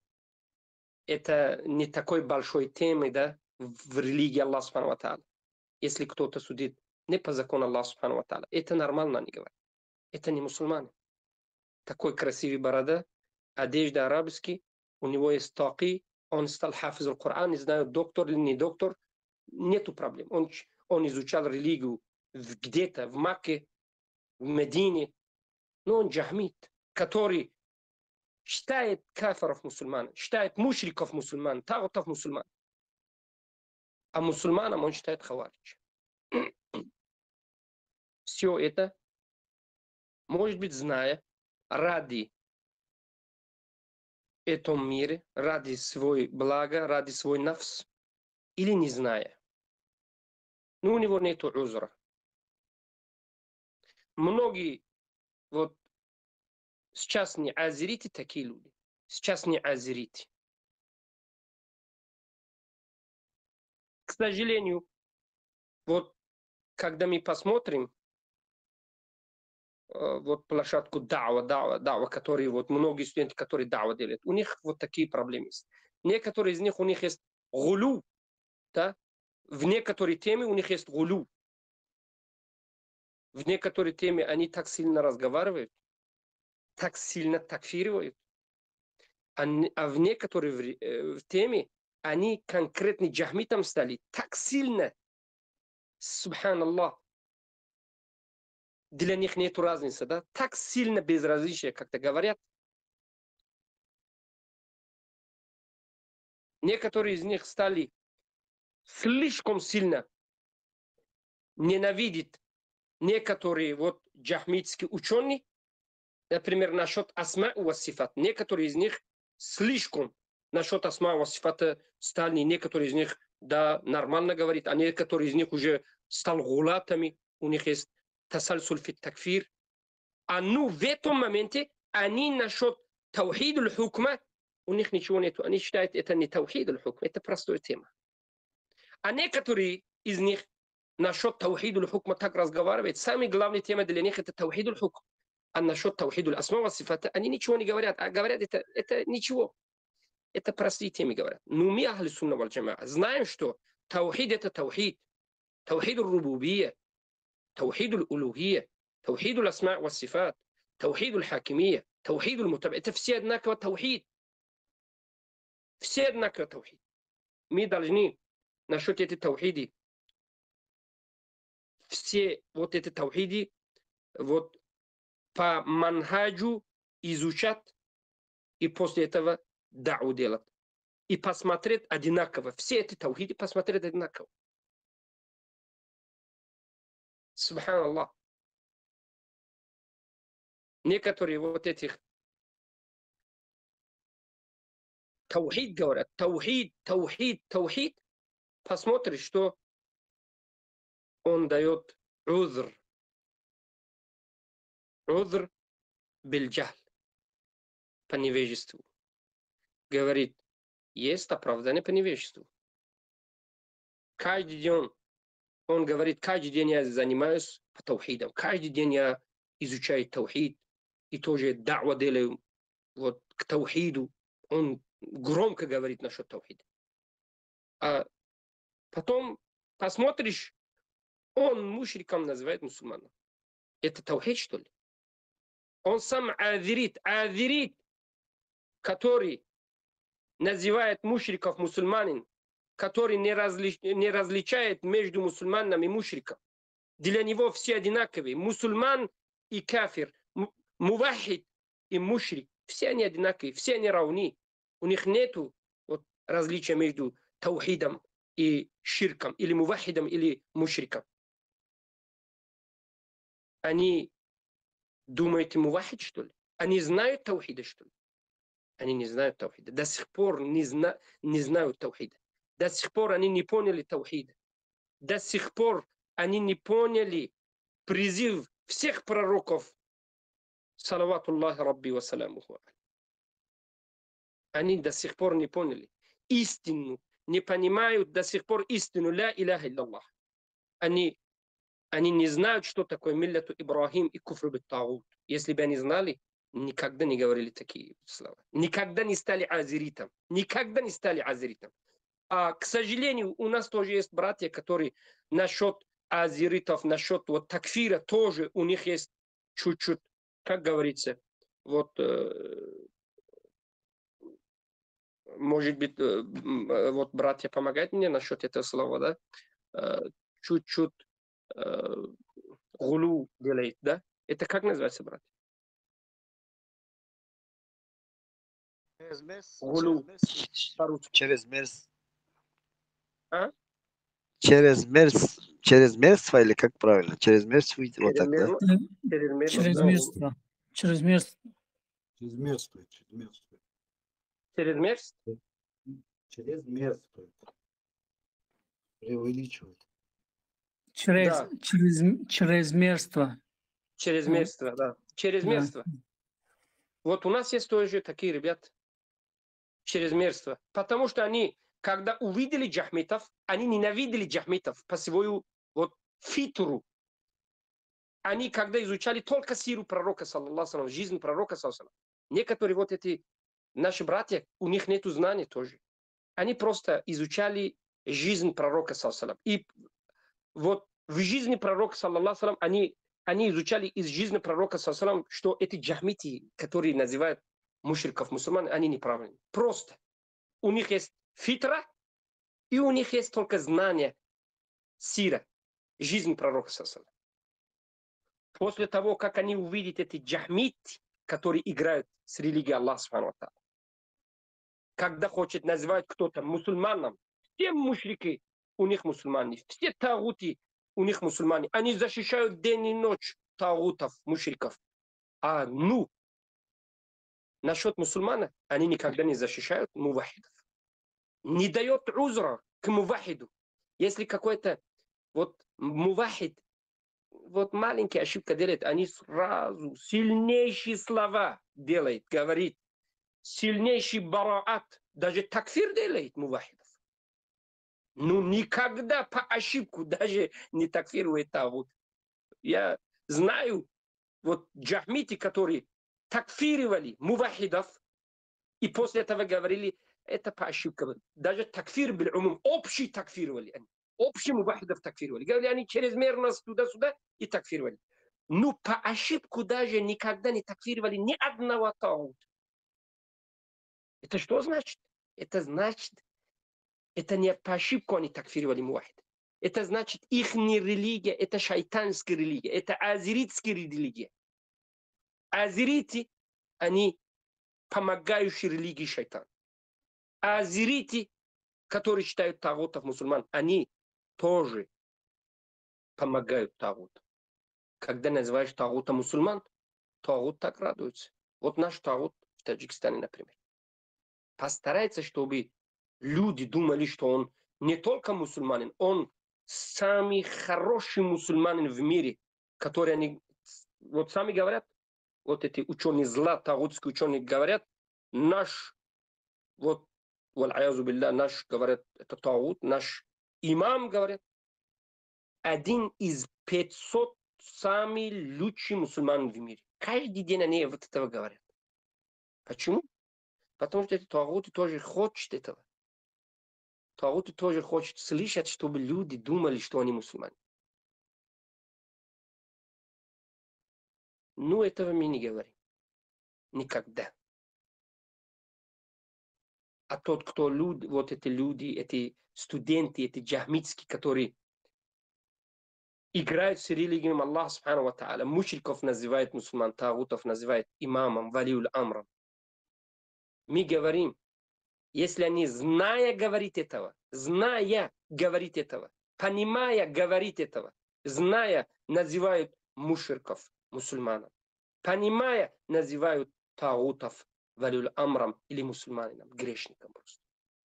Это не такой большой темы, да, в религии Аллаха Субхану ва Тааля. Если кто-то судит не по закону Аллаха Субхану ва Тааля, это нормально, они говорят. Это не мусульмане. Такой красивый борода, одежда арабский, у него есть таки, он стал хафиз аль-Коран, не знаю, доктор или не доктор, нету проблем. Он изучал религию где-то в Макке, в Медине, но он джахмит, который считает кафиров мусульман, считает мушриков мусульман, тагутов мусульман. А мусульманам он считает хаваридж. Все это, может быть, зная, ради этого мира, ради свой блага, ради свой нафс, или не зная. Но у него нету узра. Многие, вот сейчас не азерите такие люди, сейчас не азерите. К сожалению, вот когда мы посмотрим вот площадку дава, которые вот многие студенты, которые дава делают, у них вот такие проблемы есть. Некоторые из них, у них есть гулю, да? В некоторой теме у них есть гулю. В некоторой теме они так сильно разговаривают, так сильно такфируют, а в некоторой теме они конкретно джахмитом стали так сильно, субханаллах. Для них нет разницы, да? Так сильно безразличие, как-то говорят. Некоторые из них стали слишком сильно ненавидеть некоторые вот джахмитские ученые, например, насчет асма ва сифат. Некоторые из них слишком насчет асма ва сифата стали, некоторые из них, да, нормально говорит, а некоторые из них уже стали гулатами, у них есть тасальсуль фит такфир. А ну в этом моменте они насчет таухид аль-хукма, у них ничего нету. Они считают, это не таухид аль-хукма, это простая тема. А некоторые из них насчет таухид аль-хукма так разговаривают. Самая главная тема для них это таухид аль-хукм. А насчет таухид аль-асма ва сифата они ничего не говорят. А говорят, это ничего. Это простые темы говорят. Но мы, ахли сунна валь джамаа, знаем, что таухид это таухид. Таухид аль-рубубия, таухид аль-улухия, таухид аль-асма ва сифат, таухид аль-хакимия, таухид аль-мутаба. Это все одинаково таухид. Все одинаково таухид. Мы должны насчет этих таухиди, все вот эти таухиди, вот по манхаджу изучать и после этого дау делать. И посмотреть одинаково. Все эти таухиди посмотреть одинаково. Субханаллах. Некоторые вот этих таухид говорят, таухид, таухид, таухид, посмотришь, что он дает узр бильджахл, по невежеству. Говорит, есть оправдание по невежеству. Каждый день он говорит, каждый день я занимаюсь таухидом, каждый день я изучаю таухид и тоже дa'ва делаю вот к таухиду. Он громко говорит насчет таухида. А потом посмотришь, он мушриком называет мусульмана. Это таухид, что ли? Он сам азирит, который называет мушриков мусульманин, который не различает между мусульманом и мушриком. Для него все одинаковые. Мусульман и кафир, мувахид и мушрик. Все они одинаковые, все они равны. У них нету вот различия между таухидом и ширком, или мувахидом, или мушриком. Они думают, мувахид, что ли? Они знают таухида, что ли? Они не знают таухида. До сих пор не знают таухида. До сих пор они не поняли таухида. До сих пор они не поняли призыв всех пророков. Салаватуллахи рабби ва саламуху. Они до сих пор не поняли истину, не понимают до сих пор истину ля иляха илляллах. Они не знают, что такое милляту Ибрахим и куфр бит-тагут. Если бы они знали, никогда не говорили такие слова. Никогда не стали азиритом. Никогда не стали азиритом. А, к сожалению, у нас тоже есть братья, которые насчет азиритов, насчет вот такфира тоже у них есть чуть-чуть, как говорится, вот, может быть, вот братья помогают мне насчет этого слова, да, чуть-чуть гулу делает, да? Это как называется, брат? Гулу по-русски. Через мерз. А? Через мерзство или как правильно? Через мерзство вот так, да? Чрезмерство. Чрезмерство. Чрезмерство. Через мерз? Чрезмерство. Преувеличивает. Чрезмерство. Чрезмерство, да. Чрезмерство. Вот у нас есть тоже такие ребята. Чрезмерство. Потому что они, когда увидели джахмитов, они ненавидели джахмитов по свою вот фитру. Они, когда изучали только сиру пророка, саллаллаху, жизнь пророка, саллаллаху, некоторые вот эти наши братья, у них нету знаний тоже. Они просто изучали жизнь пророка, саллаллаху. И вот в жизни пророка, саллаллаху, они изучали из жизни пророка, саллаллаху, что эти джахмити, которые называют мушриков мусульман, они неправильны. Просто. У них есть фитра, и у них есть только знание сира, жизнь пророка, саллаллаху. После того, как они увидят эти джахмити, которые играют с религией Аллаха, субхану ва тааля, когда хочет называть кто-то мусульманом, все мушрики у них мусульмане, все тагути у них мусульмане, они защищают день и ночь тагутов, мушриков. А насчет мусульмана они никогда не защищают мувахидов. Не дает узра к мувахиду. Если какой-то вот мувахид вот маленькая ошибка делает, они сразу сильнейшие слова делает, говорит, сильнейший бараат, даже такфир делает мувахидов. Ну никогда по ошибку даже не такфирует тагут. Я знаю вот джахмити, которые такфировали мувахидов, и после этого говорили, это по ошибкам. Даже такфир был умум, общий такфировали они. Общий мувахидов такфировали. Говорили, они чрезмерно туда-сюда и такфировали. Ну по ошибку даже никогда не такфировали ни одного тагута. Это что значит? Это значит, это не по ошибку они такфировали мувахид. Это значит, их не религия, это шайтанская религия, это азиритская религия. Азирити, они помогающие религии шайтана. Азирити, которые считают тагутов мусульман, они тоже помогают тагуту. Когда называешь тагута мусульман, тагут так радуется. Вот наш тагут в Таджикистане, например. постарается, чтобы люди думали, что он не только мусульманин, он самый хороший мусульманин в мире, который они вот сами говорят, вот эти ученые зла, тагутские ученые говорят, наш, вот, вал'аязу билля, наш, говорят, это тагут, наш имам, говорят, один из 500 самый лучший мусульман в мире. Каждый день они вот этого говорят. Почему? Потому что эти тагуты тоже хотят этого. Тагуты тоже хочет слышать, чтобы люди думали, что они мусульмане. Но этого мы не говорим. Никогда. А тот, кто люди, вот эти люди, эти студенты, эти джахмитские, которые играют с религией Аллаха Субхану ва Тааля, мушриков называют мусульман, тагутов называют имамом, валиул амром. Мы говорим, если они, зная говорить этого, понимая говорить этого, зная, называют мушриков мусульманам, понимая, называют тагутов валиул амрам или мусульманином, грешником просто.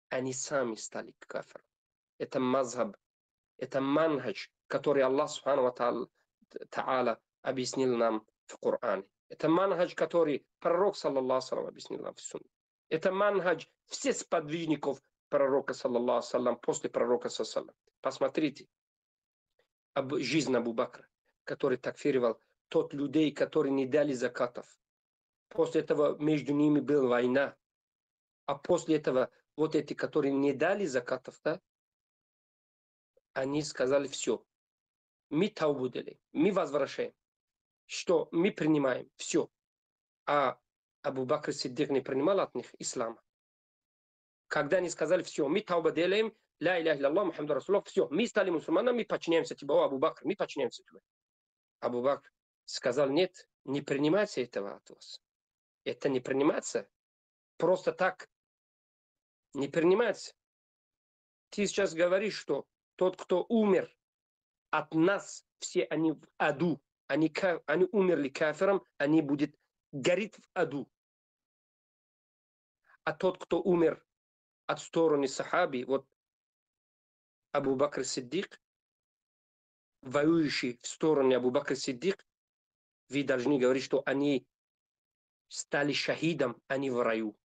Они сами стали кафиром. Это мазхаб, это манхадж, который Аллах Субхану ва Тааля объяснил нам в Коране. Это манхадж, который пророк, саллаллаху салям, объяснил нам в Сунне. Это манхадж всех сподвижников пророка, саллаллаху салям, после пророка, саллаллаху. Посмотрите жизнь Абу Бакра, который такфировал тот людей, которые не дали закатов. После этого между ними была война. А после этого вот эти, которые не дали закатов, да, они сказали: все, мы таубу дали, мы возвращаем, что мы принимаем, все. А Абу Бакр Сиддик не принимал от них ислама. Когда они сказали: все, мы тауба делаем, ля иляха илlallah, Мухаммад Расулуллах, все, мы стали мусульманами, мы подчиняемся тебе, о Абу Бакр, мы подчиняемся тебе. Абу Бакр сказал: нет, не принимайте этого от вас. Это не принимается. Просто так не принимается. Ты сейчас говоришь, что тот, кто умер от нас, все они в аду, они умерли кафиром, они будут гореть в аду. А тот, кто умер от стороны сахаби, вот Абу Бакр Сиддик, воюющий в стороне Абу Бакр Сиддик, вы должны говорить, что они стали шахидом, они в раю.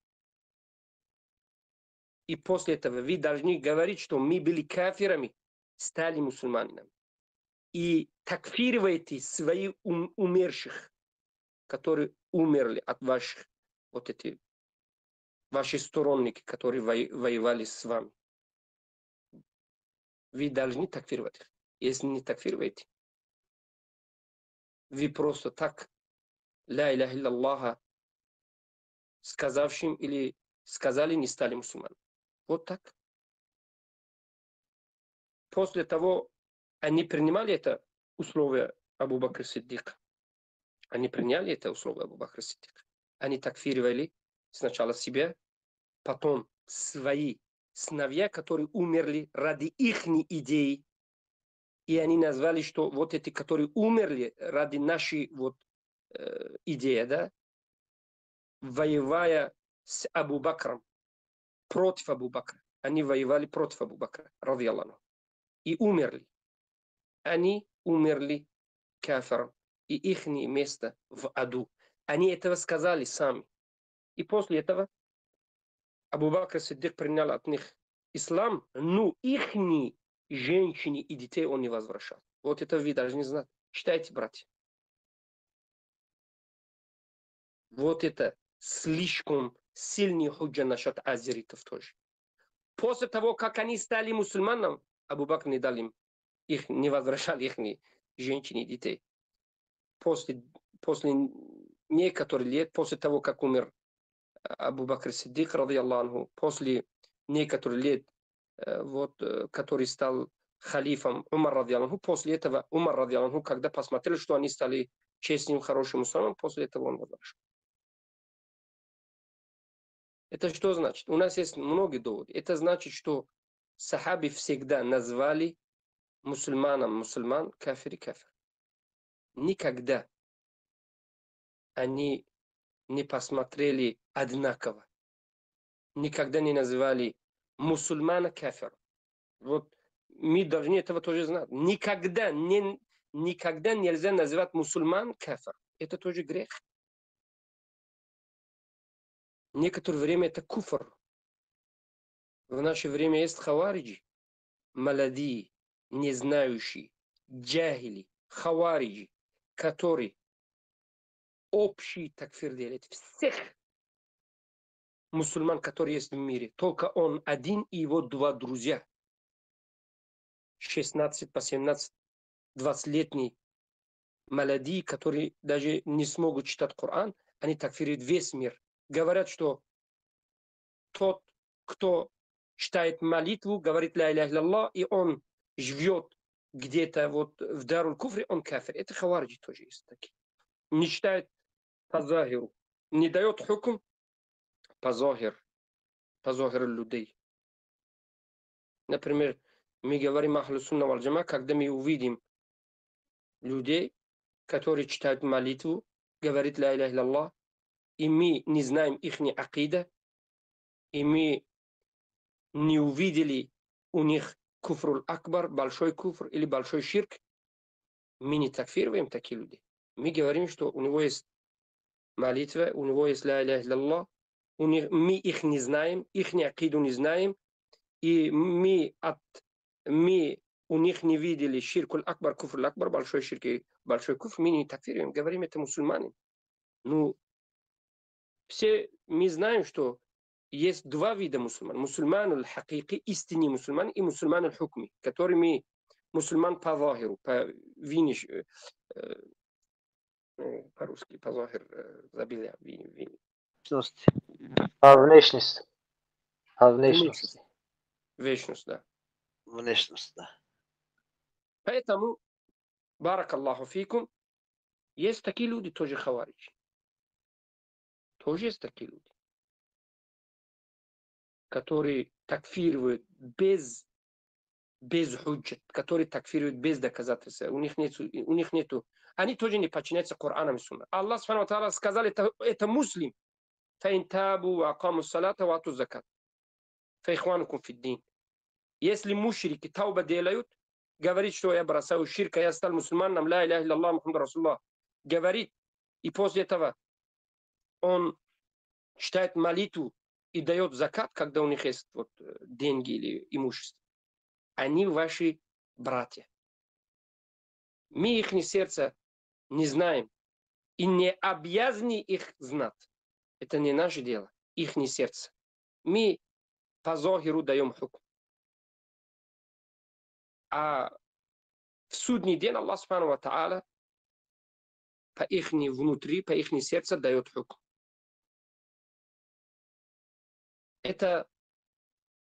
И после этого вы должны говорить, что мы были кафирами, стали мусульманами. И такфируете своих умерших, которые умерли от ваших, вот эти, ваши сторонники, которые воевали с вами. Вы должны такфировать их. Если не такфируете, вы просто так ля иляха илlallah сказавшим или сказали, не стали мусульманами. Вот так. После того, они принимали это условие Абу Бакр Сиддика. Они приняли это условие Абу Бакр Сиддика. Они такфировали сначала себя, потом свои сыновья, которые умерли ради их идеи. И они назвали, что вот эти, которые умерли ради нашей вот, идеи, да, воевая с Абу Бакром, против Абу Бакра. Они воевали против Абу Бакра, ради Аллаху. И умерли. Они умерли кафиром. И их место в аду. Они этого сказали сами. И после этого Абу Бакр Сиддик принял от них ислам, но их женщины и детей он не возвращал. Вот это вы должны знать. Читайте, братья. Вот это слишком сильный худжа насчет азеритов тоже. После того, как они стали мусульманами, Абу Бакр не дал им, их не возвращал их женщин и детей. После некоторых лет, после того, как умер Абу Бакр Сиддик, ради Аллаху, после некоторых лет, вот, который стал халифом Умар, ради Аллаху, после этого Умар, ради Аллаху, когда посмотрел, что они стали честным, хорошим мусульманам, после этого он возвращал. Это что значит? У нас есть многие доводы. Это значит, что сахаби всегда назвали мусульманам мусульман, кафир и кафир. Никогда они не посмотрели одинаково. никогда не называли мусульмана кафир. Вот мы должны этого тоже знать. Никогда нельзя называть мусульман кафир. Это тоже грех. Некоторое время это куфр. В наше время есть хавариджи, молодые, не знающие, джахили, хавариджи, которые общий такфир делают. Всех мусульман, которые есть в мире. Только он один и его два друзья. 16 по 17, 20-летние молодые, которые даже не смогут читать Коран, они такфируют весь мир. Говорят, что тот, кто читает молитву, говорит ля иляха илlallah, и он живет где-то вот в Даруль Куфре, он кафир. Это хавариджи тоже есть такие. Не читает по захиру, не дает хукм по захиру людей. Например, мы говорим ахлю сунна валь джама, когда мы увидим людей, которые читают молитву, говорит ля иляха илlallah, и мы не знаем их акида, и мы не увидели у них куфруль акбар, большой куфр или большой ширк, мы не такфируем такие люди. Мы говорим, что у него есть молитва, у него есть ля иляха илlallah, мы их не знаем, их акиду не знаем, и мы у них не видели ширкуль акбар, куфруль акбар, большой ширк и большой куфр, мы не такфируем, говорим, это мусульмане. Ну, все мы знаем, что есть два вида мусульман. Мусульман аль-хакики, истинный мусульман, и мусульман аль-хукми, которыми мусульман по захиру, по виниш, по-русски, по захир, забил я, Внешность. Внешность. Вечность, да. Внешность, да. Поэтому, баракаллаху фикум, есть такие люди, тоже хавариджи. Тоже есть такие люди, которые такфируют без худжат, которые такфируют без доказательства. У них нету. Они тоже не подчиняются Корану и Сунна. Аллах субхану ва тааля сказал, это муслим. فَإِنْ تَابُوا وَأَقَامُوا الصَّلَاةَ وَآتُوا الزَّكَاةَ فَإِخْوَانُكُمْ فِي الدِّينِ. Если мушрики тауба делают, говорит, что я бросаю ширка, я стал мусульманом, ля иляха илlallah, Мухаммад Расулуллах, говорит, и после этого он читает молитву и дает закат, когда у них есть вот деньги или имущество. Они ваши братья. Мы их сердце не знаем и не обязаны их знать. Это не наше дело, их сердце. Мы по захиру даем хукм. А в судный день Аллах субхану ва тааля по их внутри, по их сердцу дает хукм. Это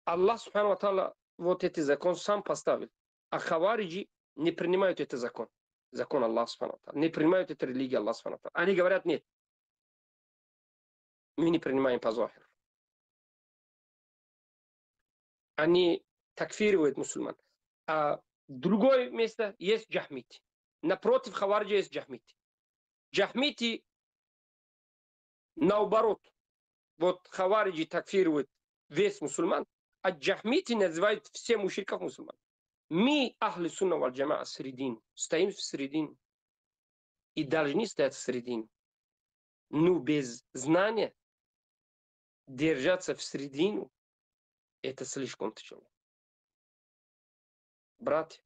Аллах субхану ва тааля вот этот закон сам поставил. А хавариджи не принимают этот закон. Закон Аллаха субхану ва тааля. Не принимают эту религию Аллаха субхану ва тааля. Они говорят, нет. Мы не принимаем по захиру. Они такфируют мусульман. А в другое место есть джахмити. Напротив хавариджи есть джахмити. Джахмити наоборот. Вот хавариджи такфируют весь мусульман, а джахмити называют все мушриков мусульман. Мы, ахли сунна валь джамаа, средин. Стоим в середине. И должны стоять в середине. Но без знания держаться в середину, это слишком тяжело. Братья,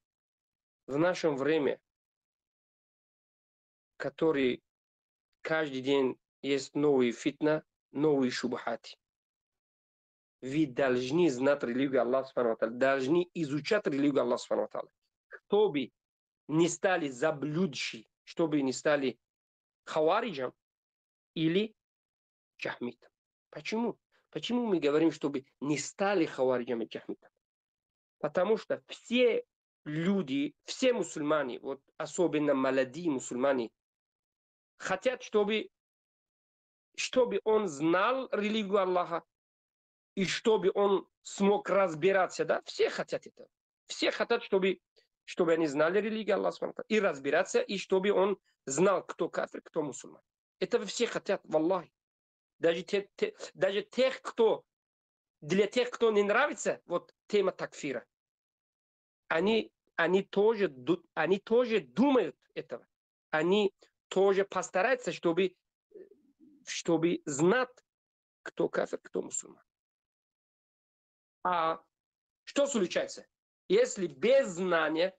в нашем время, который каждый день есть новые фитна, новые шубхати. Вы должны знать религию Аллаха субхану ва тааля, должны изучать религию Аллаха субхану ва тааля, чтобы не стали заблудшие, чтобы не стали хавариджам или джахмитом. Почему? Почему мы говорим, чтобы не стали хавариджам и джахмитом? Потому что все люди, все мусульмане, вот особенно молодые мусульмане, хотят, чтобы он знал религию Аллаха и чтобы он смог разбираться. Да? Все хотят это. Все хотят, чтобы они знали религию Аллаха и разбираться, и чтобы он знал, кто кафир, кто мусульман. Это все хотят, валлахи. Даже тех, кто для тех, кто не нравится, вот тема такфира, они тоже думают этого. Они тоже постараются, чтобы знать, кто кафир, кто мусульман. А что случается? Если без знания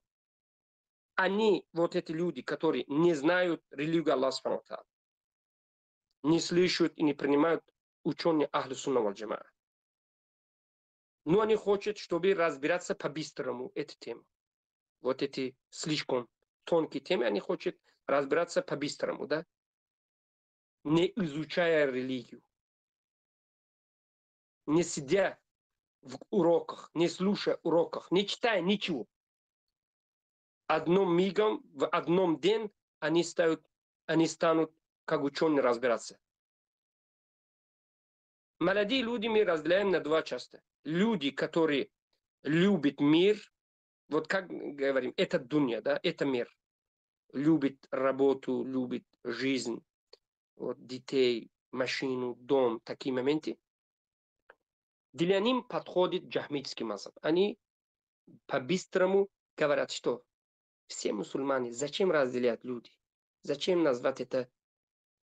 они, вот эти люди, которые не знают религию Аллаха Субхану ва Тааля, не слышат и не принимают учения Ахлю Сунна валь Джамаа, но они хотят, чтобы разбираться по-быстрому эту тему. Вот эти слишком тонкие темы, они хотят разбираться по-быстрому, да? Не изучая религию, не сидя в уроках, не слушая уроках, не читая ничего. Одним мигом, в одном день они станут как ученые разбираться. Молодые люди мы разделяем на два части. Люди, которые любят мир, вот как говорим, это дунья, да, это мир. Любит работу, любит жизнь, вот, детей, машину, дом, такие моменты. Для них подходит джахмитский мазхаб. Они по-быстрому говорят, что все мусульмане, зачем разделять люди? Зачем назвать это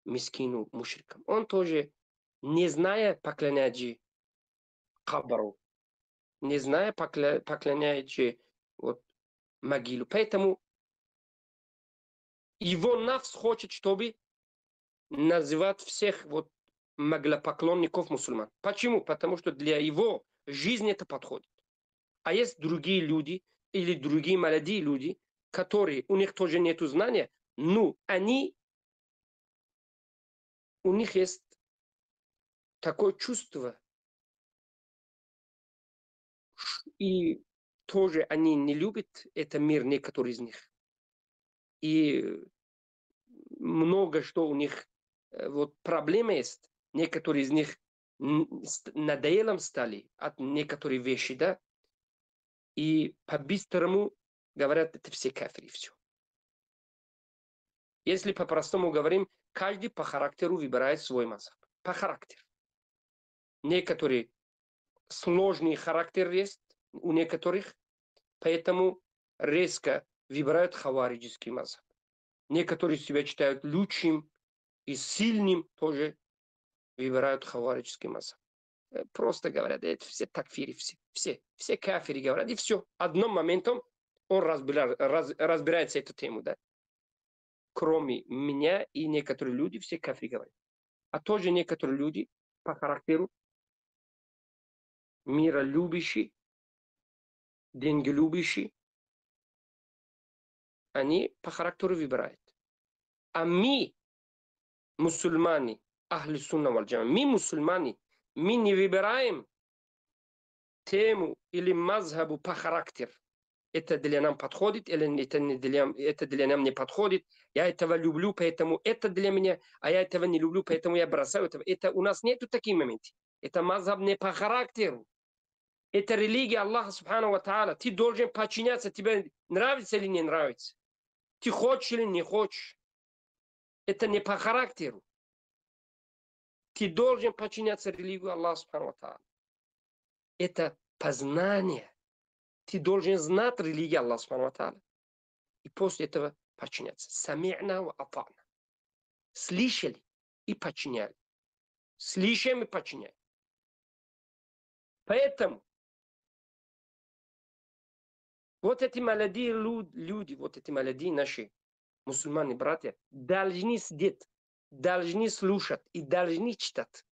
мискину мушриком? Он тоже, не зная, поклоняется кабару, не зная, поклоняется вот, могилу. Поэтому его нафс хочет, чтобы называть всех вот, моглопоклонников мусульман. Почему? Потому что для его жизни это подходит. А есть другие люди или другие молодые люди, которые, у них тоже нет знания, но у них есть такое чувство, и тоже они не любят этот мир, некоторые из них. И много что у них вот проблема есть. Некоторые из них надоелым стали от некоторых вещей, да? И по-быстрому говорят, это все кафири, все. Если по-простому говорим, каждый по характеру выбирает свой мазхаб. По характеру. Некоторые сложный характер есть у некоторых, поэтому резко выбирают хавариджский мазхаб. Некоторые себя считают лучшим и сильным, тоже выбирают хавариджский мазхаб. Просто говорят, это все такфири, все кафири говорят, и все. Одним моментом он разбирается эту тему, да. Кроме меня и некоторые люди, все кафири говорят. А тоже некоторые люди по характеру миролюбящие, деньголюбящие, они по характеру выбирают. А мы, мусульмане, ахли сунна валь джама, мы мусульмане, мы не выбираем тему или мазхабу по характеру. Это для нас подходит, или это для нас не подходит. Я этого люблю, поэтому это для меня, а я этого не люблю, поэтому я бросаю этого. Это у нас нету таких моментов. Это мазхаб не по характеру. Это религия Аллаха Субхану ва Тааля. Ты должен подчиняться, тебе нравится или не нравится. Ты хочешь или не хочешь. Это не по характеру. Ты должен подчиняться религии Аллаха Субхану ва Тааля. Это познание. Ты должен знать религию Аллаха Субхану ва Тааля. И после этого подчиняться. Сами'на ва ата'на. Слышали и подчиняли. Слышим и подчиняем. Поэтому вот эти молодые люди, вот эти молодые наши мусульмане, братья, должны сидеть, должны слушать и должны читать.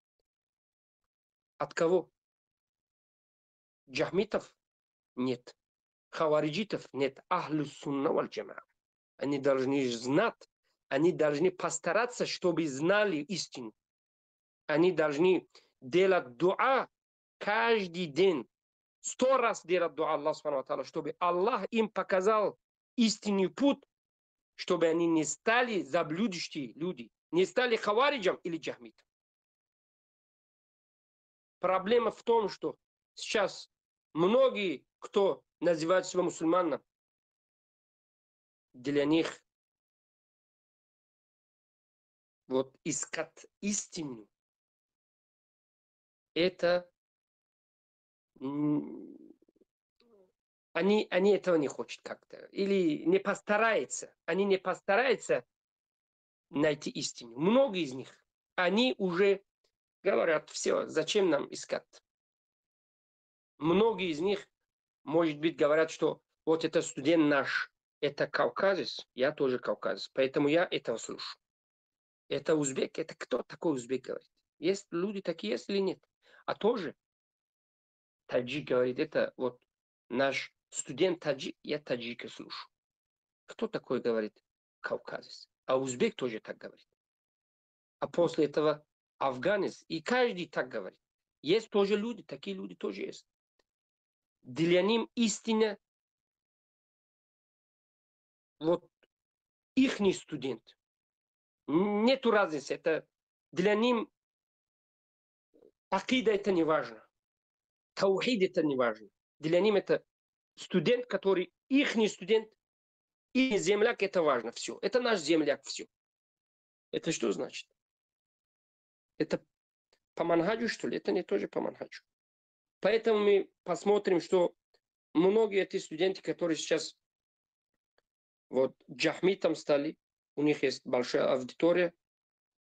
От кого? Джахмитов? Нет. Хавариджитов? Нет. Ахлю сунна валь джамаа. Они должны знать, они должны постараться, чтобы знали истину. Они должны делать дуа каждый день. 100 раз делать дуа Аллаху Субхану ва Тааля, чтобы Аллах им показал истинный путь, чтобы они не стали заблудящие люди, не стали хавариджем или джахмитом. Проблема в том, что сейчас многие, кто называют себя мусульманами, для них вот искать истину, это они этого не хотят как-то. Или не постараются. Они не постараются найти истину. Многие из них, они уже говорят, все, зачем нам искать? Многие из них, может быть, говорят, что вот это студент наш, это кавказец, я тоже кавказец, поэтому я этого слушаю. Это узбек, это кто такой узбек говорит? Есть люди такие, есть или нет? А тоже таджик говорит, это вот наш студент таджик, я таджика слушаю. Кто такой говорит кавказец? А узбек тоже так говорит. А после этого афганец, и каждый так говорит. Есть тоже люди, такие люди тоже есть. Для них истина, вот ихний студент. Нету разницы. Это для них акида это не важно. Таухид это не важно. Для них это студент, который ихний студент, и земляк это важно. Все. Это наш земляк. Все. Это что значит? Это по манхаджу, что ли? Это не тоже по манхаджу. Поэтому мы посмотрим, что многие эти студенты, которые сейчас вот джахмитом стали, у них есть большая аудитория,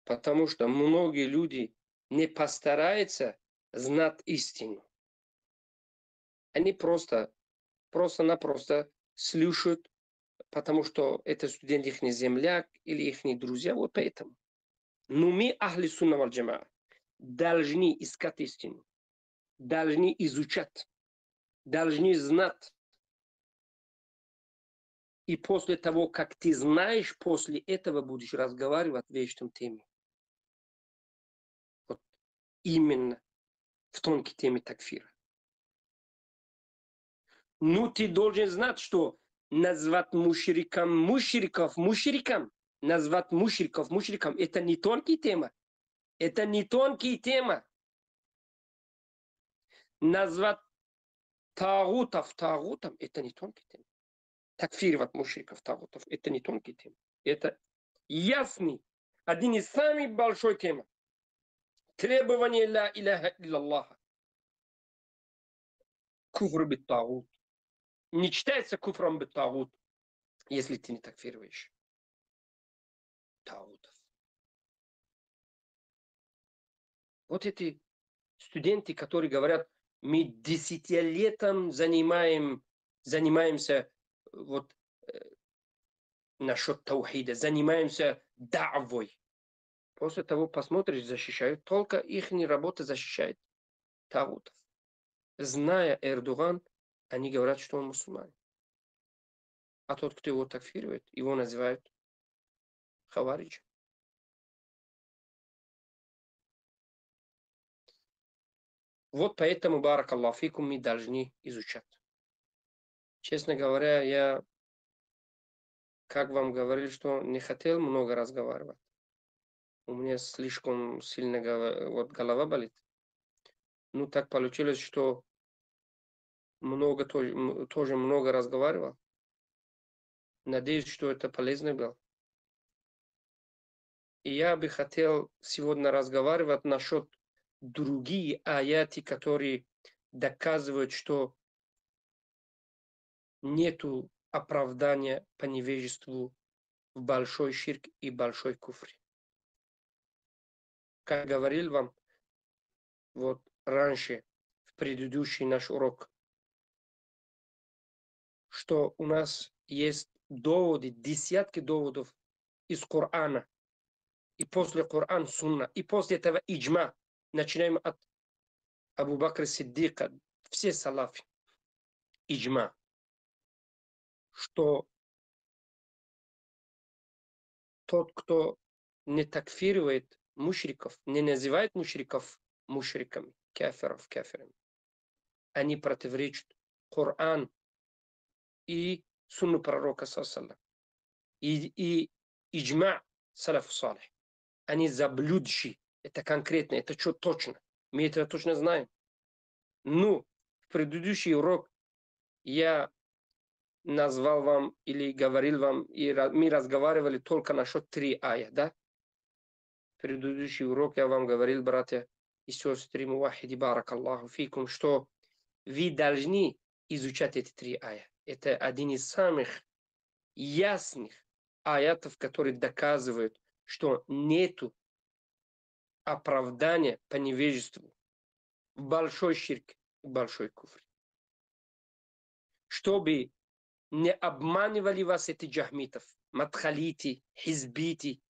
потому что многие люди не постараются знать истину. Они просто-напросто слушают, потому что это студент их не земляк или их не друзья, вот поэтому. Но мы, ахли сунна валь джамаа, должны искать истину, должны изучать, должны знать. И после того, как ты знаешь, после этого будешь разговаривать в вечном теме. Вот именно в тонкой теме такфира. Ну, ты должен знать, что назвать мушриком, назвать мушриком, это не тонкая тема. Это не тонкая тема. Назвать тагутом, это не тонкая тема. Такфировать мушриков, тагутов, это не тонкая тема. Это ясный, один из самых больших тем. Требование ла иляха илляллаха. Куфр бит тагут. Не читается куфром бит тагут, если ты не такфируешь тагутов. Вот эти студенты, которые говорят, мы десятилетием занимаемся вот насчет таухида, занимаемся давой. После того посмотришь, защищают, только их работа защищает тагутов. Зная Эрдоган, они говорят, что он мусульманин. А тот, кто его такфирует, его называют хавариджем. Вот поэтому, баракаллаху фикум, мы должны изучать. Честно говоря, я, как вам говорил, что не хотел много разговаривать. У меня слишком сильно вот голова болит. Ну, так получилось, что тоже много разговаривал. Надеюсь, что это полезно было. И я бы хотел сегодня разговаривать насчет другие аяты, которые доказывают, что нету оправдания по невежеству в большой ширк и большой куфре. Как говорил вам вот раньше, в предыдущий наш урок, что у нас есть доводы, десятки доводов из Корана, и после Коран сунна, и после этого иджма. Начинаем от Абу Бакра Сиддика, все салафи. Иджма. Что тот, кто не такфирует мушриков, не называет мушриков мушриками, кафиров кафирами, они противоречат Коран и сунну пророка саллаллаху и иджма салафу салих. Они заблудшие. Это конкретно, это что точно. Мы это точно знаем. Ну, в предыдущий урок я назвал вам или говорил вам, и мы разговаривали только насчет 3 ая, да? В предыдущий урок я вам говорил, братья и сестры, мувахиди, баракаллаху фикум, что вы должны изучать эти 3 ая. Это один из самых ясных аятов, которые доказывают, что нету оправдания по невежеству в большой ширк и большой куфр. Чтобы не обманывали вас эти джахмитов, мадхалити, хизбити,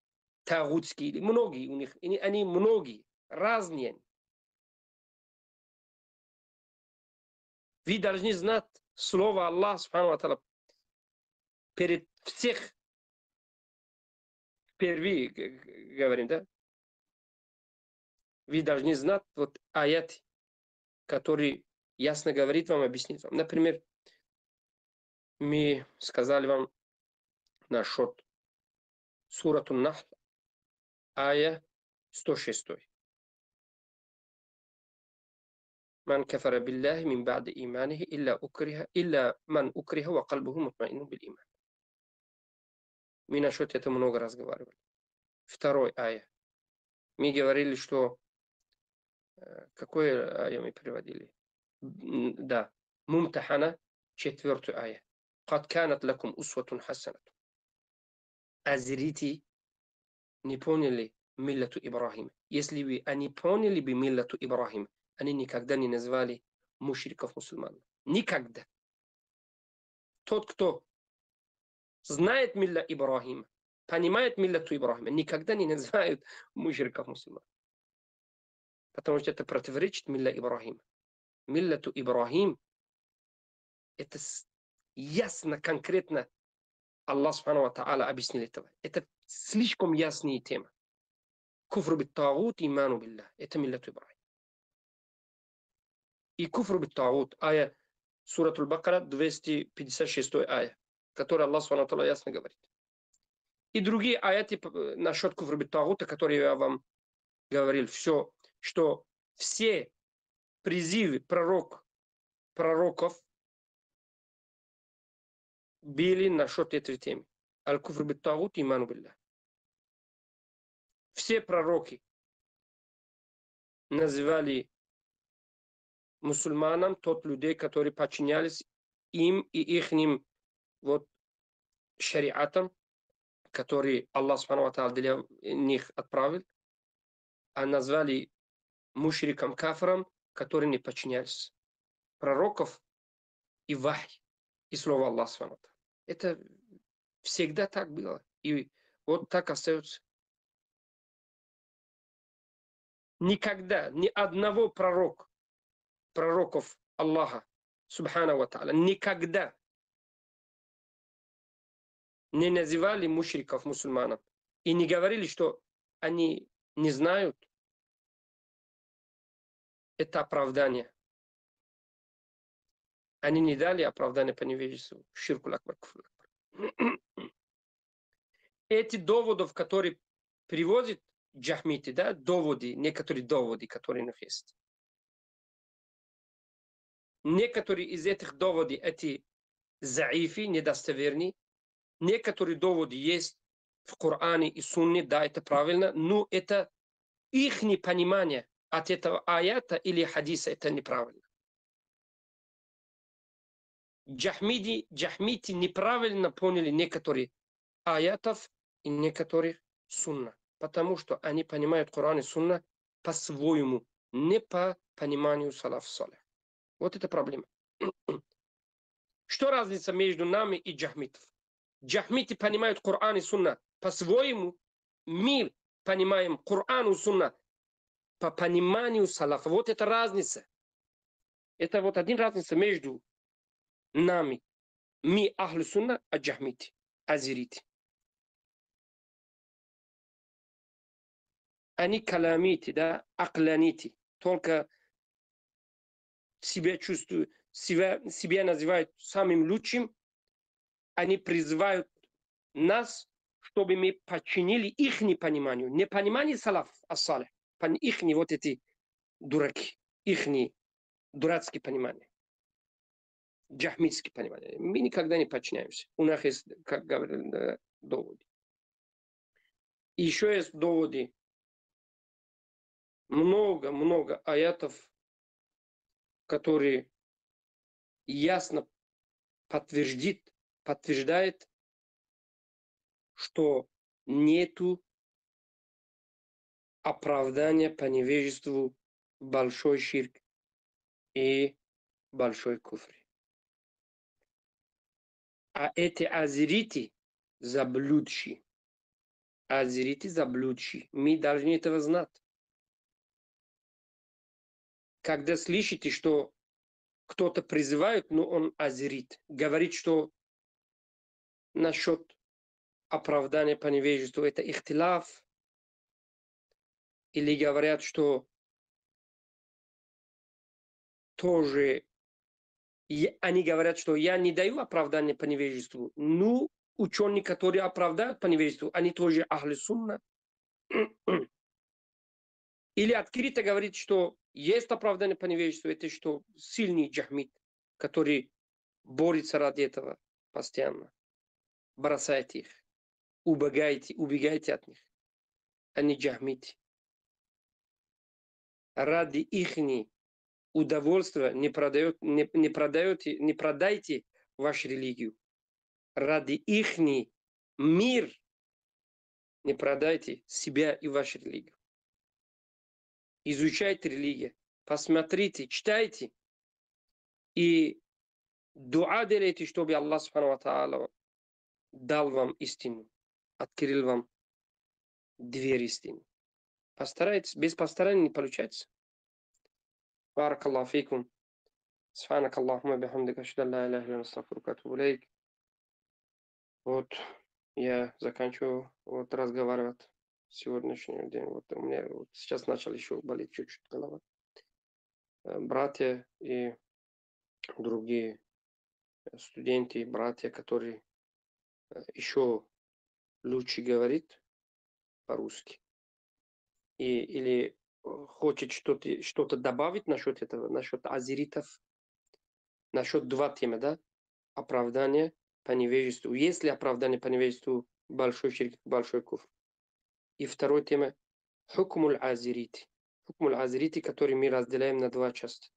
тагутские, многие у них, они многие, разные. Вы должны знать слово Аллаха, субхану ва тааля, перед всех, впервые говорим, да? Вы должны знать вот аят, который ясно говорит вам, объяснит вам. Например, мы сказали вам насчет сурату Нахл, ая 106. من كفر بالله من بعد إيمانه إلا من أكره وقلبه مطمئن بالإيمان. Мы насчет этого много разговаривали. 2 ая. Мы говорили, что... Какое ая мы переводили? Да. Мумтахана, 4 ая. قد كانت لكم أسوة حسنة. Азерити не поняли миллату Ибрахима. Если бы они поняли бы миллату Ибрахима, они никогда не назвали мушриков мусульман. Никогда. Тот, кто знает милла Ибрахима, понимает миллату Ибрахима, никогда не называют мушриков мусульман. Потому что это противоречит милла Ибрахима. Миллату Ибрахим — это ясно, конкретно Аллах субхану ва тааля объяснил этого. Это слишком ясная тема. Куфр бит тагут, иману биллах. Это миллату Ибрахим. И куфр бит тагут, ая суратул Бакара, 256 ая, который Аллах субхану ва тааля ясно говорит. И другие аяты насчет куфр бит тагута, которые я вам говорил, все, что все призывы пророков были насчет этой темы. Аль-куфр бит тагут, иману биллах. Все пророки называли мусульманам тот людей, которые подчинялись им и ихним вот шариатам, который Аллах субхану ва тааля для них отправил, а назвали мушрикам кафрам, которые не подчинялись пророков и вахь, и слово Аллаха субхану ва тааля. Это всегда так было. И вот так остается. Никогда ни одного пророков Аллаха субхану ва тааля, никогда не называли мушриков мусульманам и не говорили, что они не знают это оправдание. Они не дали оправдание по невежеству. Ширкул акбар, куфр акбар. Эти доводов, которые приводят джахмиты, да, доводы, некоторые доводы, которые у них есть. Некоторые из этих доводов, эти заифи, недостоверные. Некоторые доводы есть в Коране и Сунне, да, это правильно, но это их непонимание от этого аята или хадиса, это неправильно. Джахмити неправильно поняли некоторые аятов и некоторых сунна, потому что они понимают Коран и Сунна по-своему, не по пониманию салаф салих. Вот это проблема. Что разница между нами и джахмитов? Джахмиты понимают Коран и Сунна по-своему, мы понимаем Коран и Сунна по пониманию салафа. Вот это разница. Это вот один разница между нами. Мы ахлю сунна, а джахмити, азерити. Они каламити, да, акланити. Только себя чувствуют, себя называют самым лучшим. Они призывают нас, чтобы мы подчинили их непониманию. Не понимание салаф, а салих. Их вот эти дураки. Их дурацкие понимания. Джахмитские понимания. Мы никогда не подчиняемся. У нас есть, как говорили, доводы. И еще есть доводы. Много аятов, которые ясно подтверждает, что нету оправдания по невежеству большой ширк и большой куфр. А эти азерити заблудшие. Азерити заблудшие. Мы должны этого знать. Когда слышите, что кто-то призывает, но он азерит, говорит, что насчет оправдания по невежеству это ихтилаф, или говорят, что тоже они говорят, что я не даю оправдания по невежеству. Ну, ученые, которые оправдают по невежеству, они тоже ахли сунна. Или открыто говорит, что есть оправдание по невежеству, это что сильный джахмит, который борется ради этого постоянно. Бросайте их, убегайте от них. Они джахмиты. Ради ихней удовольствия не продайте вашу религию. Ради ихний мир не продайте себя и вашу религию. Изучайте религию, посмотрите, читайте и дуа делайте, чтобы Аллах Субхану ва Тааля дал вам истину, открыл вам дверь истины. Постарайтесь, без постарания не получается. بارك الله فيكم سبحانك اللهم وبحمدك أشهد أن لا إله إلا أنت أستغفرك وأتوب إليك. Вот я заканчиваю разговаривать сегодняшний день. Вот у меня сейчас начал еще болеть чуть-чуть голова. Братья и другие студенты, братья, которые еще лучше говорят по-русски или хочет что-то добавить насчет этого, насчет азеритов, насчет два темы, да? Оправдание по невежеству. Есть ли оправдание по невежеству большой ширк, большой куфр? И второй тема хукмуль азерити. Хукмуль азерити, который мы разделяем на два части.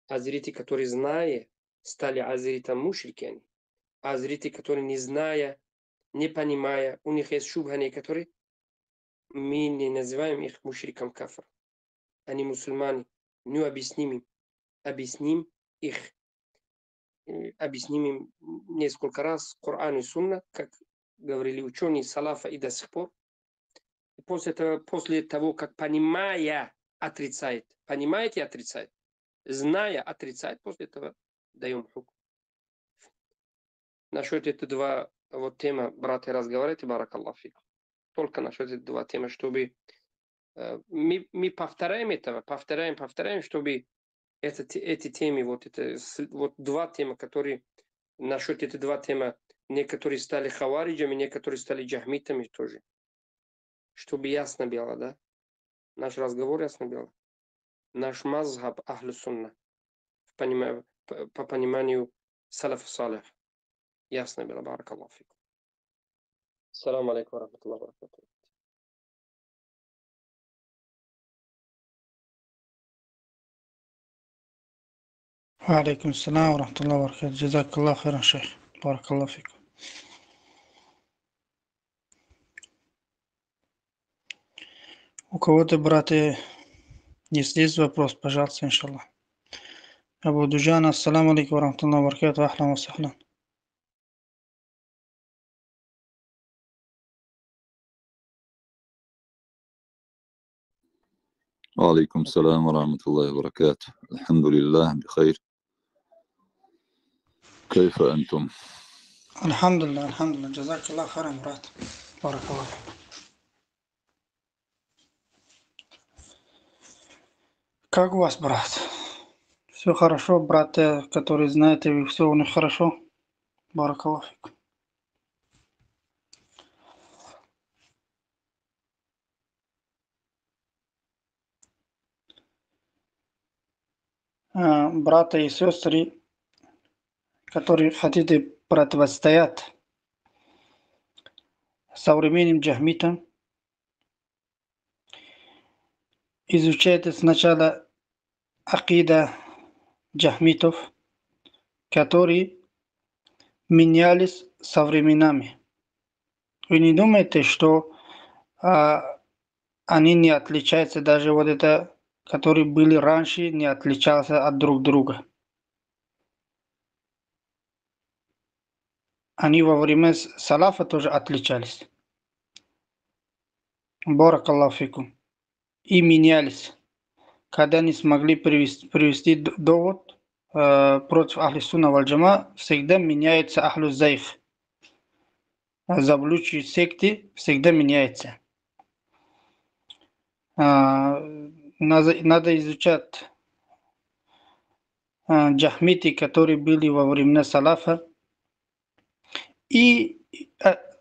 Азерити, которые зная, стали азеритом мушрики. Азерити, которые не зная, не понимая, у них есть шубха некоторые, мы не называем их мушриком кафр. Они мусульмане, но объясним их. Объясним им несколько раз Коран и Сунна, как говорили ученые салафа и до сих пор. И после того, как понимая, отрицает, понимаете, отрицает, зная, отрицает, после этого даем хукм. Насчет этих два темы, братья, разговаривайте, баракаллаху фикум. Только насчет этих два темы, чтобы мы повторяем этого, повторяем, чтобы эти темы, два темы, которые насчет этих два темы, некоторые стали хавариджами, некоторые стали джахмитами тоже. Чтобы ясно было, да? Наш разговор ясно было. Наш мазхаб ахлю сунна по пониманию салаф салих. Ясно было, баракаллаху фикум. Ассаламу алейкум ва рахматуллахи ва баракатуху. وعليكم السلام ورحمة الله وبركاته. جزاك الله خيرا شيخ. بارك الله فيكم. У кого-то, братья, есть здесь вопрос, пожалуйста, иншаллах. Абу Дуджан, ассаламу алейкум ва рахматуллахи ва баракатуху. Ахлан ва сахлан. وعليكم السلام ورحمة الله وبركاته. الحمد لله بخير. كيف أنتم؟ الحمد لله جزاك الله خيرا брат. بارك الله فيك. Как у вас, брат? Все хорошо, братья, которые знаете, все у них хорошо? Баракаллаху фикум. Братья и сестры, которые хотите противостоять современным джахмитам, изучайте сначала акида джахмитов, которые менялись со временами. Вы не думаете, что они не отличаются, даже вот это, которые были раньше, не отличался от друг друга? Они во время салафа тоже отличались. Баракаллаху фикум. И менялись. Когда не смогли привести довод против Ахли Сунна валь Джама, всегда меняется Ахлю Зайф. Заблудшие секты всегда меняется. Надо изучать джахмиты, которые были во времена салафа, и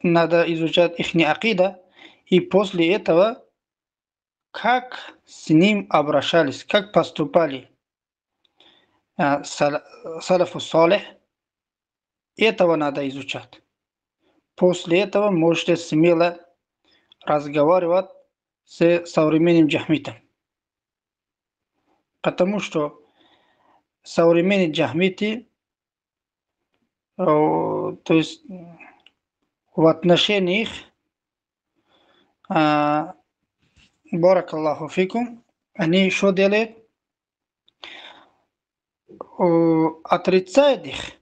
надо изучать их акида, и после этого как с ним обращались, как поступали салафу салих, этого надо изучать. После этого можете смело разговаривать с современным джахмитом. Потому что современные джахмиты, то есть в отношении их, баракаллаху фикум, они что делают? Отрицают их.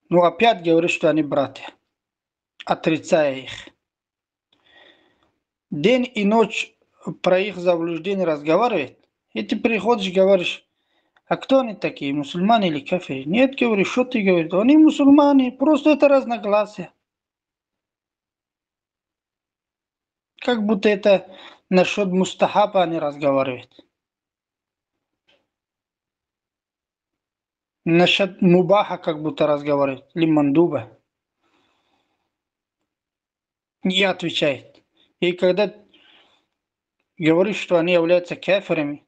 Но опять говорят, что они братья. Отрицая их. День и ночь про их заблуждение разговаривает. И ты приходишь и говоришь, а кто они такие, мусульмане или кафири? Нет, говоришь, что ты говоришь? Они мусульмане, просто это разногласия. Как будто это насчет мустахаба они разговаривают. Насчет мубаха как будто разговаривают. Или мандуба. Не отвечает. И когда говоришь, что они являются кафирами,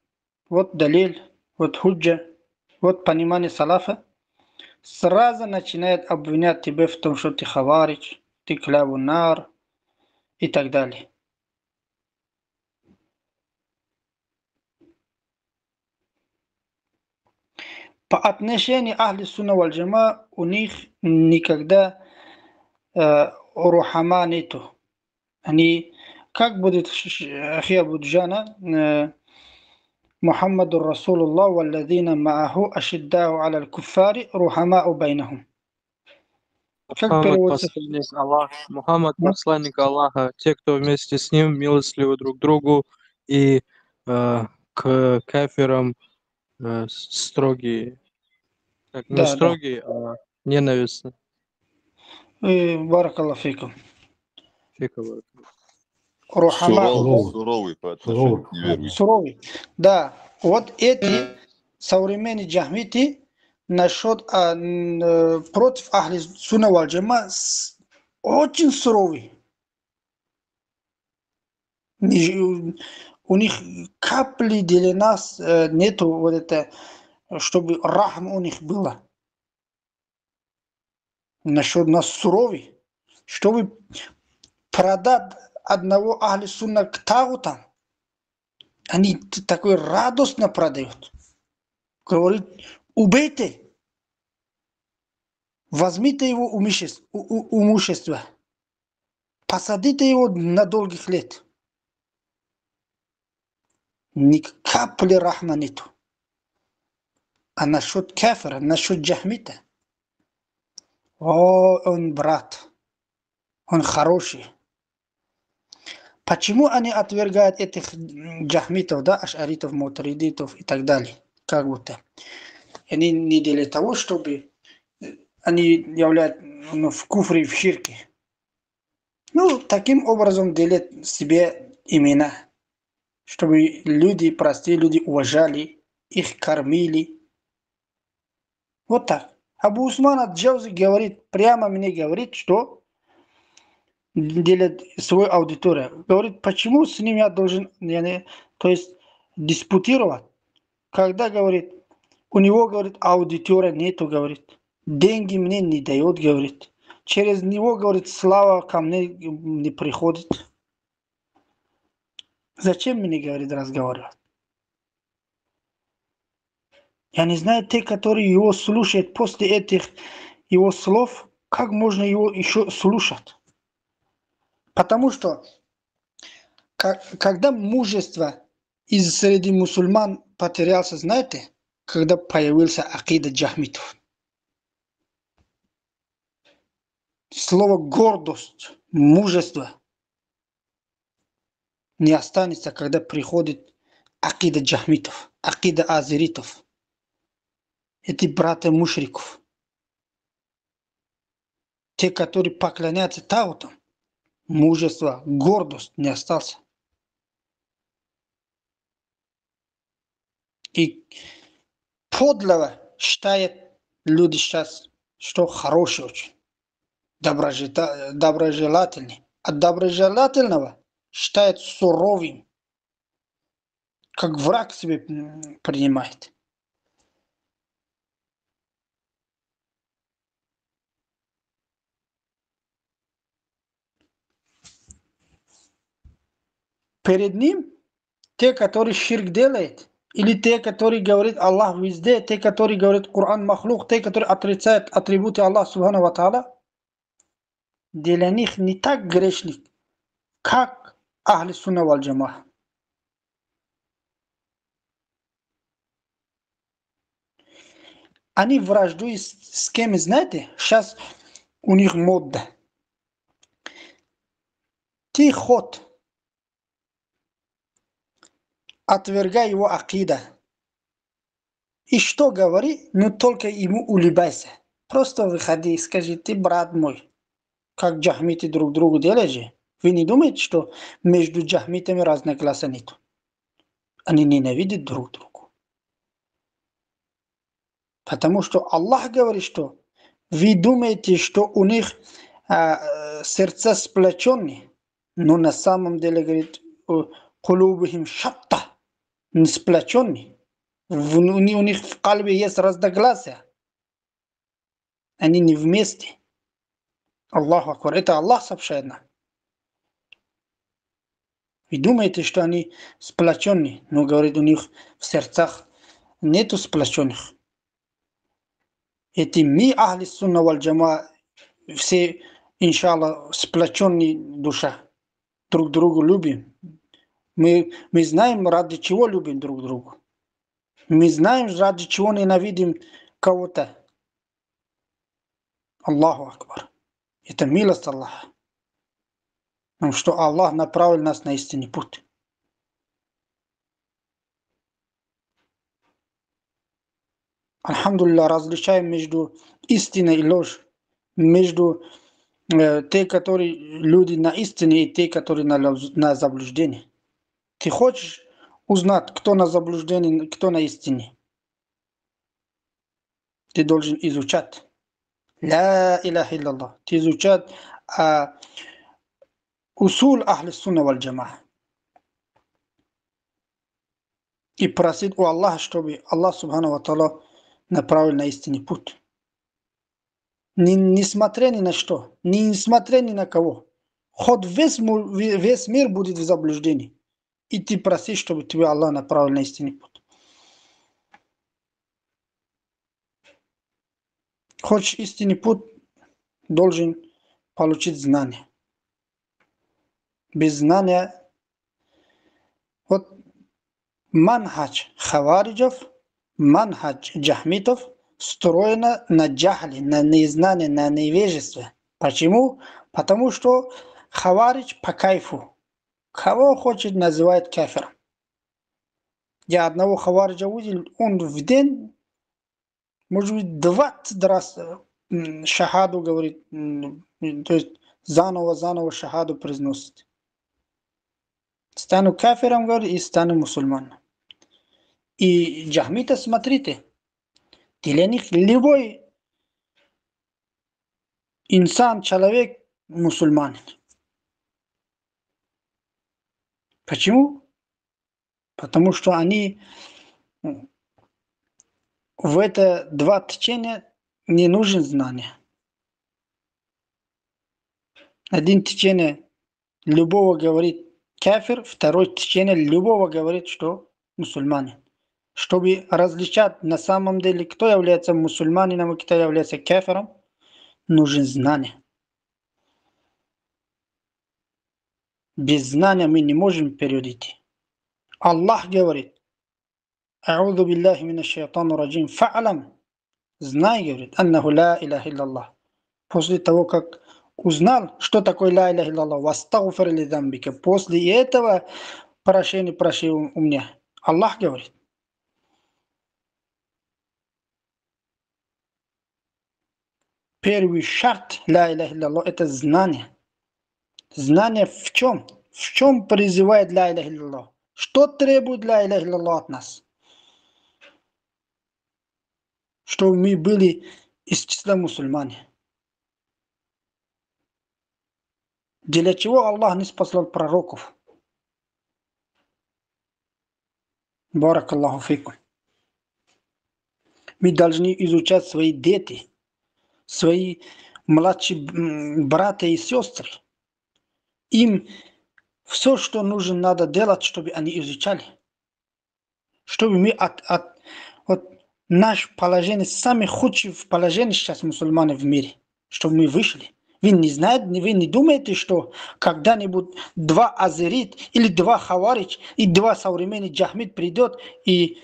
вот далиль, вот худжа, вот понимание салафа, сразу начинает обвинять тебя в том, что ты хаварич, ты кляву нар и так далее. По отношению Ахли Сунна валь Джама у них никогда рухама нету. Они, как будет Ахия Буджана, محمد رسول الله والذين معه أشداء على الكفار رحماء بينهم. Как Мухаммад переводится? посланник Аллаха, Мухаммад посланник Аллаха, те, кто вместе с ним милостливы друг другу и к кафирам строгие, как не Да, да. строгие, а ненавистные. Баракаллаху фикум. Фиковые. Рухама. Суровый по отношению к неверующим. Суровый. Да, вот эти современные джахмиты насчет против Ахли Сунна валь Джама очень суровый. У них капли для нас нету вот это, чтобы рахм у них было. Насчет нас суровый. Чтобы продать одного Ахли Сунна к тагутам, они такой радостно продают. Говорит, убейте, возьмите его имущество, посадите его на долгих лет. Ни капли рахма нету. А насчет кафира, насчет джахмита, он брат, он хороший. Почему они отвергают этих джахмитов, да, ашаритов, мутаридитов и так далее? Как будто. Они не для того, чтобы они являются в куфре, в ширке. Ну, таким образом делят себе имена, чтобы люди, простые люди, уважали, их кормили. Вот так. Абу Усман ад-Джаузи говорит, прямо мне говорит, что делать свою аудиторию. Говорит, почему с ним я должен, то есть, диспутировать, когда, говорит, у него, говорит, аудитория нету, говорит, деньги мне не дает, говорит, через него, говорит, слава ко мне не приходит. Зачем мне, говорит, разговаривать? Я не знаю, те, которые его слушают после этих его слов, как можно его еще слушать. Потому что когда мужество из среди мусульман потерялся, знаете, когда появился акида джахмитов. Слово гордость, мужество не останется, когда приходит акида джахмитов, акида азеритов. Эти братья мушриков. Те, которые поклоняются тагутам. Мужество, гордость не остался. И подлого считают люди сейчас, что хороший очень. Доброжелательный. А доброжелательного считает суровым. Как враг себе принимает. Перед ним те, которые ширк делают, или те, которые говорят Аллах везде, те, которые говорят Коран махлук, те, которые отрицают атрибуты Аллаха Субхану ва Тааля, для них не так грешник, как Ахли Сунна валь Джамаа. Они враждуют с кем, знаете? Сейчас у них мода. Ты ход, отвергай его акида. И что говори, но только ему улыбайся. Просто выходи и скажи, ты брат мой, как джахмиты друг другу делают же. Вы не думаете, что между джахмитами разногласия нет? Они ненавидят друг друга. Потому что Аллах говорит, что вы думаете, что у них сердца сплоченные, но на самом деле, говорит, кулубихим шатта, не сплоченные. У них в кальбе есть разногласия. Они не вместе. Аллаху акбар. Это Аллах сообщает нам. Вы думаете, что они сплоченные, но, говорит, у них в сердцах нету сплоченных. Эти мы, Ахли Сунна валь Джамаа, все, иншаллах, сплоченные душа. Друг друга любим. Мы знаем, ради чего любим друг друга. Мы знаем, ради чего ненавидим кого-то. Аллаху акбар. Это милость Аллаха. Потому что Аллах направил нас на истинный путь. Алхамдулилlah, различаем между истиной и ложью. Между те, которые люди на истине, и те, которые на заблуждении. Ты хочешь узнать, кто на заблуждении, кто на истине? Ты должен изучать. Ла иляха илляллах. Ты изучать усул Ахли Сунна валь Джамаа. И просить у Аллаха, чтобы Аллах Субхану ва Тааля направил на истинный путь. Несмотря ни на что, несмотря ни на кого. Хоть весь мир будет в заблуждении. И ты просишь, чтобы тебя Аллах направил на истинный путь. Хочешь истинный путь, должен получить знания. Без знания, вот манхадж хавариджов, манхадж джахмитов строена на джахле, на незнании, на невежестве. Почему? Потому что хаваридж по кайфу. Кого хочет, называет кафиром. Я одного хавариджа увидел, он в день, может быть, 20 раз шахаду говорит, то есть заново шахаду произносит. Стану кафиром, говорит, и стану мусульманом. И джахмита, смотрите, для них любой инсан, человек, мусульманин. Почему? Потому что они в это два течения не нужен знания. Один течение любого говорит кафир, второй течение любого говорит, что мусульманин. Чтобы различать на самом деле, кто является мусульманином и кто является кафиром, нужен знание. Без знания мы не можем вперед идти. Аллах говорит: «А'уду биллахи минаш шайтанир раджим, фа'алам». Знай, говорит, аннаху ла иляха илляллах. После того, как узнал, что такое ла иляха илляллах, вастагфир ли замбика, после этого прощение проси у меня. Аллах говорит. Первый шарт ла иляха илляллах — это знание. Знание в чем? В чем призывает ла иляха илляллах? Что требует ла иляха илляллах от нас? Чтобы мы были из числа мусульман. Для чего Аллах не спасал пророков? Барак Аллаху фикум. Мы должны изучать свои дети, свои младшие братья и сестры. Им все, что нужно, надо делать, чтобы они изучали. Чтобы мы от наше положение, самое худшее положение сейчас мусульмане в мире, чтобы мы вышли. Вы не знаете, вы не думаете, что когда-нибудь два азерит или два хаварич и два современных джахмид придет и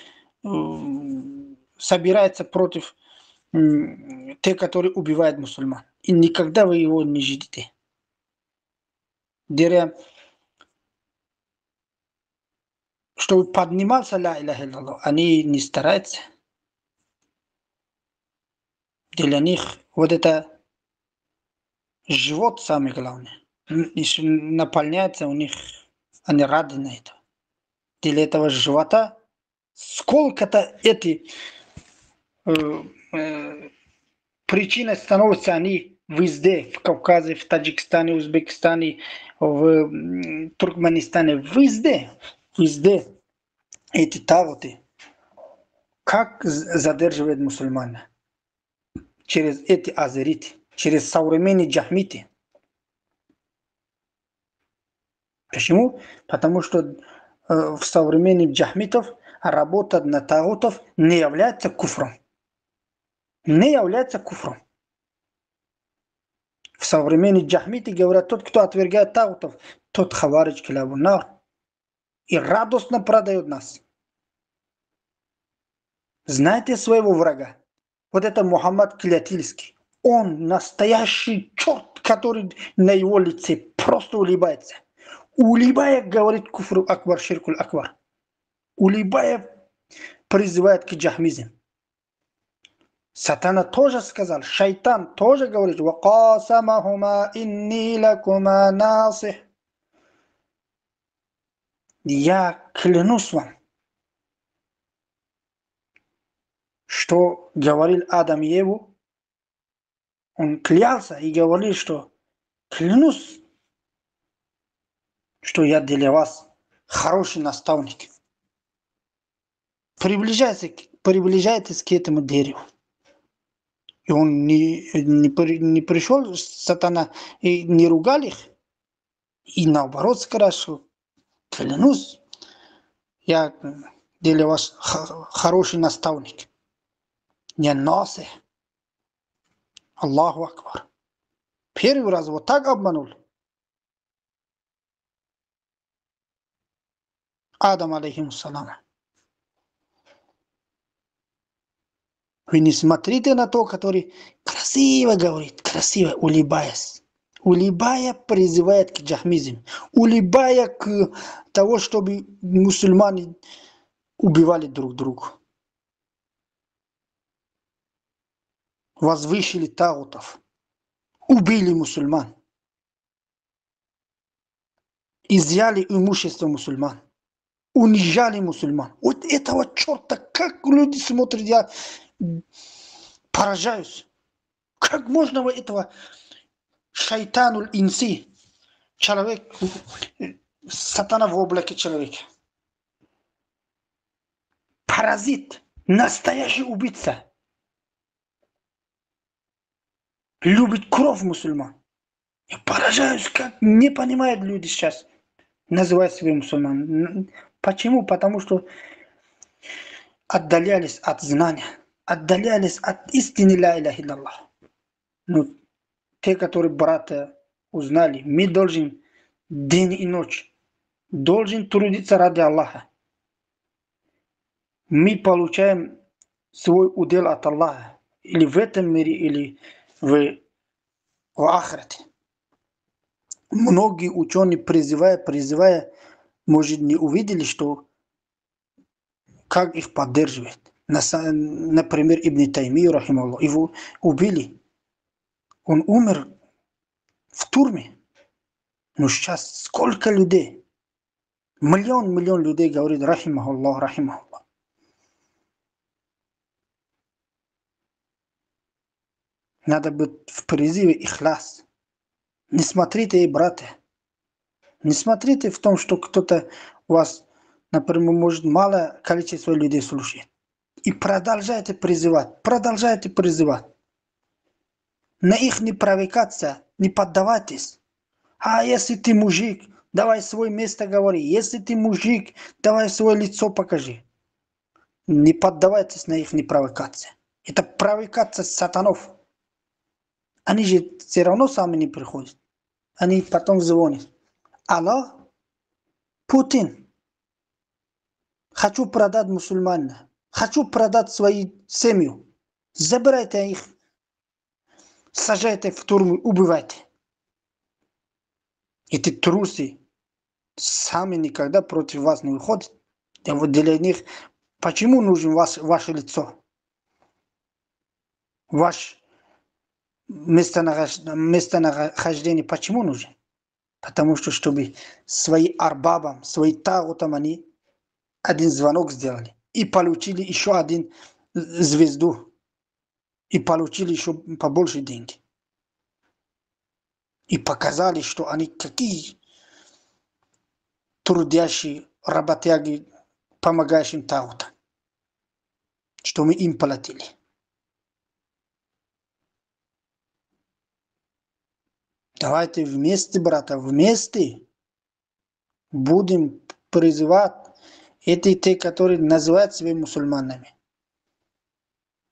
собирается против тех, которые убивают мусульман. И никогда вы его не ждите. Чтобы поднимался ла иляха илляллах, они не стараются. Для них вот это живот самое главное. Наполняется у них, они рады на это. Для этого живота сколько-то эти причины становятся они везде, в Кавказе, в Таджикистане, в Узбекистане, в Туркменистане, везде эти тавоты. Как задерживает мусульман? Через эти азериты, через современные джахмиты. Почему? Потому что в современных джахмитов работа на тагутов не является куфром. Не является куфром. В современных джахмиты говорят, тот, кто отвергает тагутов, тот хаварич килабунар. И радостно продает нас. Знаете своего врага? Вот это Мухаммад Клятильский. Он настоящий черт, который на его лице просто улыбается. Улыбая, говорит куфру акбар, ширкуль акбар. Улыбая, призывает к джахмизм. Сатана тоже сказал, шайтан тоже говорит, «Вакасамахума инни лакума насих». Я клянусь вам, что говорил Адам и Еву, он клялся и говорил, что клянусь, что я для вас хороший наставник. Приближайтесь к этому дереву. И он не пришел, сатана, и не ругал их. И наоборот сказал, что клянусь, я для вас хороший наставник. Не насих. Аллаху Акбар. Первый раз вот так обманул. Адам алейхиссалам. Вы не смотрите на то, который красиво говорит, красиво улыбаясь. Улыбая призывает к джахмизму. Улыбая к тому, чтобы мусульмане убивали друг друга. Возвысили тагутов. Убили мусульман. Изъяли имущество мусульман. Унижали мусульман. Вот этого черта, как люди смотрят, я поражаюсь. Как можно этого шайтануль инси, человек, сатана в облаке человека, паразит, настоящий убийца, любит кровь мусульман. Я поражаюсь, как не понимают люди сейчас, называют себя мусульман. Почему? Потому что отдалялись от знания, отдалялись от истины ля иляха илляллах. Но те, которые брата узнали, мы должны день и ночь, должен трудиться ради Аллаха. Мы получаем свой удел от Аллаха, или в этом мире, или в ахирате. Многие ученые, призывая, может, не увидели, что как их поддерживает. Например, Ибн Таймия, рахималлах, его убили. Он умер в тюрьме. Но сейчас сколько людей? Миллион людей говорит рахимахуллах, рахимахуллах. Надо быть в призыве ихлас. Не смотрите, братья. Не смотрите в том, что кто-то у вас, например, может малое количество людей слушает. И продолжайте призывать, продолжайте призывать. На их не провокаться, не поддавайтесь. А если ты мужик, давай свое место говори. Если ты мужик, давай свое лицо покажи. Не поддавайтесь на их провокации. Это провокация сатанов. Они же все равно сами не приходят. Они потом звонят. Алло, Путин, хочу продать мусульманина. Хочу продать свою семью. Забирайте их. Сажайте в тюрьму, убивайте. Эти трусы сами никогда против вас не выходят. Для них почему нужно ваше лицо? Ваше местонахождение почему нужно? Потому что, чтобы своим арбабам, своим тагутам они один звонок сделали. И получили еще один звезду. И получили еще побольше денег. И показали, что они какие трудящие, работяги, помогающим тагутам. Что мы им платили. Давайте вместе, брата, вместе будем призывать эти те, которые называют себя мусульманами.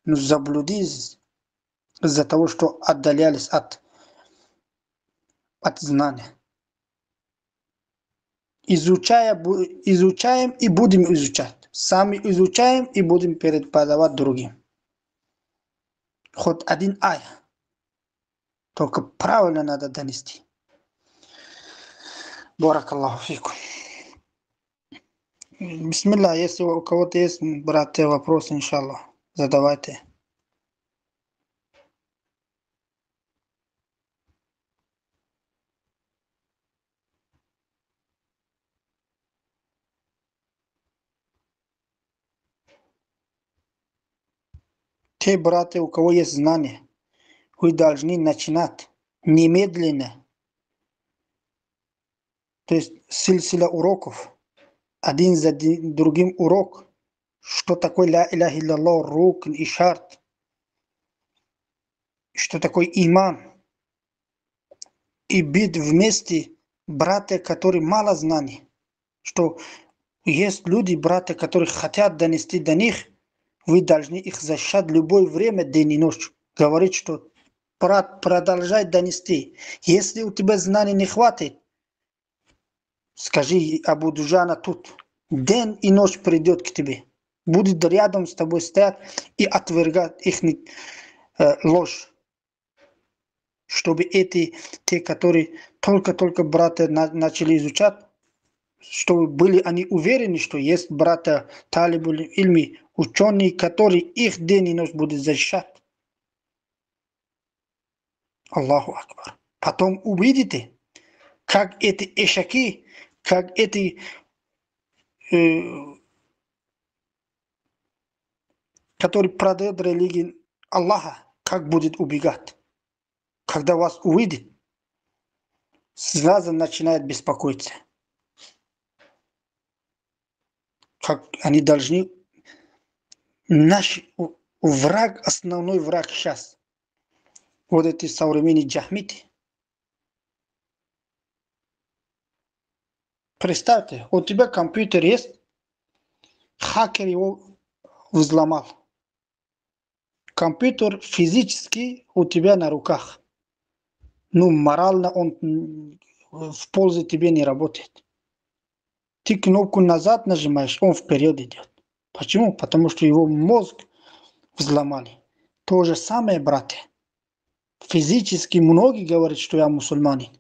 Но заблудились из-за того, что отдалялись от знания. Изучаем и будем изучать. Сами изучаем и будем преподавать другим. Хоть один ая. Только правильно надо донести. Баракаллаху фикум. Бисмилlah, если у кого-то есть, братья, вопросы, иншаллах, задавайте. Те, братья, у кого есть знания, вы должны начинать немедленно. То есть сильсила уроков. Один за другим урок. Что такое ля иляха илляллах, рукн и шарт. Что такое иман. И быть вместе братья, которые мало знаний. Что есть люди, братья, которые хотят донести до них. Вы должны их защищать в любое время, день и ночь. Говорить, что брат, продолжай донести. Если у тебя знаний не хватит, скажи Абу Дуджана тут. День и ночь придет к тебе. Будет рядом с тобой стоять и отвергать их ложь. Чтобы эти, те, которые только братья начали изучать, чтобы были они уверены, что есть братья талибуль ильми, ученые, которые их день и ночь будут защищать. Аллаху Акбар. Потом увидите, как эти эшаки, как эти которые продают религию Аллаха, как будет убегать. Когда вас увидит, сразу начинает беспокоиться. Как они должны... Наш враг, основной враг сейчас. Вот эти современные джахмиты. Представьте, у тебя компьютер есть, хакер его взломал. Компьютер физически у тебя на руках. Но морально он в пользу тебе не работает. Ты кнопку назад нажимаешь, он вперед идет. Почему? Потому что его мозг взломали. То же самое, братья. Физически многие говорят, что я мусульманин.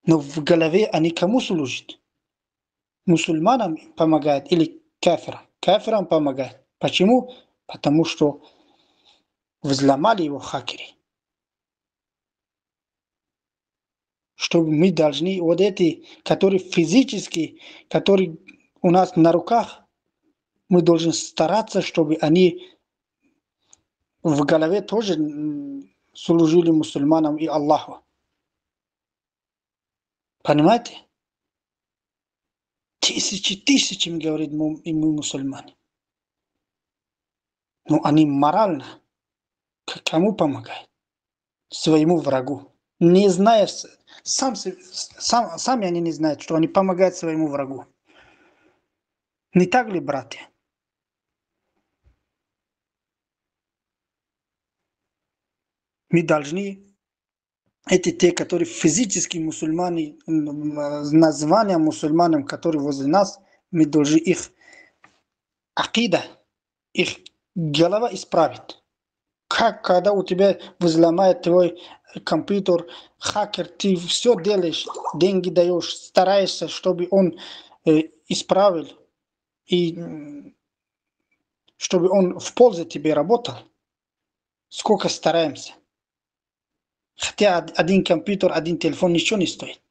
Но в голове они кому служат? Мусульманам помогают или кафирам? Кафирам помогают. Почему? Потому что взломали его хакеры. Чтобы мы должны вот эти, которые физически, которые у нас на руках, мы должны стараться, чтобы они в голове тоже служили мусульманам и Аллаху. Понимаете? Тысячами, говорит, и мы мусульмане. Но они морально кому помогают? Своему врагу. Не зная, сами они не знают, что они помогают своему врагу. Не так ли, братья? Мы должны, эти те, которые физически мусульмане, названия мусульманам, которые возле нас, мы должны их акида, их голова исправить. Как когда у тебя взломает твой компьютер, хакер, ты все делаешь, деньги даешь, стараешься, чтобы он исправил, и чтобы он в пользу тебе работал. Сколько стараемся. Хотя один компьютер, один телефон ничего не стоит.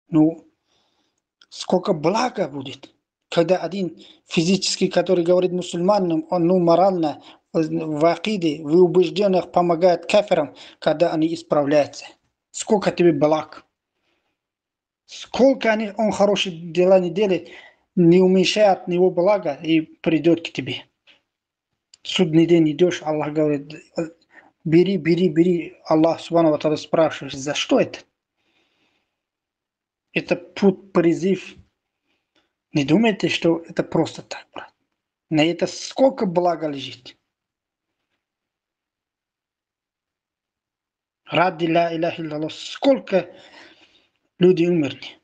Ну, сколько блага будет, когда один физически, который говорит мусульманам, он морально, в акиде, в убеждениях помогает кафирам, когда они исправляются. Сколько тебе благ. Сколько он хорошие дела не делает, не уменьшает него блага и придет к тебе. Судный день идешь, Аллах говорит, бери. Аллах Субхану ва Тааля спрашивает, за что это? Это путь, призыв. Не думайте, что это просто так, брат. На это сколько блага лежит. Ради ля иляха илляллах, сколько людей умерли.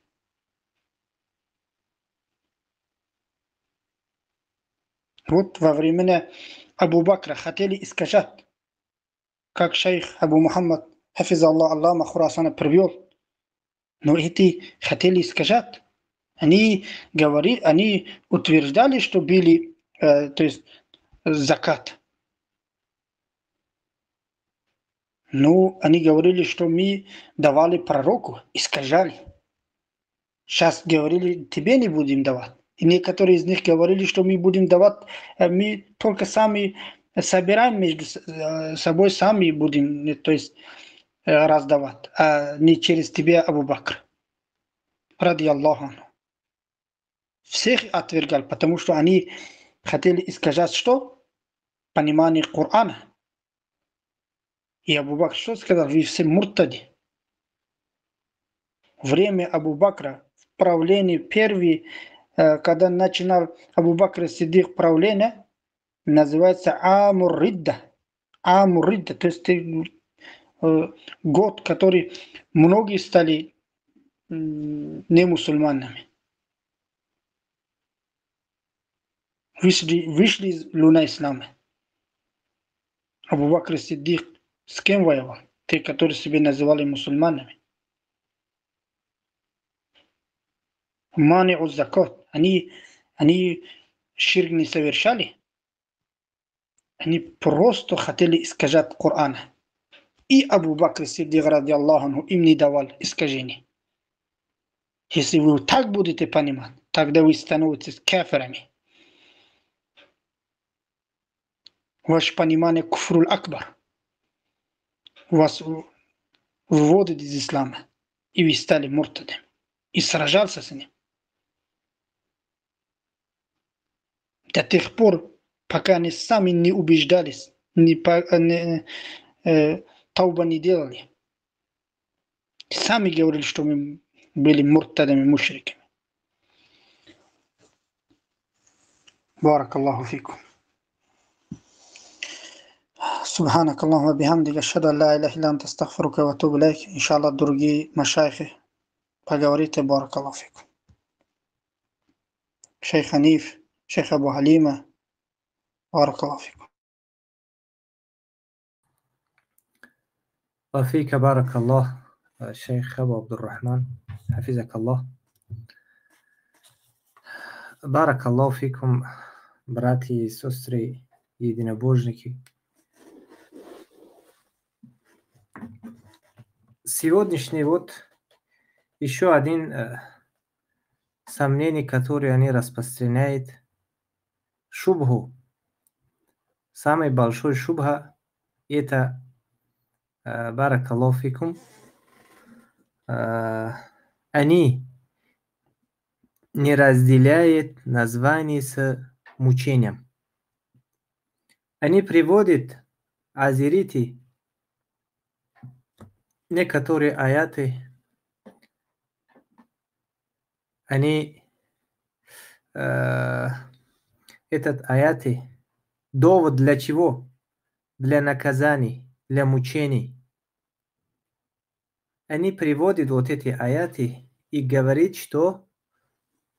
Вот во времена Абу Бакра хотели искажать, как шейх Абу Мухаммад, хафиз Аллах, Аллама Хурасана привел. Но эти хотели искажать. Они утверждали, что били, то есть закат. Но они говорили, что мы давали пророку, искажали. Сейчас говорили, тебе не будем давать. И некоторые из них говорили, что мы будем давать, мы только сами собираем между собой, сами будем, то есть раздавать, а не через тебя, Абу Бакр. Ради Аллаху. Всех отвергали, потому что они хотели искажать что? Понимание Корана. И Абу Бакр что сказал? Вы все муртади. Время Абу Бакра в правлении первый, когда начинал Абу Бакр Сиддик правление, называется Амур-Ридда. Амур-Ридда, то есть год, который многие стали не мусульманами. Вышли из луна ислама. Абу Бакр Сиддик с кем воевал? Те, которые себя называли мусульманами. Мани'у закат. Они ширк не совершали. Они просто хотели искажать Коран. И Абу Бакр Сиддик, ради Аллаху анху, им не давал искажений. Если вы так будете понимать, тогда вы становитесь кафирами. Ваше понимание куфруль акбар вас выводит из ислама. И вы стали муртадами. И сражался с ним. До тех пор, пока они сами не убеждались, тауба не делали. Сами говорили, что мы были муртадами, мушриками. Баракаллаху фикум. Субханак Аллахума бихамдик, ашхаду ан ла иляха илля анта, астагфирука ва атубу илейк. Иншаллах, другие машайхи поговорите. Баракаллаху фикум. Шейх Ханиф, шейх Абу Халима. Баракаллаху фикум. وفيك بارك الله الشيخ أبو عبد الرحمن حفظك الله. بارك الله فيكم братья и сестры единобожники. Сегодняшний еще один сомнение, которое они распространяют, шубху. Самый большой шубха – это баракаллаху фикум. Они не разделяют название с мучением. Они приводят азерити некоторые аяты. Они этот аяты довод для чего? Для наказаний, для мучений. Они приводят эти аяты и говорят, что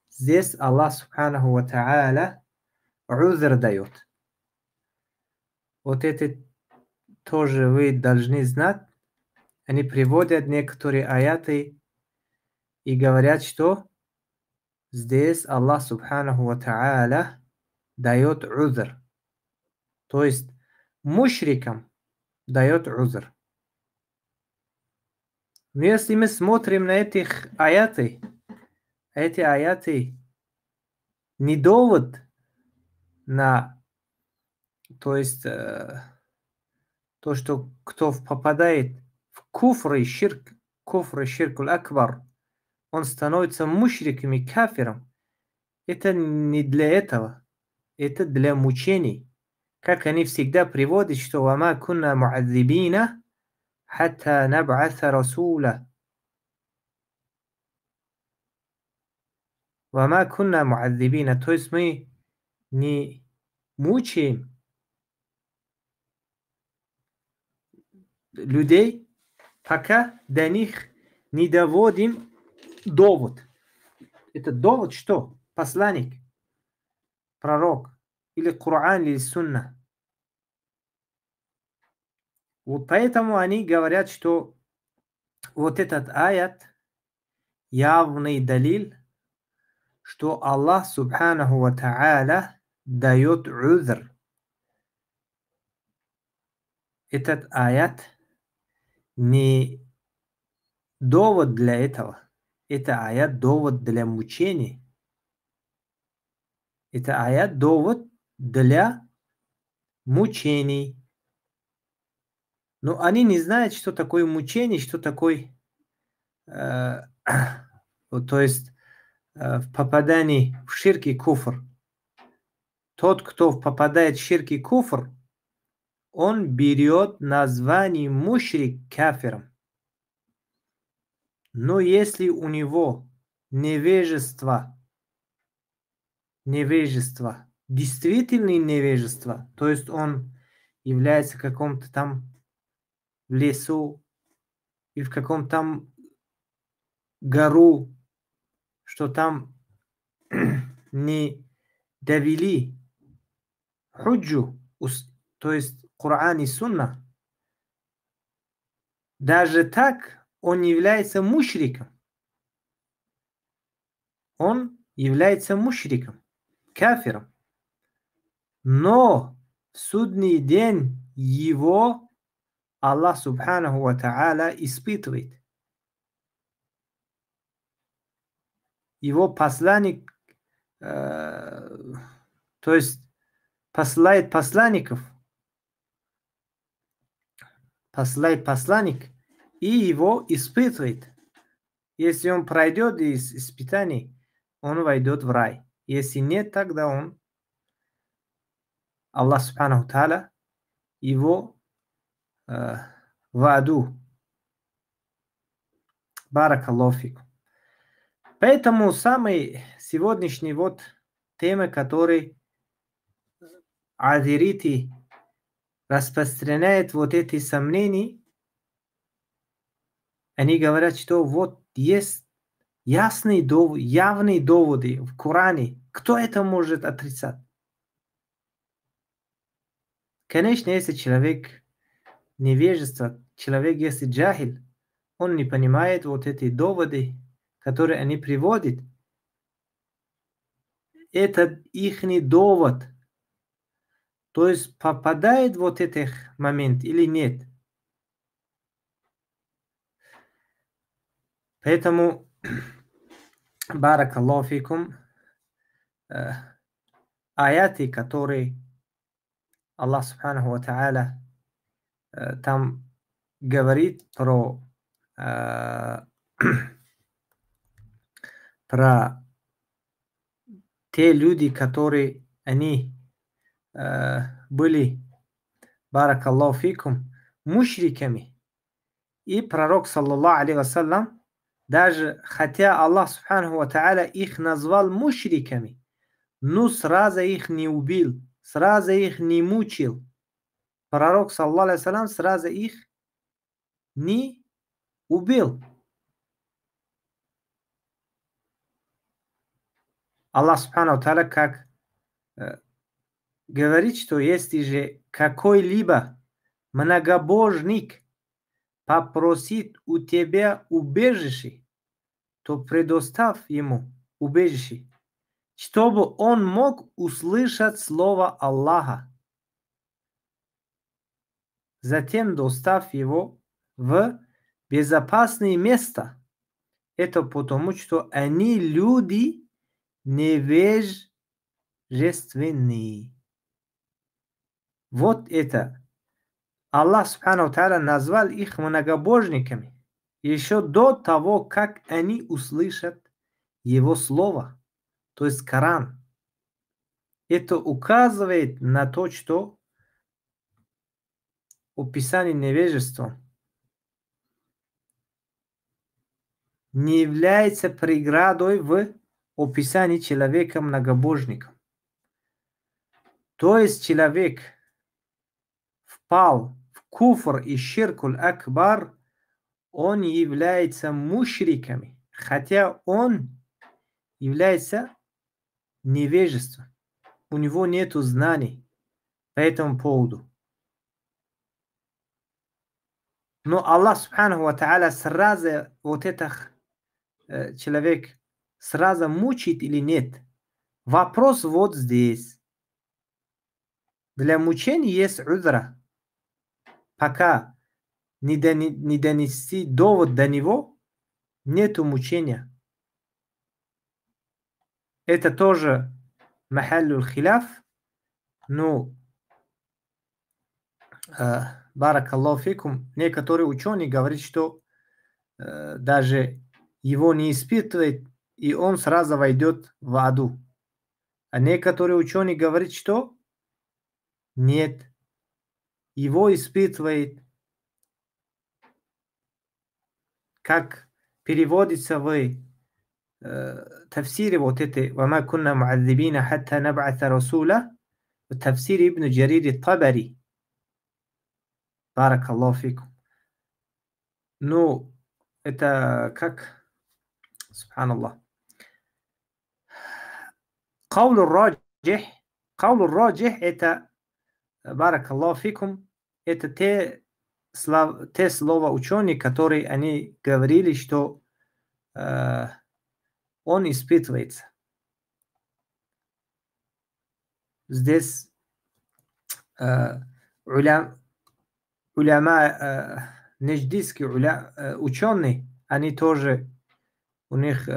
здесь Аллах Субханаху ва Та'аля узр дает. Это тоже вы должны знать. Они приводят некоторые аяты и говорят, что здесь Аллах Субханаху ва Та'аля дает узр. То есть мушрикам дает узр. Но если мы смотрим на эти аяты не довод на, то есть то, что кто попадает в куфр и ширк акбар, он становится мушриком и кафиром. Это не для этого, это для мучений. Как они всегда приводят, что «Вама кунна му'адзибина хатта наб'атха расула». «Вама кунна му'адзибина», то есть мы не мучаем людей, пока до них не доводим довод. Это довод что? Посланник, пророк, или Коран, или Сунна. Поэтому они говорят, что этот аят явный далил, что Аллах Субханаху ва Та'аля дает узр. Этот аят не довод для этого. Это аят довод для мучений. Это аят довод для мучений. Но они не знают, что такое мучение, что такое, то есть в попадании в ширк и куфр. Тот, кто попадает в ширк и куфр, он берет название мушрик кафиром. Но если у него невежество, действительное невежество, то есть он является в каком-то там в лесу и в каком-то там гору, что там не довели худжу, то есть Коран и Сунна, даже так он является мушриком. Он является мушриком, кафиром. Но в судный день его Аллах Субханаху ва Та'аля испытывает. Его посланник, то есть посылает посланников, посылает посланник и его испытывает. Если он пройдет из испытаний, он войдет в рай. Если нет, тогда он, Аллах Субханаху Та'аля, его в аду. Баракаллаху фикум. Поэтому самый сегодняшний тема, который адирити распространяют вот эти сомнения, они говорят, что вот есть явные доводы в Коране. Кто это может отрицать? Конечно, если человек невежество, человек если джахиль, он не понимает вот эти доводы, которые они приводят. Это ихний довод. То есть попадает вот этот момент или нет. Поэтому, баракаллаху фикум, аяты, которые Аллах Субханаху ва Тааля там говорит про те люди, которые они были, баракаллаху фикум, мушриками. И пророк, саллаллаху алейхи вассалям, даже хотя Аллах Субханаху ва Тааля их назвал мушриками, но сразу их не убил, сразу их не мучил. Пророк, саллаллаху алейхи вассалям, сразу их не убил. Аллах Субханаху ва Тааля как говорит, что если же какой-либо многобожник попросит у тебя убежище, то предоставь ему убежище, чтобы он мог услышать слово Аллаха. Затем доставь его в безопасное место. Это потому, что они люди невежественные. Вот это. Аллах Субхану ва Тааля назвал их многобожниками еще до того, как они услышат его слово, то есть Коран. Это указывает на то, что описание невежества не является преградой в описании человека многобожником. То есть человек впал в куфр и ширкуль акбар, он является мушриками, хотя он является невежеством. У него нет знаний по этому поводу. Но Аллах Субханаху ва Тааля сразу вот этот человек сразу мучит или нет? Вопрос вот здесь. Для мучения есть удра. Пока не донести довод до него, нету мучения. Это тоже махаллюл хиляф, но баракаллаху фикум, некоторые ученые говорят, что даже его не испытывает, и он сразу войдет в аду. А некоторые ученые говорят, что нет, его испытывает, как переводится в тафсире вот это «Вама кунна му'адзибина хатта наб'ата расула» в тафсире Ибн Джарир Табари. Баракаллаху фикум. Ну, это как, субханаллах. Каулу раджих это, баракаллаху фикум, это те слова ученые, которые они говорили, что он испытывается. Здесь уляма, неждийские ученые, они тоже, у них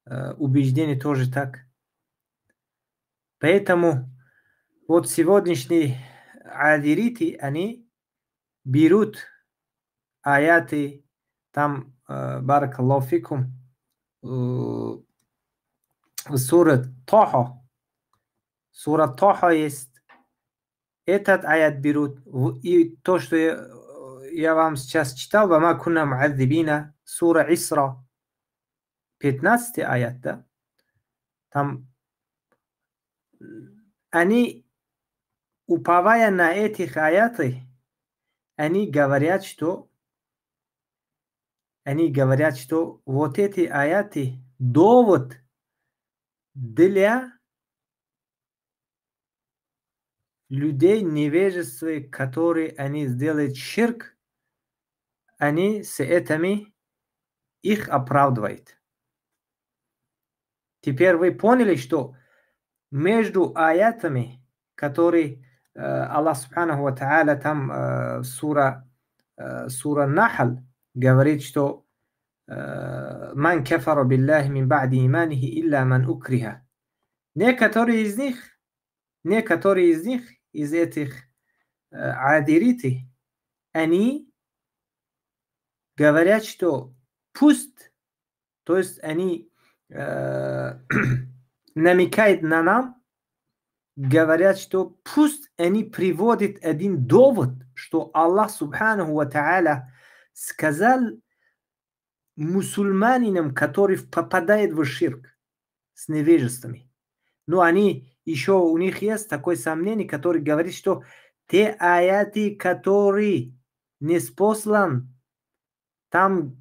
убеждение тоже так. Поэтому вот сегодняшние адириты, они берут аяты, там, баракаллаху фикум, в суре Таха. Сура Таха есть. Этот аят берут. И то, что я вам сейчас читал, «Вама кунна му'адзибина», сура Исра, 15 аят, да? Там они, уповая на этих аяты, они говорят, что вот эти аяты довод для людей невежества, которые они сделают ширк, они с этими их оправдывают. Теперь вы поняли, что между аятами, которые Аллах Субханаху ва Тааля там сура Нахл говорит, что «Ман кафара биллахи мин ба'ди иманихи илля ман укриха». Некоторые из них, из этих адириты, они говорят, что пусть, то есть они намекают на нам, говорят, что пусть они приводят один довод, что Аллах Субханаху ва Тааля сказал мусульманинам, который попадает в ширк с невежествами. Но они еще, у них есть такое сомнение, которое говорит, что те аяты, которые ниспослан, там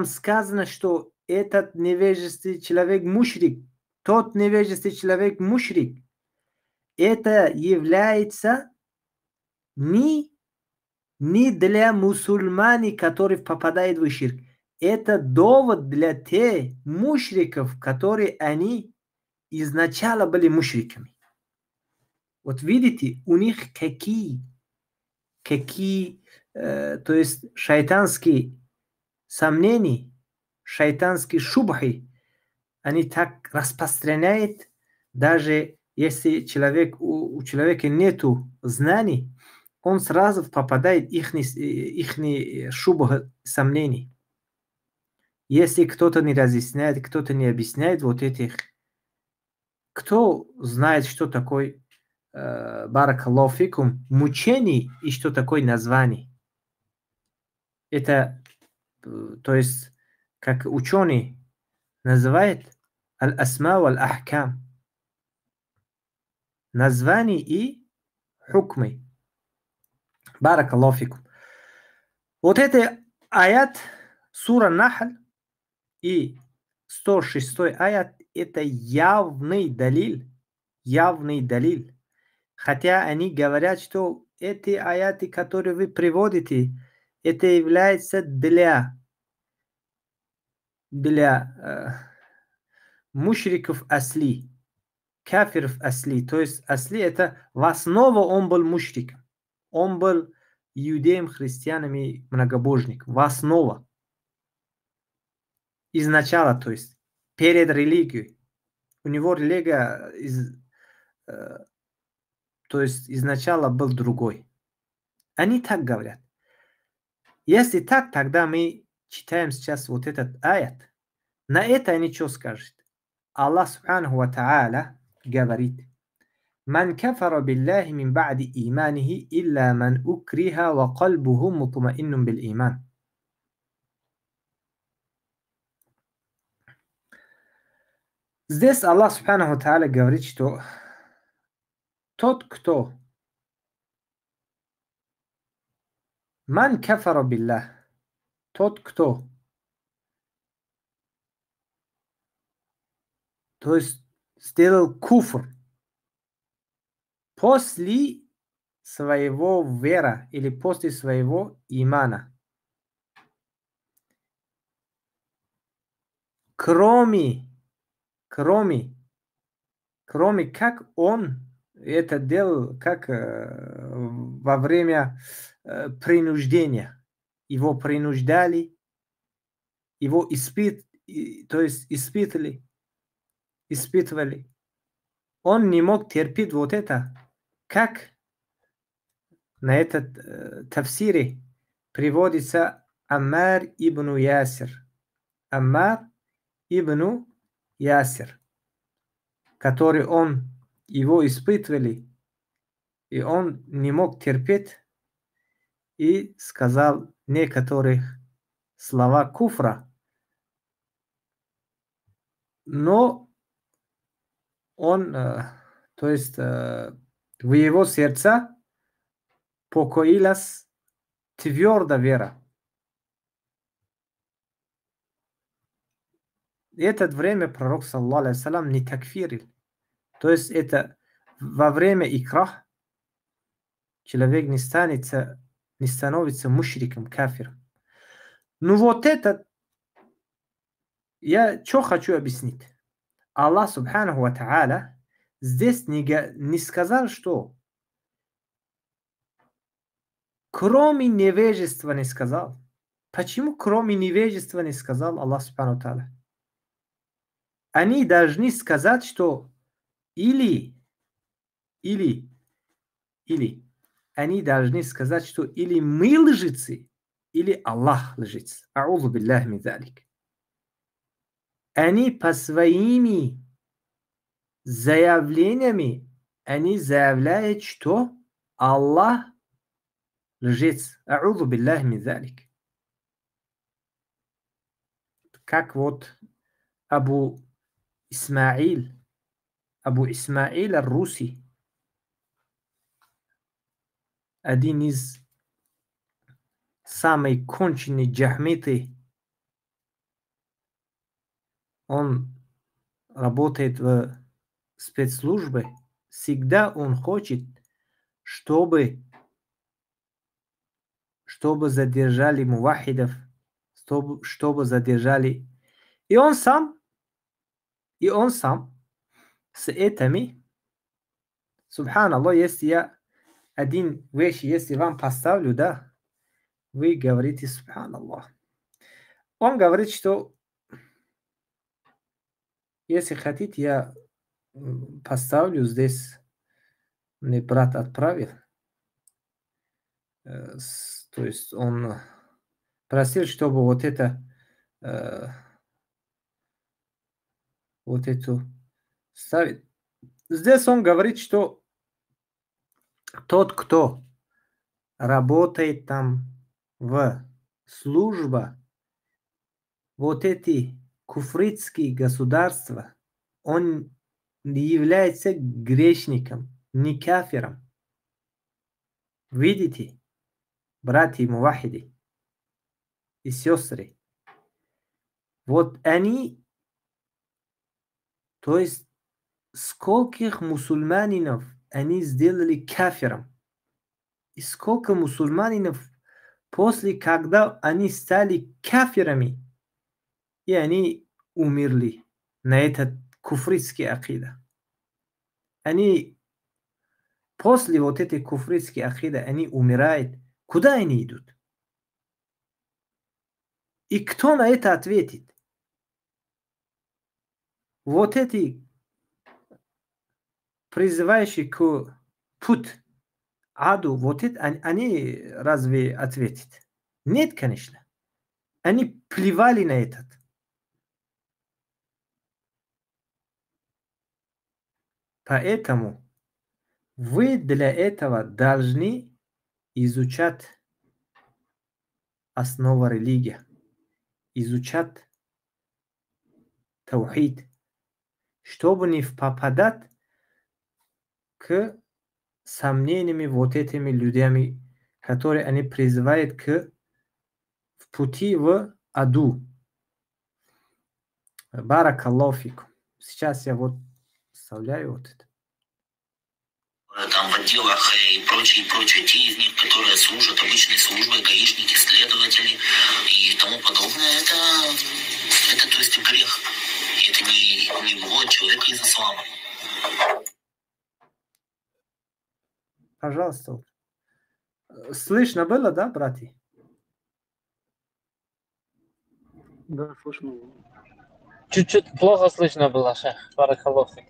сказано, что этот невежественный человек мушрик, тот невежественный человек мушрик, это является не для мусульман, которые попадают в ширк. Это довод для тех мушриков, которые они изначально были мушриками. Вот видите, у них какие то есть шайтанские сомнения, шайтанские шубхи, они так распространяют, даже если у человека нету знаний, он сразу попадает в их шубх сомнений. Если кто-то не разъясняет, кто-то не объясняет вот этих, кто знает, что такое баракаллаху фикум, мучений и что такое название. Это, то есть, как ученый называет аль-асма валь-ахкам. Название и хукмы. Баракаллаху фикум. Вот это аят сура Нахл и 106 аят, это явный далил. Хотя они говорят, что эти аяты, которые вы приводите, это является для мушриков асли, кафиров асли. То есть асли это в основу он был мушриком. Он был иудеем, христианом и многобожником. В основу. Изначально, то есть перед религией. У него религия то есть изначально был другой. Они так говорят. Если так, тогда мы читаем сейчас вот этот аят. На это они что скажут? Аллах Субханаху ва Тааля говорит: «Ман кафара биллахи мин ба'ди иманихи илля ман укриха ва кальбуху мутмаиннун бил иман». Здесь Аллах Субханаху ва Тааля говорит, что тот, кто ман кафара биллах, тот, кто, то есть сделал куфр после своего вера или после своего имана, кроме как он это делал, как во время принуждения. Его принуждали, его испытывали. Он не мог терпеть вот это, как на этот тафсире приводится Аммар ибн Ясир. Аммар ибн Ясир, который его испытывали, и он не мог терпеть, и сказал некоторые слова куфра, но он, то То есть в его сердце покоилась твердая вера. И это время пророк, саллаллаху алейхи вассалям, не такфирил. То есть это во время икрах человек не становится мушриком, кафиром. Ну вот это, я что хочу объяснить. Аллах субханаху ва тааля здесь не сказал, что кроме невежества не сказал. Почему кроме невежества не сказал Аллах субханаху ва тааля? Они должны сказать, что или они должны сказать, что или мы лжецы, или Аллах лжец. Аузу билляхи мин залик. Они по своими заявлениями, они заявляют, что Аллах лжец. Аузу билляхи мин залик. Как вот Абу Исмаил ар-Руси, один из самых конченых джахмиты, он работает в спецслужбе, всегда он хочет, чтобы задержали мувахидов, чтобы задержали. И он сам с этими, субханаллах, если я один вещь, если вам поставлю, да, вы говорите субханаллах. Он говорит, что если хотите, я поставлю здесь, мне брат отправил. То есть он просил, чтобы вот это, вот эту ставить. Здесь он говорит, что тот, кто работает там в службе, вот эти куфритские государства, он не является грешником, не кафиром. Видите, братья мувахиды и сестры, вот они, то есть скольких мусульманинов они сделали кафиром, и сколько мусульманинов после, когда они стали кафирами, и они умерли на этот куфритский акида. Они после вот этой куфритской акиды, они умирают. Куда они идут? И кто на это ответит? Вот эти призывающие к путь аду, вот это, они разве ответят? Нет, конечно. Они плевали на этот. Поэтому вы для этого должны изучать основу религии, изучать таухид, чтобы не попадать к сомнениям вот этими людьми, которые они призывают к пути в аду. Баракаллаху фикум. Сейчас я вот вставляю вот это. Там в отделах и прочее, те из них, которые служат обычной службой, гаишники, следователи и тому подобное, это то есть грех. Это не вывод человека из ислама. Пожалуйста. Слышно было, да, братья? Да, слышно. Чуть-чуть плохо слышно было, шейх. Баракаллаху фик.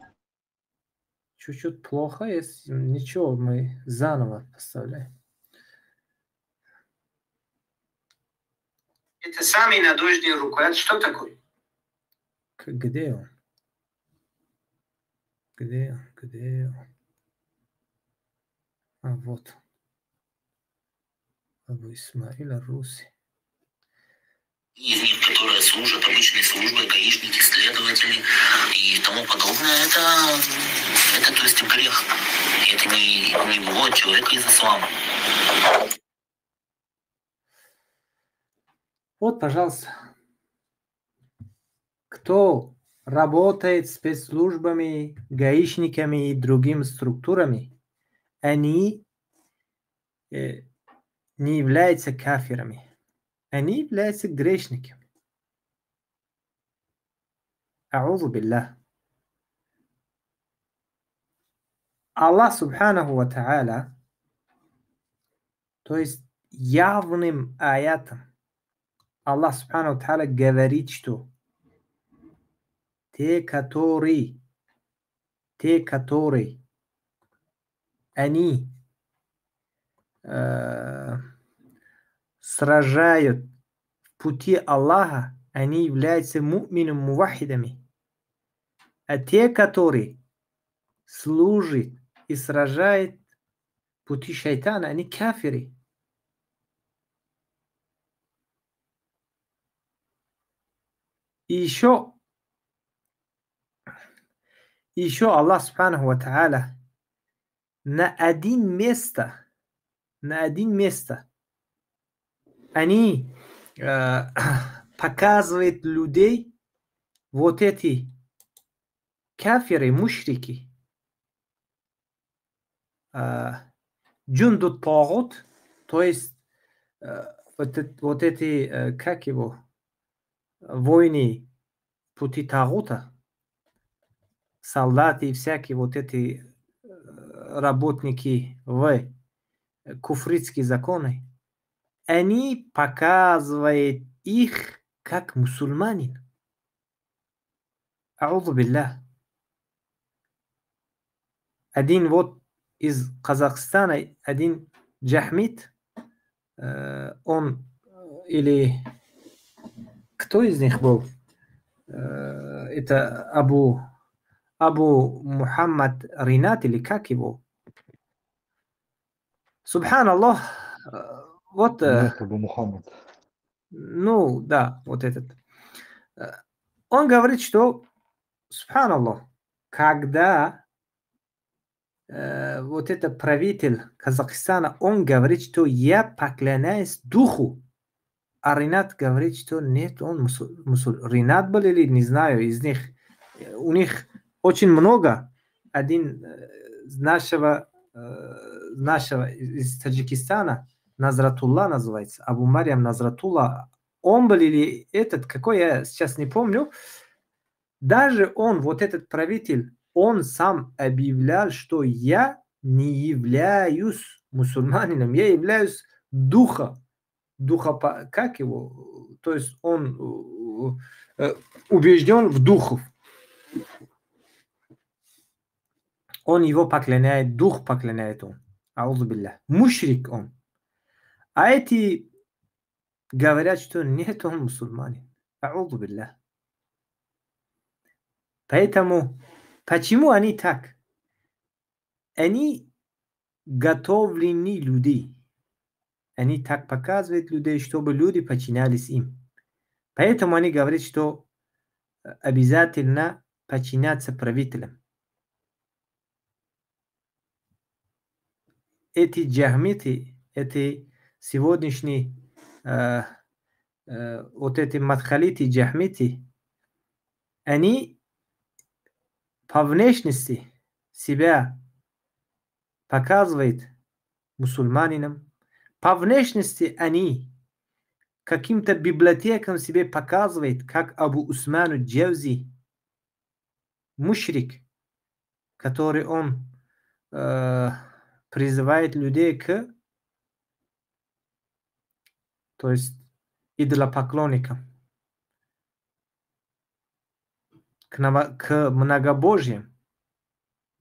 Чуть-чуть плохо, если ничего, мы заново поставляем. Это самый надежный руководитель. Что такое? Где он? Где он? А вот. Абу Исмаил ар-Руси. из них, которые служат обычной службой, гаишники, следователи и тому подобное, это то есть грех. Это не выводит человека из ислама. Вот, пожалуйста, кто работает спецслужбами, гаишниками и другими структурами, они не являются кафирами. Они являются грешниками. Аузу биллах. Аллах Субханаху ва Та'аля, то есть явным аятом, Аллах Субханаху ва Та'аля говорит, что те, которые они сражают в пути Аллаха, они являются му'минами, мувахидами. А те, которые служат и сражают в пути шайтана, они кафиры. И еще Аллах Субханаху ва Та'аля на один место они показывают людей, вот эти кафиры, мушрики, джунду тагут, то есть вот эти, как его, войны пути тагута, солдаты и всякие вот эти работники в куфритские законы, они показывают их как мусульманин. Аузу биллах. Один вот из Казахстана, один Джахмит, он или кто из них был? Это Абу Мухаммад Ринат или как его? Субханаллах. Вот. Нет, Абу Мухаммад. Ну, да, вот этот. Он говорит, что, субханаллах, когда вот этот правитель Казахстана, он говорит, что я поклоняюсь духу, а Ринат говорит, что нет, он Ринат был или не знаю, из них, у них очень много. Один нашего из Таджикистана, Назратулла называется, Абу Марьям Назратулла, он был или этот, какой я сейчас не помню, даже он, вот этот правитель, он сам объявлял, что я не являюсь мусульманином, я являюсь духа, как его, то есть он убежден в духу. Он его поклоняет, дух поклоняет он. Аузу биллах. Мушрик он. А эти говорят, что нет, он мусульманин. Аузу биллах. Поэтому, почему они так? Они готовлены людей. Они так показывают людей, чтобы люди подчинялись им. Поэтому они говорят, что обязательно подчиняться правителям. Эти джахмиты, эти сегодняшние вот эти мадхалиты, джахмиты, они по внешности себя показывают мусульманином. По внешности они каким-то библиотекам себе показывают, как Абу Усману Джавзи, мушрик, который он призывает людей к, то есть идолопоклонникам, к многобожьям.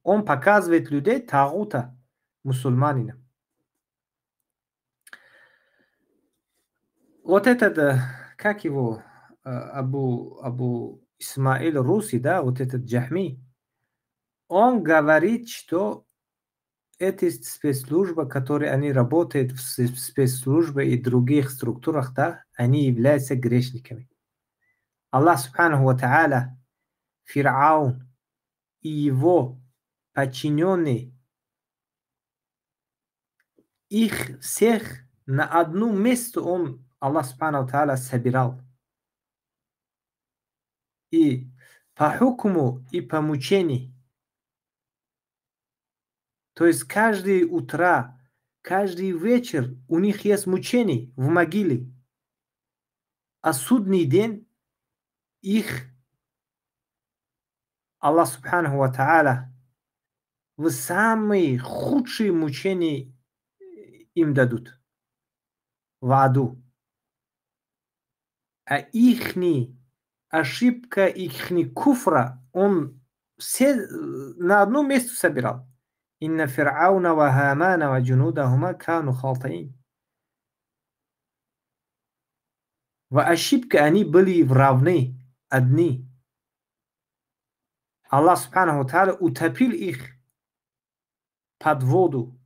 Он показывает людей тагута, мусульманина. Вот этот, как его, Абу Исмаил Руси, да, вот этот Джахми, он говорит, что эти спецслужбы, которые они работают в спецслужбе и других структурах, да, они являются грешниками. Аллах Субханаху ва Тааля, Фир'аун и его подчиненные, их всех на одно место Аллах Субханаху ва Тааля собирал. И по хукму и по мучению, то есть каждое утро, каждый вечер у них есть мучение в могиле. А судный день их Аллах Субханаху ва Тааля в самые худшие мучения им дадут в аду. А ихний ошибка, ихний куфра, он все на одном месте собирал. Инна фир'ауна ва хамана ва джунудахума кану халтаин. В ошибке они были равны, одни. Аллах Субханаху ва Тааля утопил их под воду.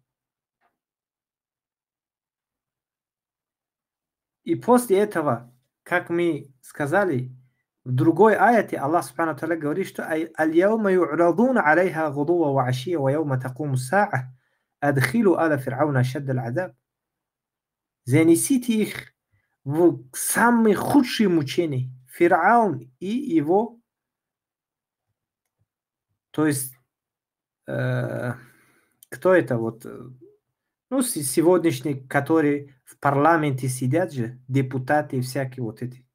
И после этого, как мы сказали, в другой аяте Аллах Субханаху ва Тааля говорит, что «Аль-яума ю'радуна алейха гудува ва ашия ва яума такуму саа адхилу аля фир'ауна ашадда аль-азаб». Занесите их в самые худшие мучения. Фир'аун и его, то есть, кто это вот, ну, сегодняшние, которые в парламенте сидят же, депутаты и всякие вот эти.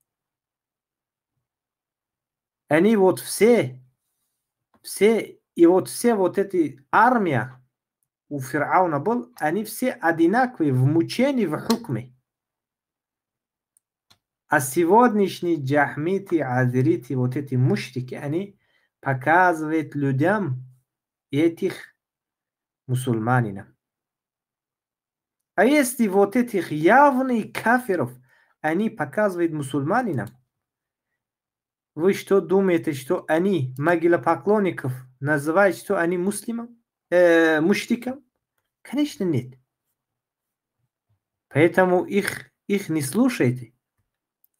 Они вот все, и вот все вот эти армия у Фир'ауна был, они все одинаковые в мучении, в хукме. А сегодняшние джахмиты, азириты, вот эти мушрики, они показывают людям этих мусульманинов. А если вот этих явных кафиров, они показывают мусульманинам, вы что думаете, что они могилопоклонников называют, что они мушрикам? Конечно, нет. Поэтому их не слушайте.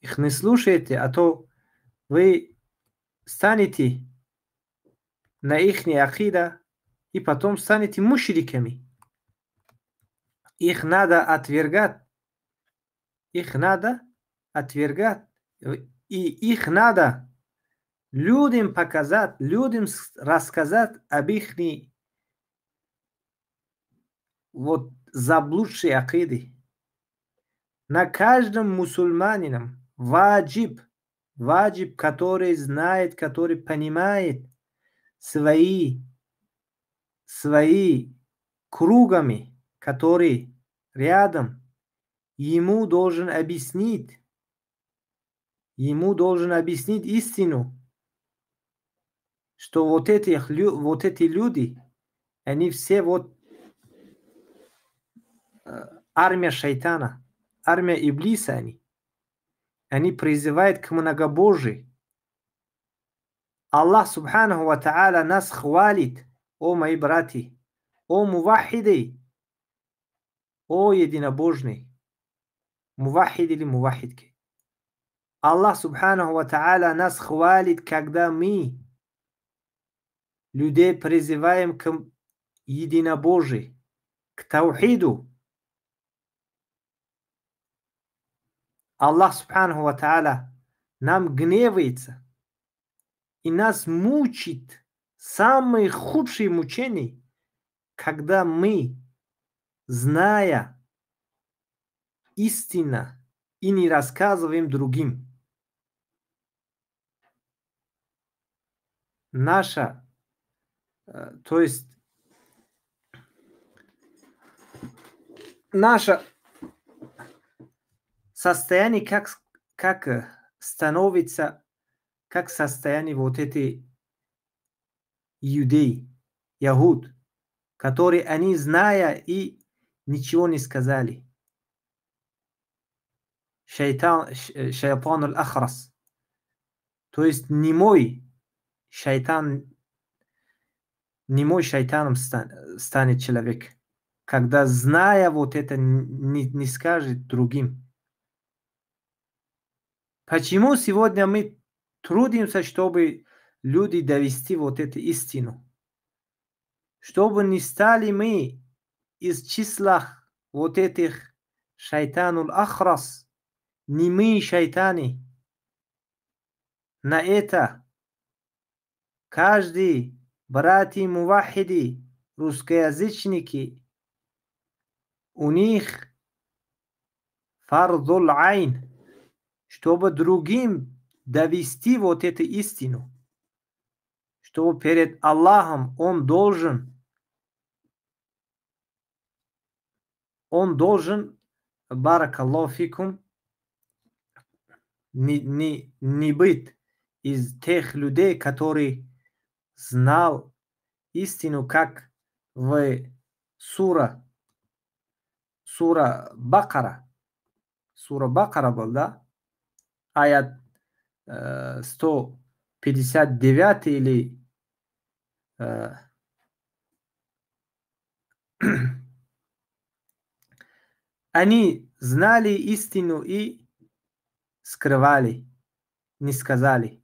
Их не слушайте, а то вы станете на их акида и потом станете мушриками. Их надо отвергать. Их надо отвергать. И их надо людям показать, людям рассказать об их вот заблудшей акиде. На каждом мусульманином ваджиб, который знает, который понимает свои кругами, которые рядом, ему должен объяснить истину, что вот эти люди, они все вот армия шайтана, армия Иблиса они призывают к многобожию. Аллах Субханаху ва Тааля нас хвалит, о мои братья, о мувахиды, о единобожный, мувахид или мувахидки. Аллах Субханаху ва Тааля нас хвалит, когда мы людей призываем к единобожию, к таухиду. Аллах Субханаху ва Тааля нам гневается и нас мучит самые худшие мучения, когда мы, зная истину, и не рассказываем другим. То есть наше состояние как становится, как состояние вот эти иудеи, яхуд, которые они, зная, и ничего не сказали. Шайтан аль-Ахрас. То есть немой шайтан немой шайтаном станет человек, когда, зная вот это, не скажет другим. Почему сегодня мы трудимся, чтобы люди довести вот эту истину? Чтобы не стали мы из числа вот этих шайтанул ахрас, немые шайтаны. На это каждый братья мувахиди, русскоязычники, у них фардул айн, чтобы другим довести вот эту истину, чтобы перед Аллахом он должен, баракаллаху фикум, не быть из тех людей, которые знал истину, как в сура Бакара. Сура Бакара был, да? Аят 159 или они знали истину и скрывали, не сказали.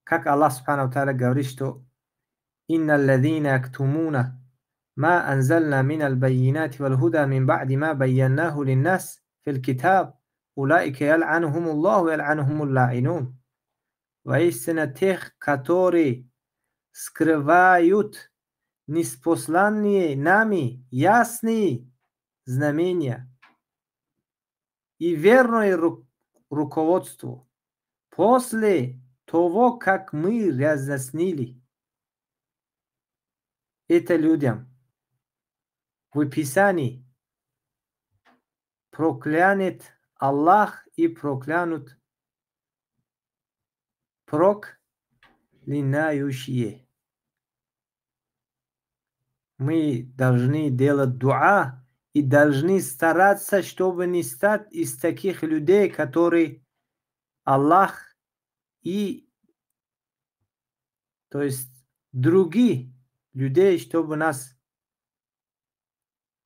Как Аллах Субхану ва Тааля говорит, что «Инна алладина актумуна ма анзальна мин албайинати вал худа мин ба'ди ма байяннаху линнас фил китаб улаика ял'анухумуллаху ял'анухумул ла'инун». Воистину тех, которые скрывают ниспосланные нами ясные знамения и верное руководство после того, как мы разъяснили это людям. В Писании проклянет Аллах и проклянут проклинающие. Мы должны делать дуа и должны стараться, чтобы не стать из таких людей, которые Аллах и, то есть, другие людей, чтобы нас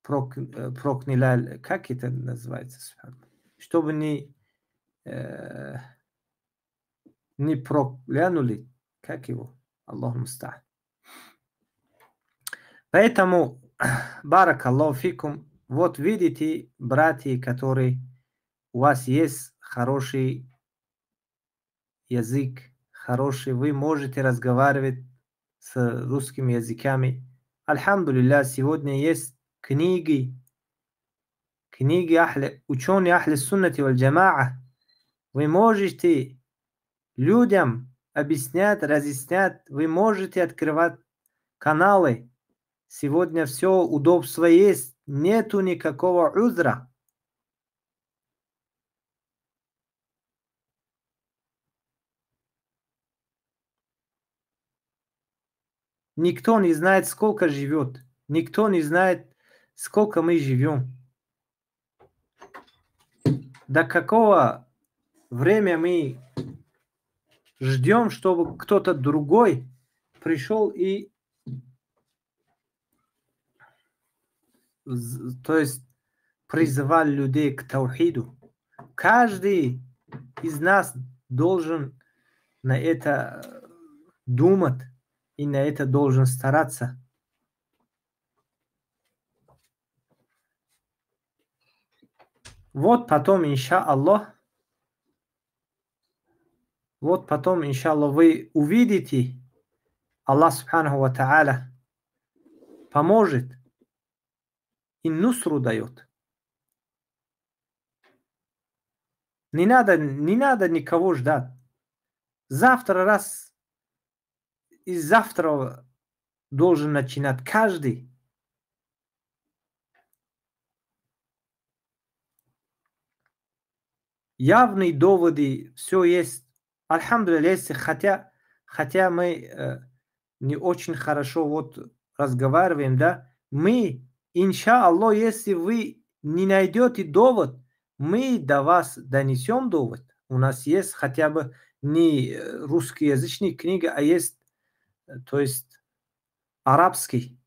прокляли, как это называется, чтобы не проклянули, как его, Аллаху муста'ан. Поэтому, баракаллаху фикум, вот видите, братья, которые у вас есть хороший язык, хороший, вы можете разговаривать с русскими языками. Альхамдулилля, сегодня есть книги ученые ахли суннати валь джамаа. Вы можете людям объяснять, разъяснять, вы можете открывать каналы. Сегодня все удобство есть, нету никакого узра. Никто не знает, сколько живет. Никто не знает, сколько мы живем. До какого времени мы ждем, чтобы кто-то другой пришел и, то есть, призывал людей к таухиду. Каждый из нас должен на это думать и на это должен стараться. Вот потом, иншаллах, вы увидите, Аллах Субханаху ва Тааля поможет и нусру дает. Не надо никого ждать. Завтра и завтра должен начинать каждый. Явные доводы, все есть. Альхамдулилля, хотя мы не очень хорошо вот разговариваем, да, мы, иншаллах, если вы не найдете довод, мы до вас донесем довод. У нас есть хотя бы не русскоязычная книга, а есть, то есть, арабский.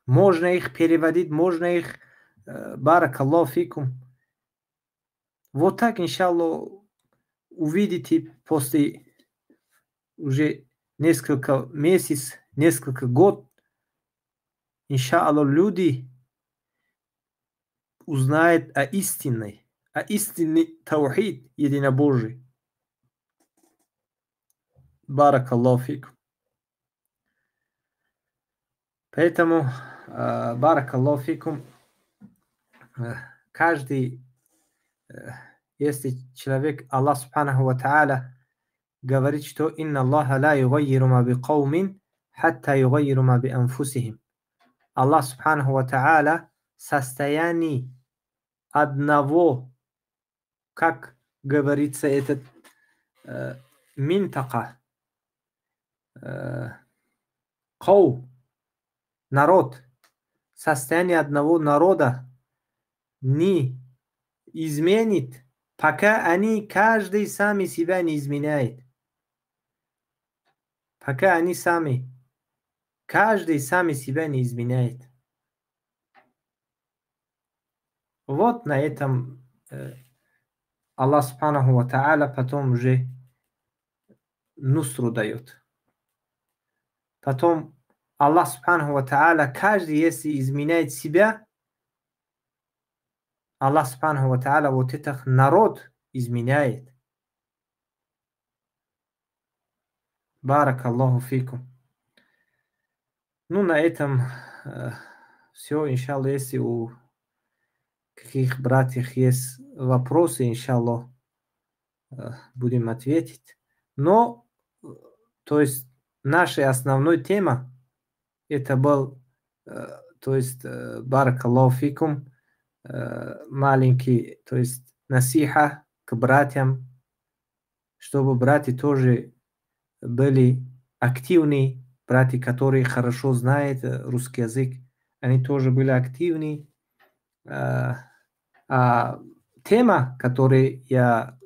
Можно их переводить, можно их баракаллаху фикум. Вот так, иншаллах, увидите после уже несколько месяцев, несколько год, иншаллах, люди узнают о истинный таухид единобожий. Баракаллаху фикум. Поэтому, баракаллаху фикум, каждый, если человек, Аллах Субханаху ва Тааля, говорит, что «Инна Аллаха ла югайиру ма би каумин, хатта югайиру ма би анфусихим». Аллах Субханаху ва Тааля в состоянии одного, как говорится, этот минтака, каум, народ, состояние одного народа не изменит, пока они каждый сами себя не изменяет. Пока они сами, каждый сами себя не изменяет. Вот на этом Аллах Субханаху ва Тааля потом уже нусру дает. Потом Аллах Субханаху ва Тааля, каждый, если изменяет себя, Аллах Субханаху ва Тааля вот этот народ изменяет. Баракаллаху фикум. Ну, на этом все, иншаллах. Если у каких братьев есть вопросы, иншаллах, будем ответить. Но, то есть, наша основная тема, это был, то есть, баракаллаху фикум, маленький, то есть, насиха к братьям, чтобы братья тоже были активны, братья, которые хорошо знают русский язык, они тоже были активны. А тема, которую я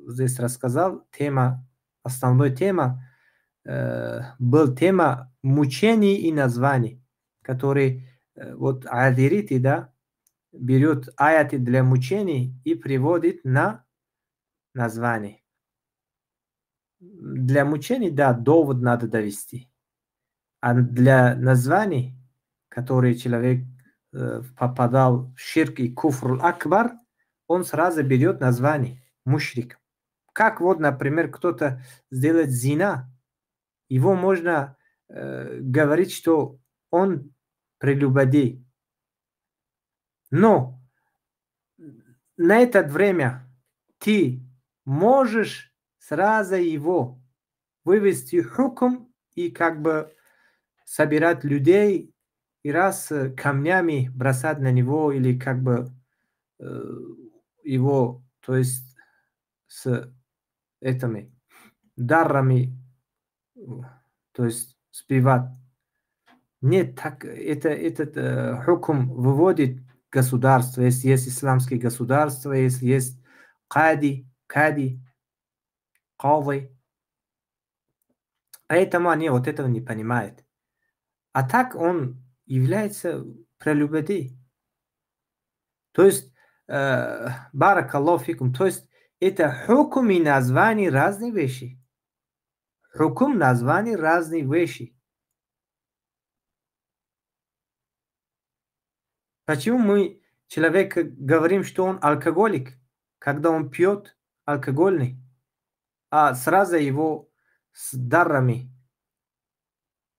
здесь рассказал, основная тема, был тема мучений и названий, который вот адириты, да, берет аяты для мучений и приводит на название. Для мучений, да, довод надо довести. А для названий, которые человек попадал в ширк и куфр акбар, он сразу берет название мушрик. Как вот, например, кто-то сделает зина, его можно говорить, что он прелюбодей. Но на это время ты можешь сразу его вывести хукм и как бы собирать людей и раз камнями бросать на него или как бы его, то есть с этими дарами, то есть сбивать. Нет, так этот хукм выводит государство, если есть исламские государства, если есть кади, кади, поэтому они вот этого не понимают. А так он является прелюбодей. То есть, баракаллаху фикум, то есть это хукм и название разные вещи. Хукм, название разные вещи. Почему мы человеку говорим, что он алкоголик, когда он пьет алкогольный, а сразу его с дарами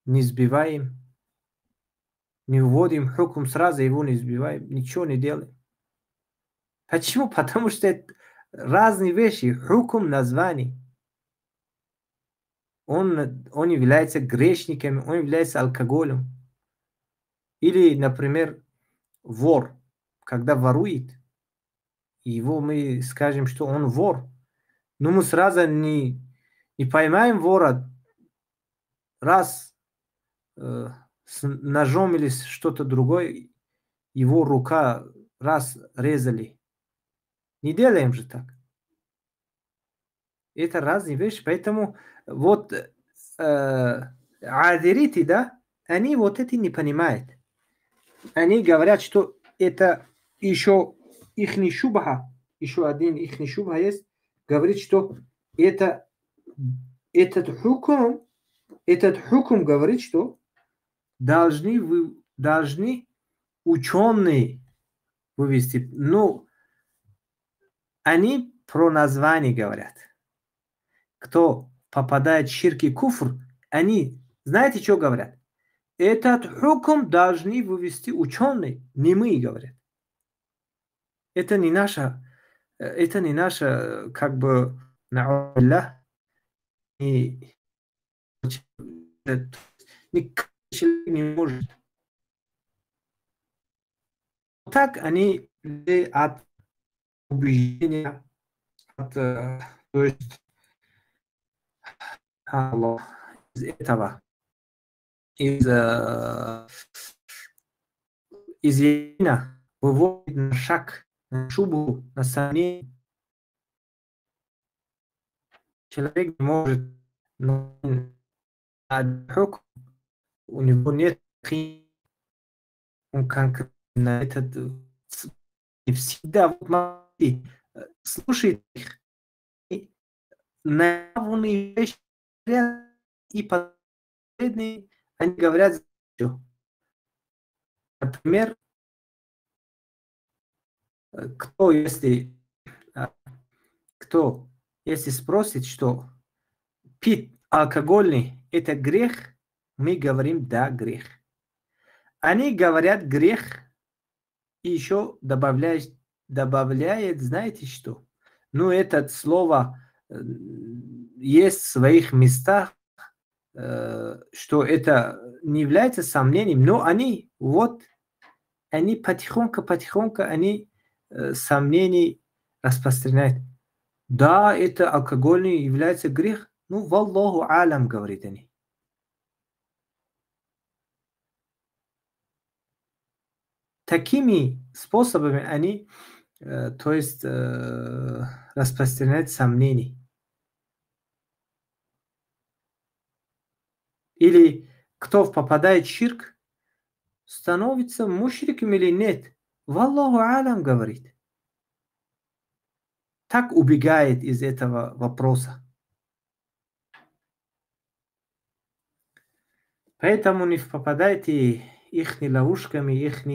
не сбиваем, не вводим хукм, сразу его не сбиваем, ничего не делаем. Почему? Потому что это разные вещи, хукм, названий. Он является грешником, он является алкоголем. Или, например, вор, когда ворует, его мы скажем, что он вор, но мы сразу не поймаем вора, раз с ножом или что-то другое, его рука раз резали. Не делаем же так. Это разные вещи, поэтому вот адерити, да, они вот это не понимают. Они говорят, что это еще ихний шубха, еще один ихний шубха есть, говорит, что этот хукм говорит, что должны ученые вывести. Ну, они про название говорят. Кто попадает в ширк и куфр, они, знаете, что говорят? Этот хукм должны вывести ученые, не мы, говорят. Это не наша, как бы, человек не может. Так они от убеждения, то есть из этого, из явления выводит на шаг, на шубу, на сомнение. Человек не может, но у него нет, он конкретно этот и всегда слушает их, наявные вещи и последние, они говорят, что, например, кто, если спросит, что пить алкогольный – это грех, мы говорим «да, грех». Они говорят «грех» и еще добавляет, знаете что? Ну, это слово есть в своих местах, что это не является сомнением, но они потихоньку, они сомнений распространяют. Да, это алкогольный является грех. Ну, валлаху алям, говорит они. Такими способами они, то есть, распространяют сомнения. Или кто попадает в ширк, становится мушриком или нет. Валлаху алям, говорит. Так убегает из этого вопроса. Поэтому не попадайте их ловушками, их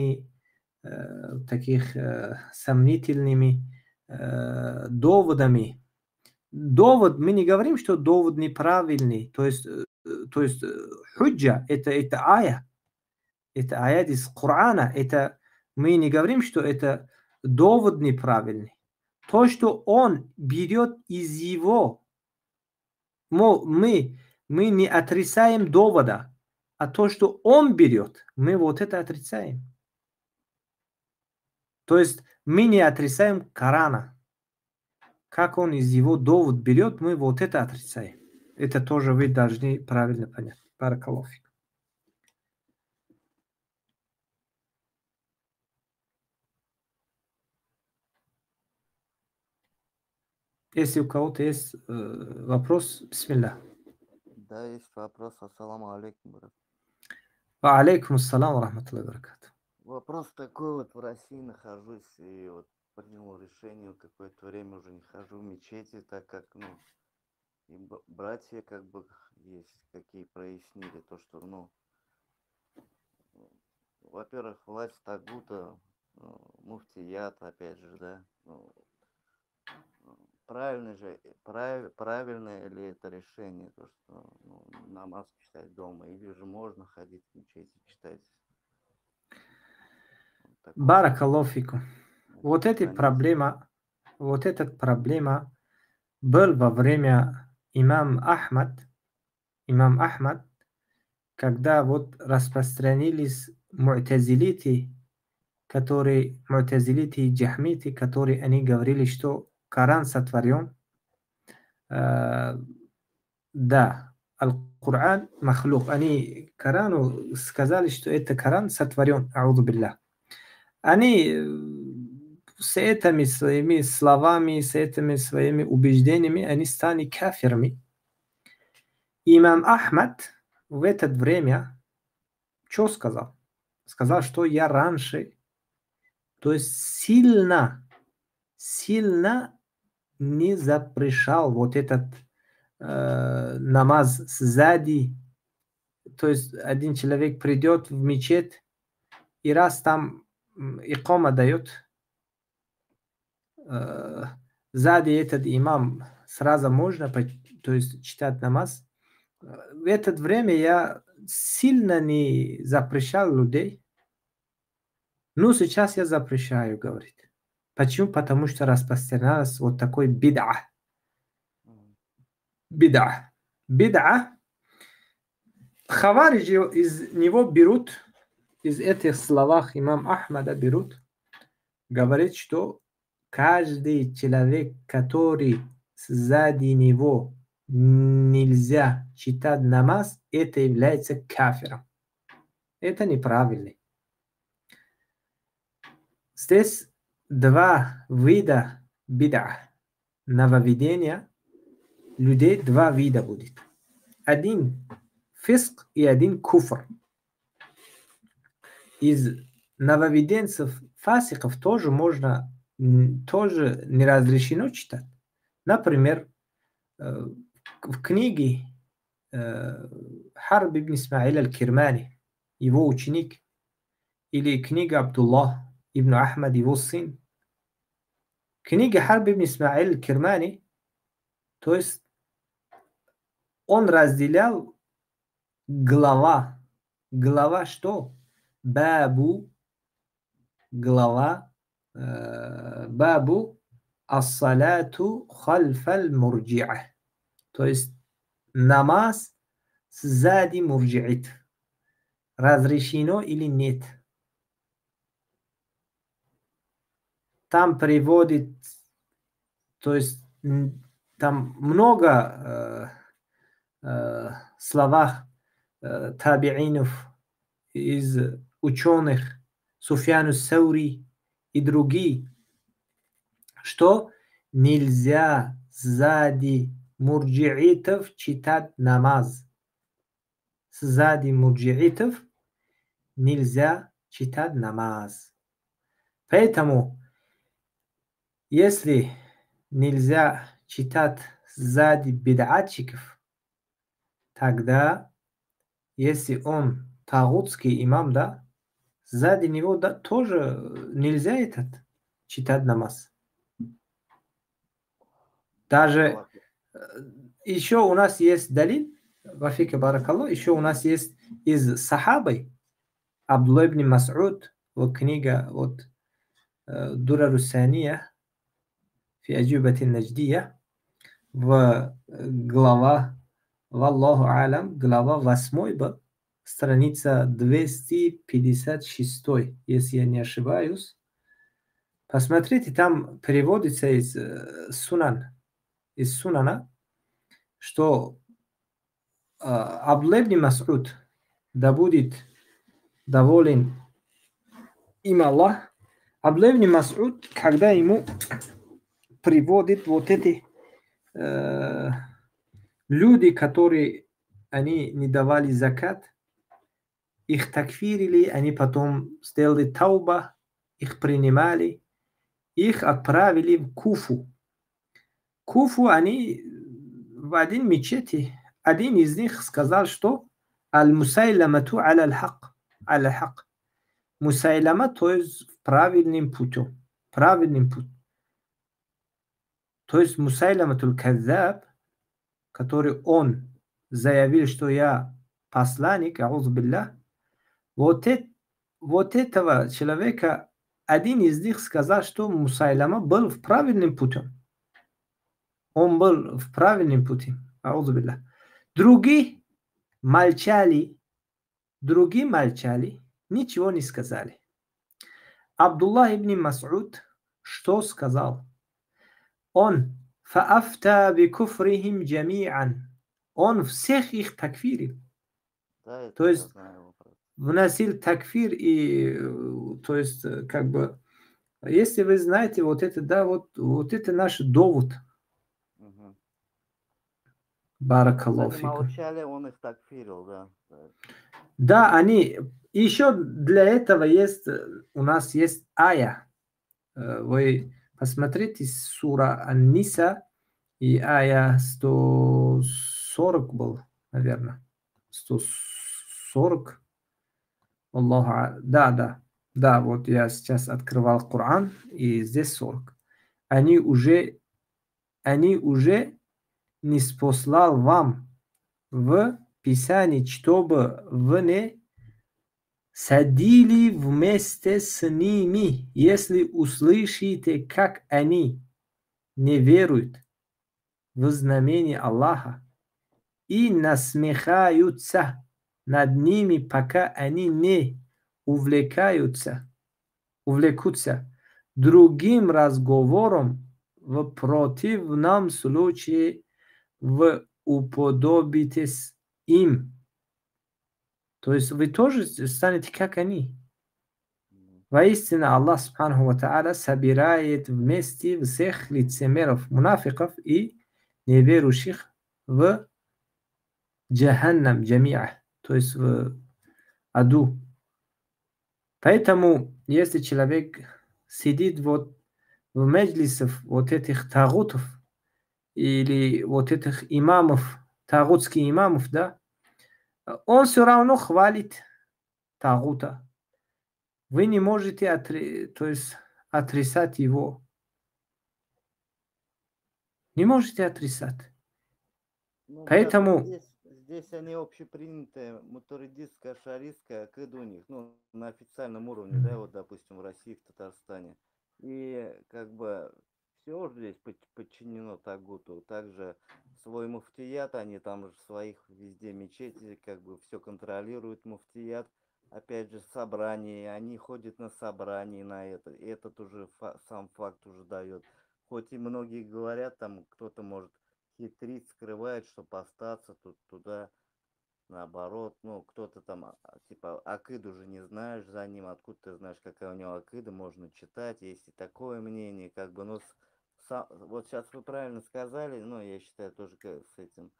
таких сомнительными доводами. Довод, мы не говорим, что довод неправильный. То есть худжа, это ая. Это аят из Корана. Мы не говорим, что это довод неправильный. То, что он берет из его, мы не отрицаем довода, а то, что он берет, мы вот это отрицаем. То есть мы не отрицаем Корана. Как он из его довод берет, мы вот это отрицаем. Это тоже вы должны правильно понять. Баракаллаху фик. Если у кого-то есть вопрос, бисмилля. Да, есть вопрос. Ассаламу алейкум, брат. Ва алейкум ассалам ва рахматуллахи ва баракатух. Вопрос такой, вот в России нахожусь, и вот принял решение, какое-то время уже не хожу в мечети, так как, и братья как бы есть, какие прояснили то, что, во-первых, власть тагута, муфтият, опять же, да, правильное ли это решение, то, что намаз читать дома, или же можно ходить в мечети читать? Баракаллаху фикум. Вот эта проблема была во время имам Ахмад, когда вот распространились му'тазилиты и джахмиты, которые они говорили, что Коран сотворен. Да, Аль-Кур'ан махлук. Они Корану сказали, что это Коран сотворен. Аузу билля. Они с этими своими словами, с этими своими убеждениями они стали кафирами. Имам Ахмад в это время что сказал? Сказал, что я раньше, то есть сильно не запрещал вот этот намаз сзади. То есть один человек придет в мечеть, и раз там икома дает, сзади этот имам сразу можно, то есть читать намаз. В это время я сильно не запрещал людей, но сейчас я запрещаю, говорит. Почему? Потому что распространялось вот такой бид'a. Бид'a. Хавариджи из него берут, из этих словах имам Ахмада берут, говорит, что каждый человек, который сзади него нельзя читать намаз, это является кафиром. Это неправильно. Здесь два вида бид'a. Нововведения людей два вида будет. Один фиск и один куфр. Из нововведенцев, фасиков тоже можно, тоже не разрешено читать. Например, в книге Харб ибн Исмаил аль-Кирмани, его ученик, или книга Абдуллах ибн Ахмад, его сын. Книга Харб ибн Исмаил аль-Кирмани, то есть он разделял глава. Глава что? Бабу. Глава. Бабу ас-салату хальфаль мурджи'а. То есть намаз сзади мурджи'ит. Разрешено или нет? Там приводит, то есть там много словах табиинов, из ученых, Суфьян ас-Саури и другие, что нельзя сзади мурджиитов читать намаз. Сзади мурджиитов нельзя читать намаз. Поэтому, если нельзя читать сзади бид'атчиков, тогда, если он тагутский имам, да, сзади него да, тоже нельзя этот читать намаз. Даже еще у нас есть далил, вафика баракаллах, еще у нас есть из сахабы Абдулла ибн Мас'уд, вот книга вот Дурару Сания фи аджубати надждия, в глава, валлаху алям, глава 8, страница 256, если я не ошибаюсь. Посмотрите, там переводится из Сунана, что Абдулла ибн Мас'уд, да будет доволен им Аллах, Абдулла ибн Мас'уд, когда ему приводит вот эти люди, которые они не давали закат, их такфирили, они потом сделали тауба, их принимали, их отправили в Куфу. Куфу они в один мечети, один из них сказал, что аль-мусайлямату аля-аль-хак, аля-хак. Мусайляма, то есть правильным путем, правильным путем. То есть Мусайляматуль Каззаб, который он заявил, что я посланник, аузу биллах, вот этого человека, один из них сказал, что Мусайляма был в правильном путем. Он был в правильном пути. Аузу биллах. Другие молчали, ничего не сказали. Абдуллах ибн Мас'уд что сказал? Он фаафта бикуфрихим джами'ан. Он всех их такфирил. Да, То есть вносил такфир и, то есть, как бы Если вы знаете, вот это, да, вот это наш довод. Мгм. Баракаллаху Они фикум. молчали, он их такфирил, да. Да, они... Еще для этого есть, у нас есть ая. Вы посмотрите, сура Ан-Ниса и ая 140 был, наверное. 140. Аллаху. Да, вот я сейчас открывал Коран, и здесь 40. Они уже не спослал вам в Писании, чтобы вы не садили вместе с ними, если услышите, как они не веруют в знамение Аллаха и насмехаются над ними, пока они не увлекутся другим разговором. В противном случае вы уподобитесь им. То есть вы тоже станете как они. Воистину Аллах Субханаху ва Тааля собирает вместе всех лицемеров, мунафиков и неверующих в джаханнам джамиа, то есть в аду. Поэтому, если человек сидит вот в меджлисах вот этих тагутов или вот этих имамов, тагутских имамов, да, он все равно хвалит тагута. Вы не можете то есть отрицать его. Не можете отрицать. Ну, Поэтому... Здесь они общепринятые, мутаридистская, шарийская акида у них, ну, на официальном уровне, да, вот, допустим, в России, в Татарстане. И, как бы, все здесь подчинено тагуту. Также свой муфтият, они там в своих везде мечети, как бы, все контролируют муфтият. Опять же, собрания, они ходят на собрания на это. И этот уже сам факт уже дает. Хоть и многие говорят, там, кто-то может хитрить, скрывает, чтобы остаться тут, туда, наоборот, ну, кто-то там, типа, акиду уже не знаешь за ним, откуда ты знаешь, какая у него акида, можно читать, есть и такое мнение, как бы, ну, вот сейчас вы правильно сказали, ну, я считаю, тоже с этим,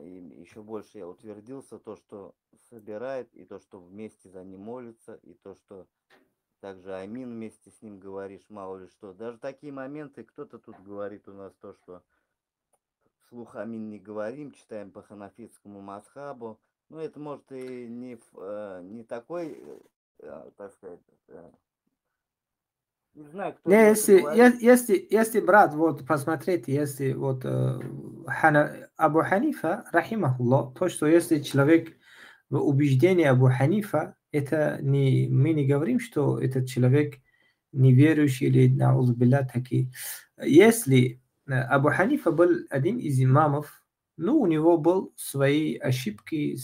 и еще больше я утвердился, то, что собирает, и то, что вместе за ним молится, и то, что также амин вместе с ним говоришь, мало ли что, даже такие моменты, кто-то тут говорит у нас то, что вслух амин не говорим, читаем по ханафитскому мазхабу. Ну, это может и не такой, так сказать, не знаю, кто Если, брат, вот посмотрите, если вот Абу Ханифа, рахимахуллах, то, что если человек в убеждении Абу Ханифа, это не, мы не говорим, что этот человек неверующий или наузбилля такие. Если Абу Ханифа был один из имамов, ну, у него был свои ошибки,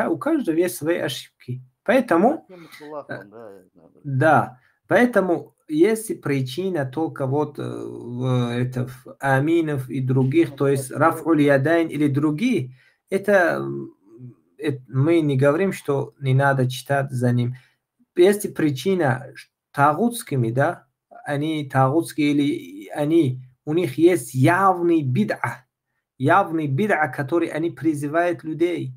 у каждого есть свои ошибки. Поэтому, да, поэтому если причина только вот в аминов и других, то есть раф'уль ядайн или другие, это мы не говорим, что не надо читать за ним. Если причина тагутскими, да, они тагутские или у них есть явный бид'a, который они призывают людей.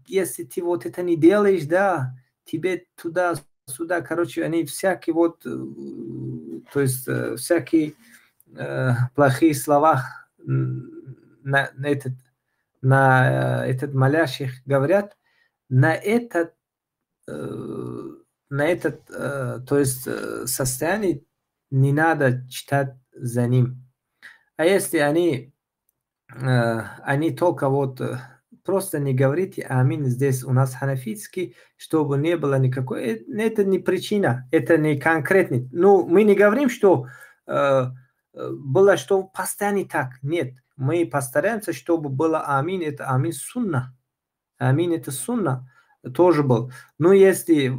Если ты вот это не делаешь, да, тебе туда-сюда, короче, они всякие вот, то есть всякие плохие слова на этот молящих говорят, на этот то есть состояние не надо читать за ним. А если они только вот просто не говорите амин здесь у нас ханафитский, чтобы не было никакой, это не причина, это не конкретный. Ну, мы не говорим, что было, что постоянно так. Нет, мы постараемся, чтобы было амин, это амин сунна. Амин это сунна тоже был. Но если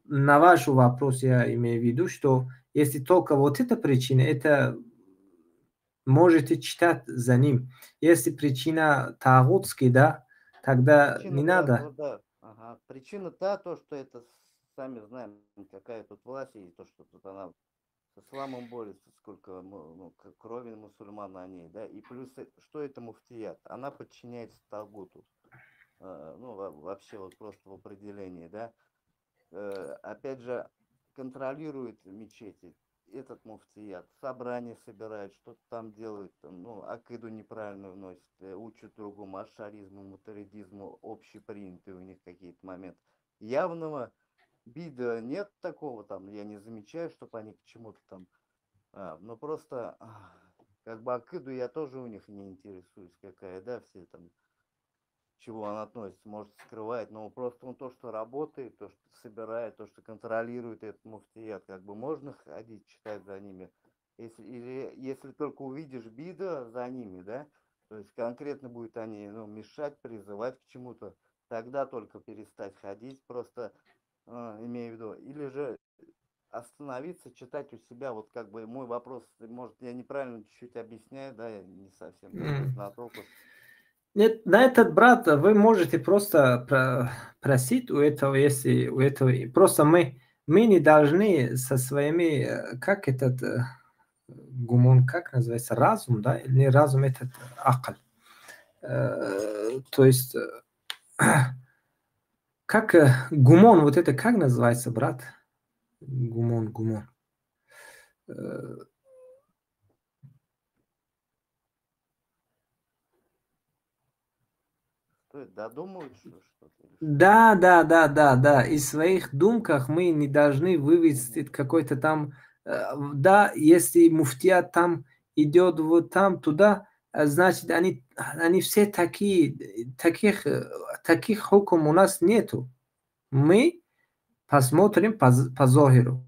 на ваш вопрос я имею в виду, что если только вот эта причина, это можете читать за ним. Если причина тагутский, да, тогда причина, не надо. Да. Ага. Причина то, что это сами знаем, какая тут власть, и то, что тут она с исламом борется, сколько крови мусульман на ней, да, и плюс, что это муфтият? Она подчиняется тагуту, ну, вообще вот просто в определении, да. Опять же, контролирует мечети этот муфтият, собрание собирает, что-то там делает, ну, акиду неправильно вносит, учат другому ашаризму, мутаридизму, общепринятые у них какие-то моменты. Явного бида нет такого там, я не замечаю, чтобы они к чему-то там, но просто, как бы акиду я тоже у них не интересуюсь, какая, да, все там, к чему он относится, может скрывает, но просто он то, что работает, то, что собирает, то, что контролирует этот муфтият, как бы можно ходить, читать за ними, если только увидишь бида за ними, да, то есть конкретно будет они, ну, мешать, призывать к чему-то, тогда только перестать ходить, просто имею в виду, или же остановиться, читать у себя, вот как бы мой вопрос, может, я неправильно чуть-чуть объясняю, да, я не совсем на толку. Нет, на этот брат вы можете просто просить у этого, если у этого, просто мы не должны со своими, как этот гумон, как называется, разум, да, или не разум, этот акл. То есть, как гумон, вот это как называется, брат? Гумон. Додумывать что-то? Да. Из своих думках мы не должны вывести какой-то там, да, если муфтият там идет вот там, туда, значит, они все таких хукм у нас нету. Мы посмотрим по зохиру,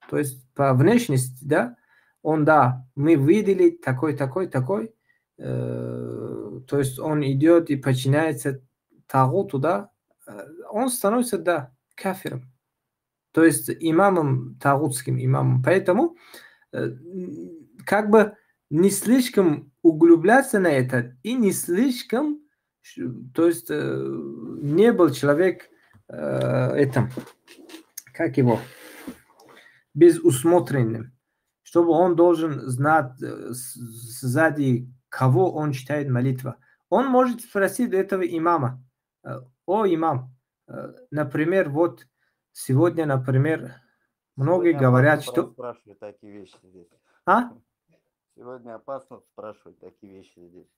то есть по внешности, да, мы видели такой, то есть он идет и подчиняется тагуту, да, он становится, да, кафиром, то есть имамом, тагутским имамом. Поэтому как бы не слишком углубляться на это и не слишком, то есть не был человек как его, безусмотренным, чтобы он должен знать сзади, кого он читает молитва. Он может спросить этого имама: о, имам, например, вот сегодня, например, многие говорят, что... Спрашивают такие вещи здесь. Сегодня опасно спрашивать такие вещи здесь.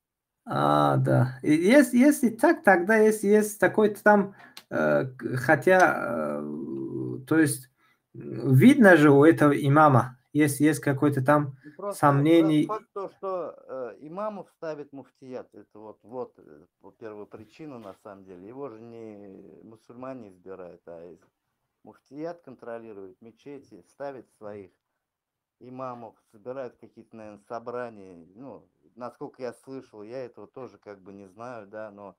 Да. Если так, тогда если есть такой-то там, хотя, то есть видно же у этого имама, если есть какой-то там сомнений. Факт то, что имамов ставит муфтият, это вот первая причина на самом деле. Его же не мусульмане избирают, а муфтият контролирует мечети, ставит своих имамов, собирают какие-то, наверное, собрания. Ну, насколько я слышал, я этого тоже как бы не знаю, да, но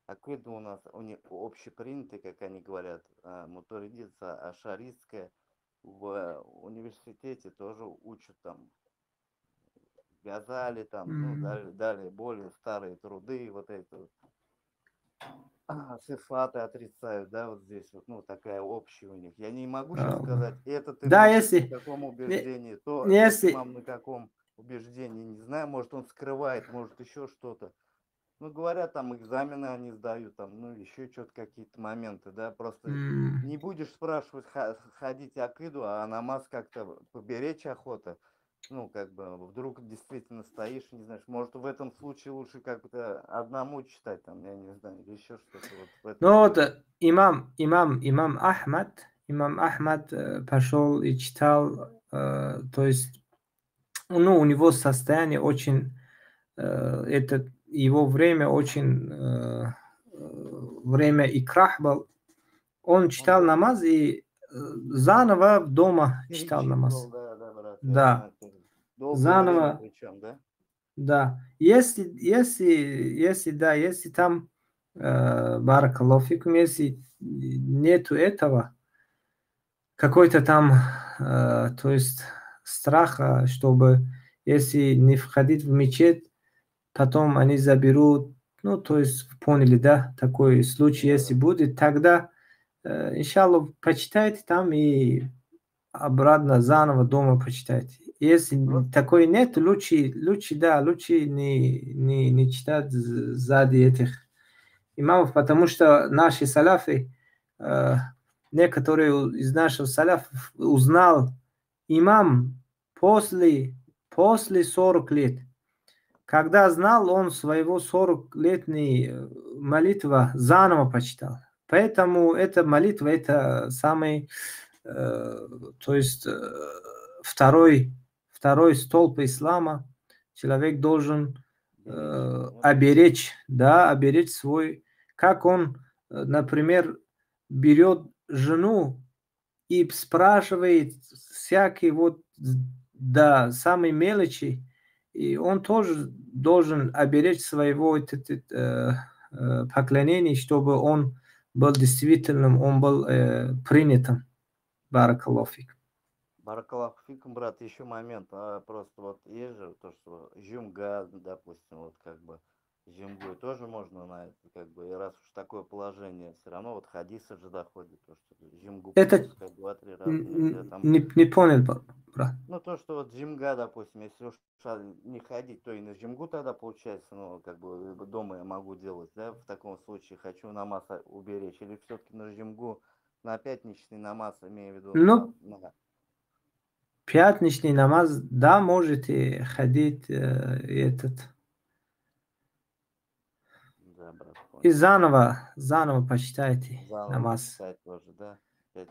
акида у нас у них общепринятая, как они говорят, мутаридица ашаристская. В университете тоже учат там Газали, там, ну, далее более старые труды, вот это вот. Сифаты отрицают, да, вот здесь вот, ну, такая общая у них. Я не могу сейчас сказать, этот имам на каком убеждении, то имам на каком убеждении, не знаю, может он скрывает, может еще что-то. Ну, говорят, там экзамены они сдают, там, ну, еще что-то, какие-то моменты, да, просто не будешь спрашивать, ходить акиду, а намаз как-то поберечь охота. Ну, как бы, вдруг действительно стоишь, не знаешь, может, в этом случае лучше как-то одному читать, там, я не знаю, или еще что-то. Вот ну, вот имам Ахмад пошел и читал, то есть, ну, у него состояние очень, это его время очень, время икрах был, он читал намаз и заново дома читал намаз. Да. Заново. Причем, да? Да. Если там баракаллаху фикум, если нету этого, какой-то там, то есть страха, чтобы если не входить в мечеть, потом они заберут, ну, то есть поняли, да, такой случай, если будет, тогда иншаллах, почитайте там и обратно заново дома почитайте. Если такой нет, лучше не читать сзади этих имамов, потому что наши салафы, некоторые из наших салафов узнал имам после 40 лет. Когда знал, он своего 40-летней молитва заново почитал. Поэтому эта молитва, это самый, то есть второй столб ислама. Человек должен оберечь свой, как он, например, берет жену и спрашивает всякие самые мелочи, и он тоже должен оберечь своего поклонения, чтобы он был действительным, он был принятым. Баракаллаху фик. Баракаллаху фикум, брат, еще момент. Просто вот есть же то, что жюмга, допустим, вот как бы жюмгу тоже можно на это, как бы, и раз уж такое положение, все равно вот хадисы же доходит, то, что жюмгу Это 2-3 раза нельзя, там... не понял, брат. Ну, то, что вот жюмга, допустим, если уж не ходить, то и на жюмгу тогда получается, ну, как бы дома я могу делать, да, в таком случае хочу намаз уберечь, или все-таки на жюмгу, на пятничный намаз, имею в виду, Ну, на... Пятничный намаз, да, можете ходить Да, брат, и понял. заново почитайте Заново намаз. почитать тоже, да?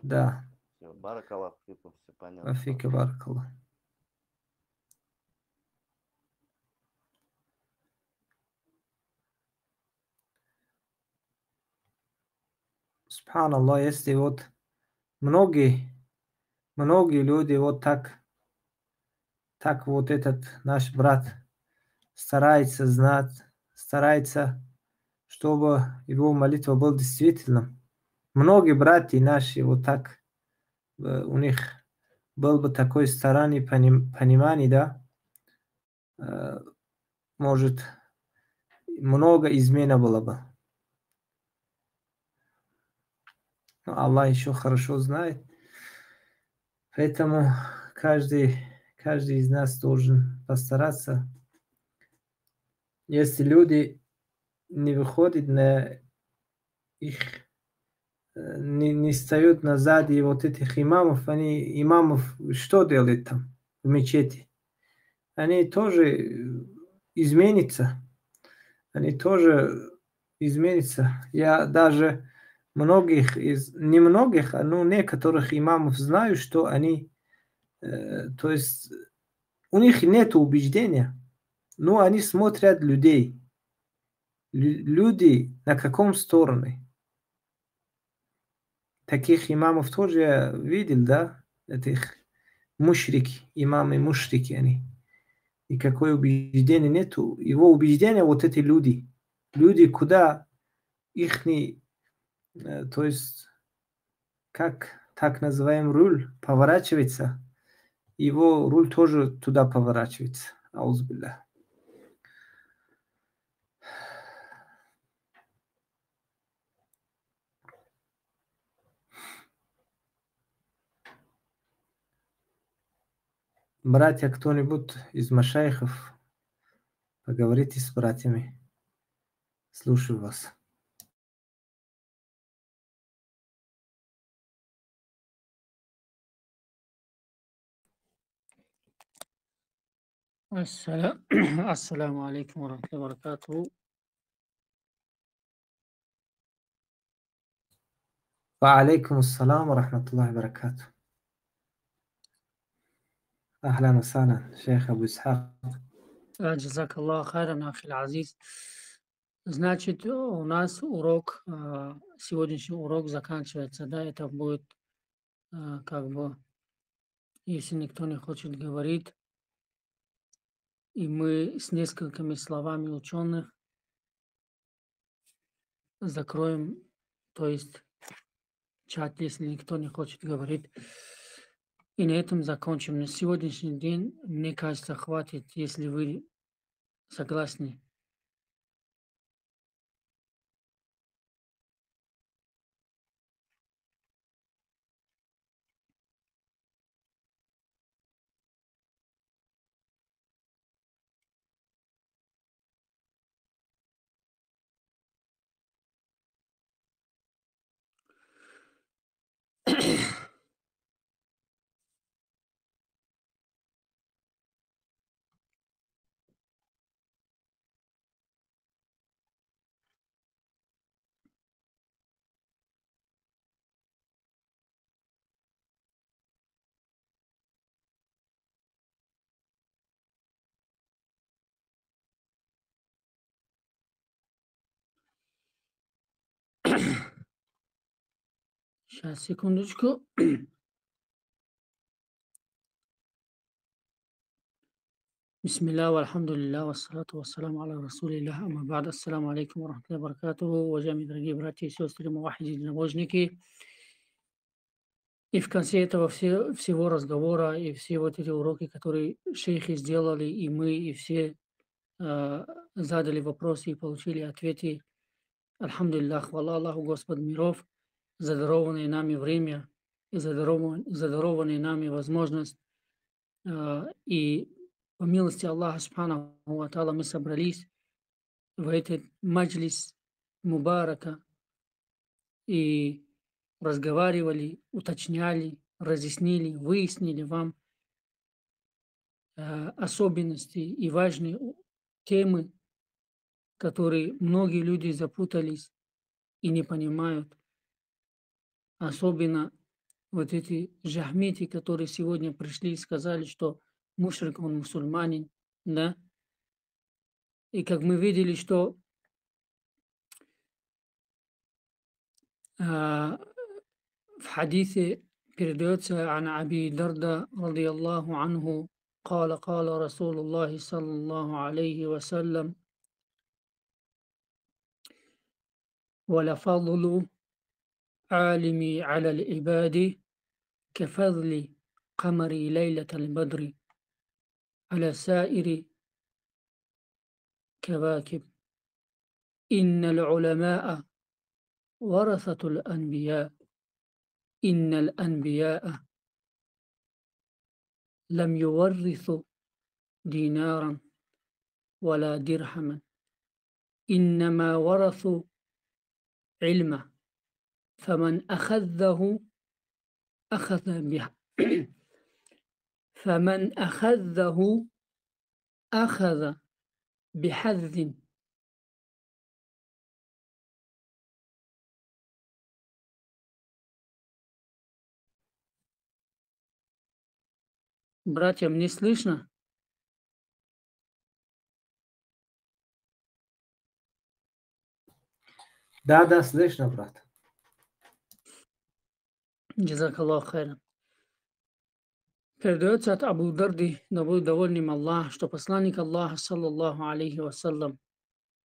Да. Все, баракаллаху фикум, все понятно. Афика баракаллах. Субханаллах, если вот многие люди вот так вот этот наш брат старается знать, старается, чтобы его молитва была действительно. Многие братья наши вот так, у них был бы такое старание, понимание, да, может, много измена было бы. Но Аллах еще хорошо знает. Поэтому каждый из нас должен постараться. Если люди не выходят на их, не встают назад, и вот этих имамов что делают там в мечети? Они тоже изменятся. Я даже немногих, но некоторых имамов знаю, что они, то есть у них нет убеждения, но они смотрят людей. Люди на каком стороне? Таких имамов тоже я видел, да? Этих имамы мушрики они. Никакое убеждение нету. Его убеждение вот эти люди. Люди, куда их то есть, как так называемый руль поворачивается, его руль тоже туда поворачивается. Аузбилля. Братья, кто-нибудь из машайхов, поговорите с братьями. Слушаю вас. Ассаламу алейкум ва рахматуллахи ва баракатуху. وعليكم السلام ورحمة الله وبركاته. أهلا وسهلا شيخ أبو إسحاق. Джазакаллаху хайран, ахил азиз. Значит, у нас урок, сегодняшний урок заканчивается, да, это будет как бы, если никто не хочет говорить, и мы с несколькими словами ученых закроем, то есть чат, если никто не хочет говорить. И на этом закончим. На сегодняшний день, мне кажется, хватит, если вы согласны. Сейчас, секундочку. Бисмилля, вальхамдулилля, вассалату вассаламу аля расулиллях, амма ба'д, ассаламу алейкум ва рахматуллахи ва баракатуху, уважаемые дорогие братья и сестры, мувахиды, единобожники. И в конце этого всего разговора и все вот эти уроки, которые шейхи сделали, и мы, и все задали вопросы и получили ответы. Альхамдулиллах, хвала Аллаху, Господь миров, за дарованное нами время и за дарованную нами возможность. И по милости Аллаха Субханаху ва Тааля мы собрались в этот маджлис мубарака и разговаривали, уточняли, разъяснили, выяснили вам особенности и важные темы, которые многие люди запутались и не понимают. Особенно вот эти жахмети, которые сегодня пришли и сказали, что мушрик, он мусульманин, да? И как мы видели, что в хадисе передается عن أبي درداء رضي الله عنه قال قال رسول الله صلى الله عليه وسلم ولفضل عالمي على العباد كفضل قمري ليلة البدر على سائر كواكب إن العلماء ورثة الأنبياء إن الأنبياء لم يورثوا دينارا ولا درهما إنما ورثوا علما فمن أخذه أخذ بحظ Братья, мне слышно? Да, слышно, брат. Джазакаллаху хайран. Передается от Абу Дарди, да будет доволен им Аллах, что посланник Аллаха, саллаллаху алейхи вассалям,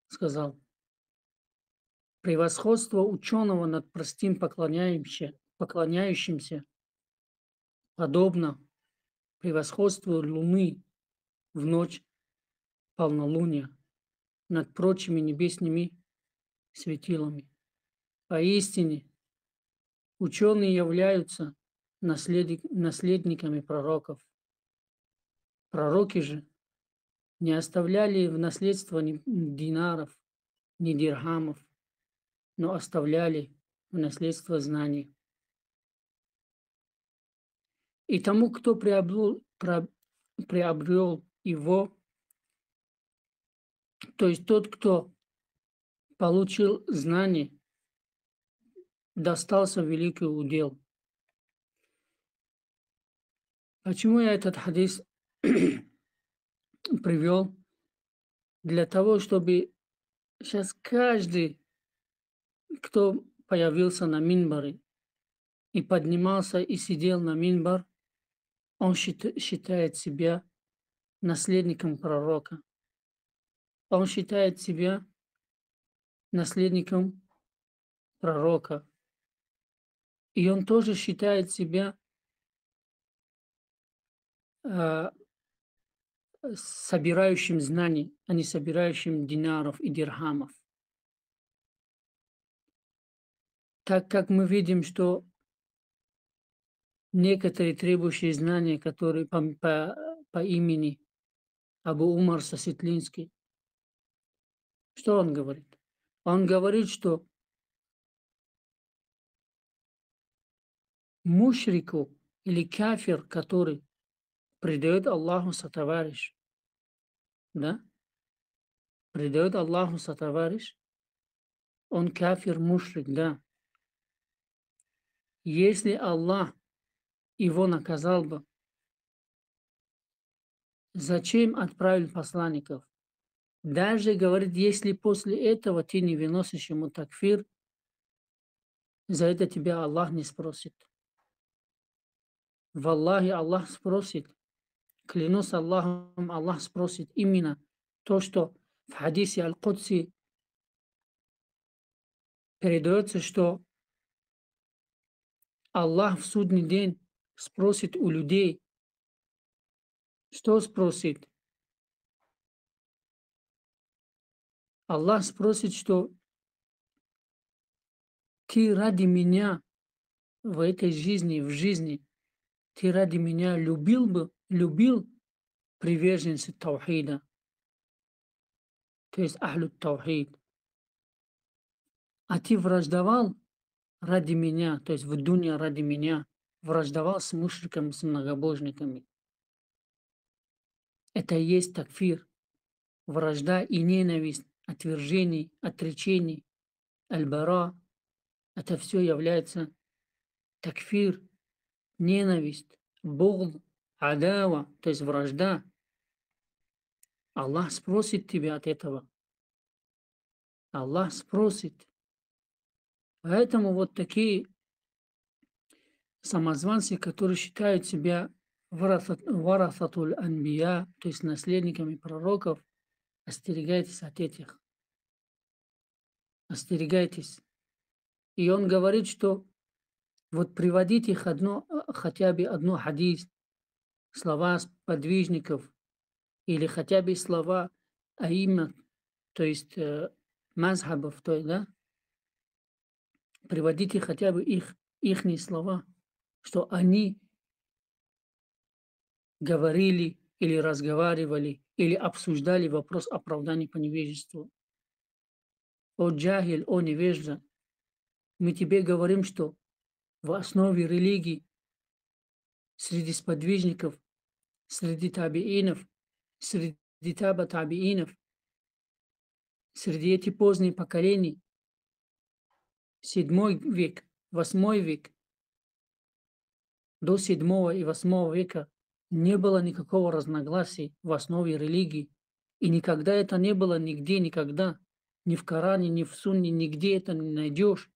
сказал: превосходство ученого над простым поклоняющимся подобно превосходству луны в ночь полнолуния над прочими небесными светилами. Поистине, ученые являются наследниками пророков. Пророки же не оставляли в наследство ни динаров, ни дирхамов, но оставляли в наследство знаний. И тому, кто приобрел его, то есть тот, кто получил знание, достался великий удел. Почему я этот хадис привел? Для того, чтобы сейчас каждый, кто появился на минбаре и поднимался и сидел на минбар, он считает себя наследником пророка. Он считает себя наследником пророка. И он тоже считает себя собирающим знаний, а не собирающим динаров и дирхамов. Так как мы видим, что некоторые требующие знания, которые по имени Абу Умар Саситлинский, что он говорит? Он говорит, что мушрику или кафир, который предает Аллаху сотоварищ, да? Предает Аллаху сотоварищ, он кафир, мушрик, да. Если Аллах его наказал бы, зачем отправил посланников? Даже, говорит, если после этого ты не выносишь ему такфир, за это тебя Аллах не спросит. Валлахи, Аллах спросит. Клянусь Аллахом, Аллах спросит именно то, что в хадисе Аль-Кудси передается, что Аллах в судный день спросит у людей. Что спросит? Аллах спросит, что ты ради меня в этой жизни, ты ради меня любил приверженцев таухида, то есть ахлю таухид. А ты враждовал ради меня, то есть в дуне ради меня, враждовал с мушриками, с многобожниками. Это и есть такфир, вражда и ненависть, отвержение, отречение, аль-бара. Это все является такфир, ненависть, бугд, адава, то есть вражда. Аллах спросит тебя от этого. Аллах спросит. Поэтому вот такие самозванцы, которые считают себя варасатуль анбия, то есть наследниками пророков, остерегайтесь от этих. Остерегайтесь. И он говорит, что вот приводите их хотя бы одно хадис, слова подвижников, или хотя бы слова аимма, то есть мазхабов, то есть, да? Приводите хотя бы ихние слова, что они говорили или разговаривали, или обсуждали вопрос оправдания по невежеству. О джахиль, о невежда, мы тебе говорим, что в основе религии среди сподвижников, среди табиинов, среди таба табиинов, среди этих поздних поколений, 7 век, 8 век, до 7 и 8 века не было никакого разногласия в основе религии. И никогда это не было нигде, никогда. Ни в Коране, ни в Сунне, нигде это не найдешь.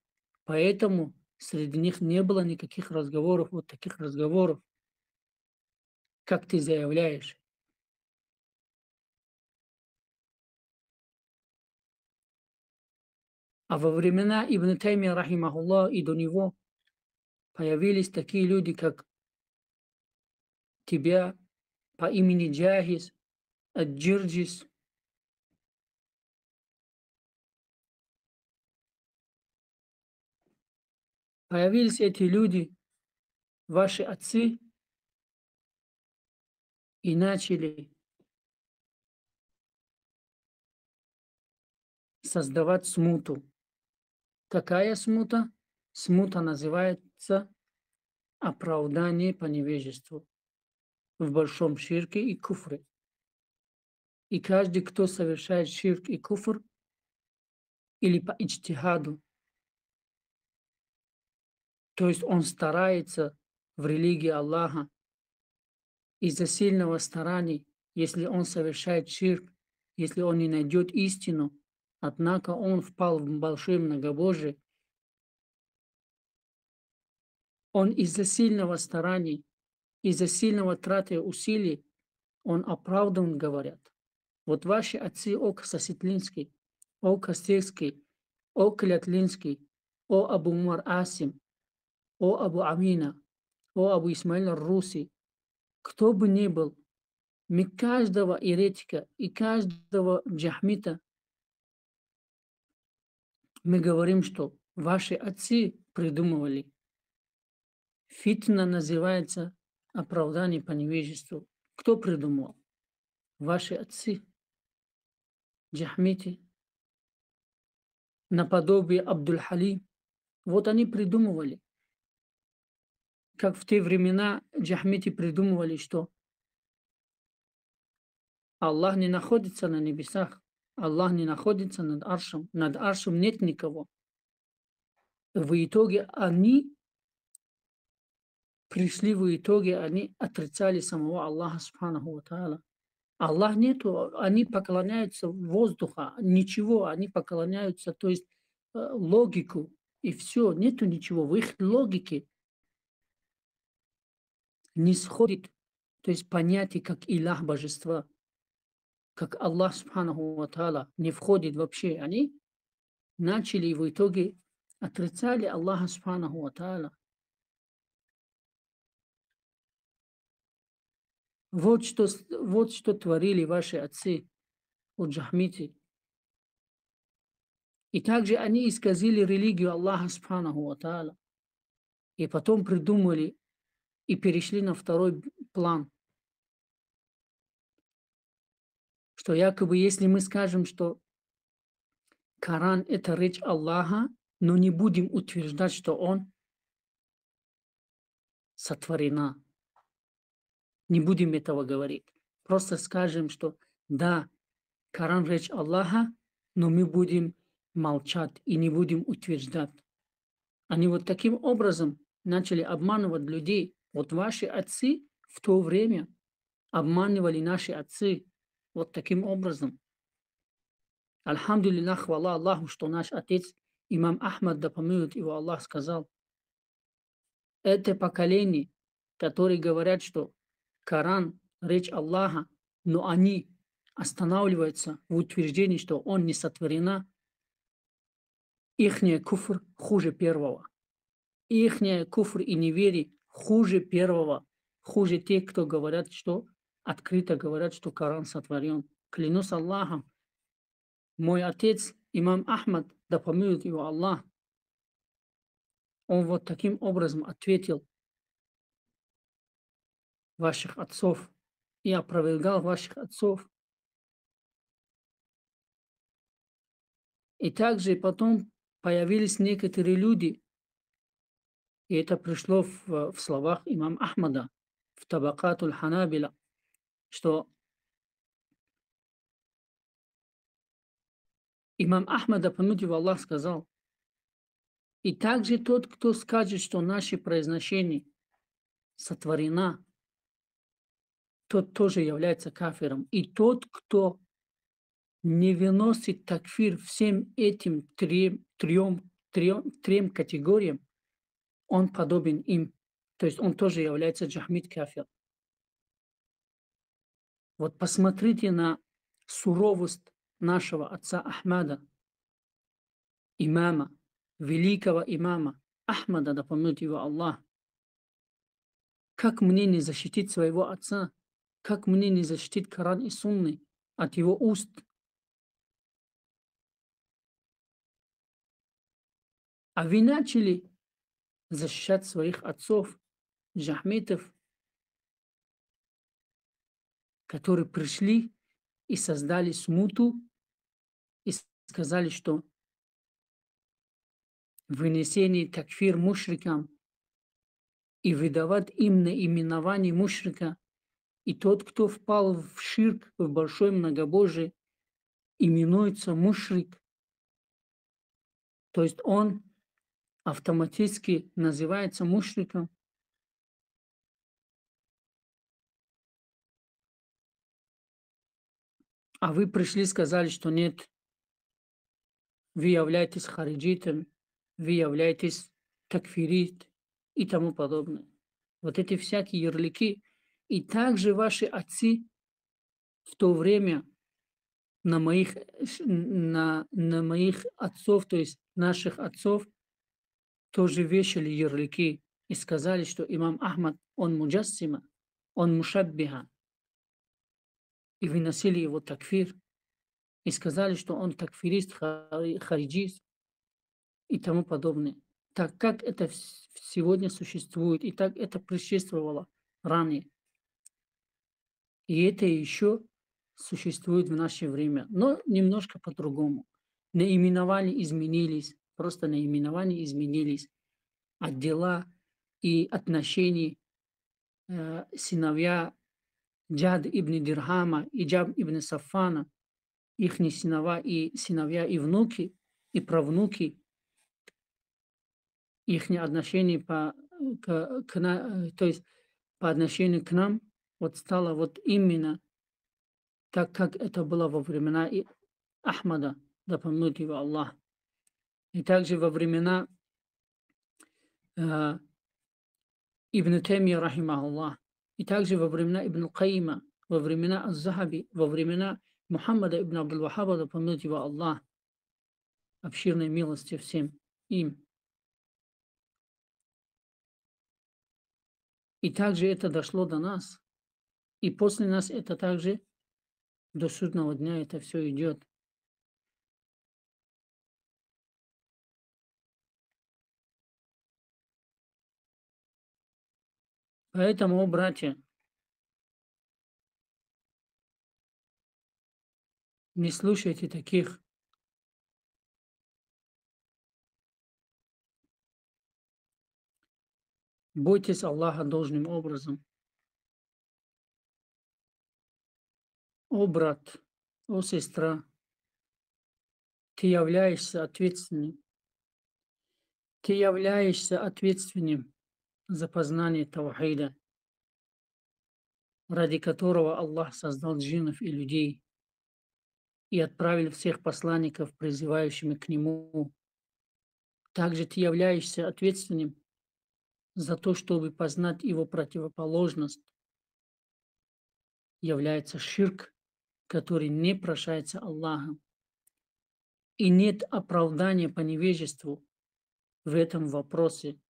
Поэтому среди них не было никаких разговоров, вот таких разговоров, как ты заявляешь. А во времена Ибн Таймия, рахимахуллах, и до него появились такие люди, как тебя по имени Джахис, Ад-Джирджис. Появились эти люди, ваши отцы, и начали создавать смуту. Какая смута? Смута называется оправдание по невежеству в большом ширке и куфре. И каждый, кто совершает ширк и куфр, или по иджтихаду, то есть он старается в религии Аллаха, из-за сильного старания, если он совершает ширк, если он не найдет истину, однако он впал в большое многобожие, он из-за сильного старания, из-за сильного траты усилий, он оправдан, говорят. Вот ваши отцы, о Саситлинский, о Костельский, о Клятлинский, о Абу Умар Асим, о Абу Амина, о Абу Исмаиль Руси, кто бы ни был, мы каждого еретика и каждого джахмита, мы говорим, что ваши отцы придумывали. Фитна называется оправдание по невежеству. Кто придумал? Ваши отцы, джахмити, наподобие Абдуль-Халим. Вот они придумывали. Как в те времена джахмити придумывали, что Аллах не находится на небесах, Аллах не находится над аршем нет никого. В итоге они они отрицали самого Аллаха субханаху ва тааля. Аллах нету, они поклоняются воздуху, ничего, они поклоняются, то есть логику и все, нету ничего. В их логике не сходит, то есть понятие как Илах божества, как Аллах Субханаху ва Тааля не входит вообще. Они начали и в итоге отрицали Аллаха Субханаху ва Тааля. Вот что творили ваши отцы, вот джахмиты. И также они исказили религию Аллаха Субханаху ва Тааля. И потом придумали и перешли на второй план. Что якобы если мы скажем, что Коран – это речь Аллаха, но не будем утверждать, что он сотворена. Не будем этого говорить. Просто скажем, что да, Коран – речь Аллаха, но мы будем молчать и не будем утверждать. Они вот таким образом начали обманывать людей. Вот ваши отцы в то время обманывали наши отцы вот таким образом. Альхамдулиллах, хвала Аллаху, что наш отец, имам Ахмад, да помилует его Аллах, сказал, это поколение, которые говорят, что Коран – речь Аллаха, но они останавливаются в утверждении, что он не сотворена, ихняя куфр хуже первого. Ихняя куфр и неверие хуже первого, хуже тех, кто говорят, что открыто говорят, что Коран сотворен. Клянусь Аллахом, мой отец, имам Ахмад, да помилует его Аллах, он вот таким образом ответил ваших отцов и опровергал ваших отцов. И также потом появились некоторые люди, и это пришло в словах имам Ахмада, в Табакатуль Ханабила, что имам Ахмада, помилует его Аллах, сказал, и также тот, кто скажет, что наше произношение сотворено, тот тоже является кафиром. И тот, кто не выносит такфир всем этим трем категориям, он подобен им. То есть он тоже является джахмид кафир. Вот посмотрите на суровость нашего отца Ахмада, имама, великого имама Ахмада, да помилует его Аллах. Как мне не защитить своего отца? Как мне не защитить Коран и Сунны от его уст? А вы начали защищать своих отцов, джахмитов, которые пришли и создали смуту и сказали, что вынесение такфир мушрикам и выдавать им наименование мушрика, и тот, кто впал в ширк, в большое многобожие, именуется мушрик. То есть он автоматически называется мушриком. А вы пришли и сказали, что нет, вы являетесь хариджитом, вы являетесь такфирит и тому подобное. Вот эти всякие ярлыки. И также ваши отцы в то время на моих отцов, то есть наших отцов, тоже вешали ярлыки и сказали, что имам Ахмад, он муджассима, он мушаббиха. И выносили его такфир. И сказали, что он такфирист, хариджист и тому подобное. Так как это сегодня существует, и так это предшествовало ранее. И это еще существует в наше время, но немножко по-другому. Наименования изменились, просто наименования изменились. А дела и отношения сыновья Джад ибн Дирхама и Джаб ибн Сафана, их сыновья и внуки, и правнуки, их отношения то есть по отношению к нам, вот стало вот именно так, как это было во времена Ахмада, да помилует его Аллах. И также во времена Ибн Таймия, рахимахуллах, и также во времена Ибн Каима, во времена Аз-Захаби, во времена Мухаммада ибн Абдул-Вахаба, да помилует его Аллах, обширной милости всем им. И также это дошло до нас. И после нас это также до судного дня это все идет. Поэтому, о братья, не слушайте таких. Бойтесь Аллаха должным образом. О брат, о сестра, ты являешься ответственным. Ты являешься ответственным за познание Таухида, ради которого Аллах создал джиннов и людей и отправил всех посланников, призывающими к Нему. Также ты являешься ответственным за то, чтобы познать его противоположность, является ширк, который не прощается Аллахом. И нет оправдания по невежеству в этом вопросе,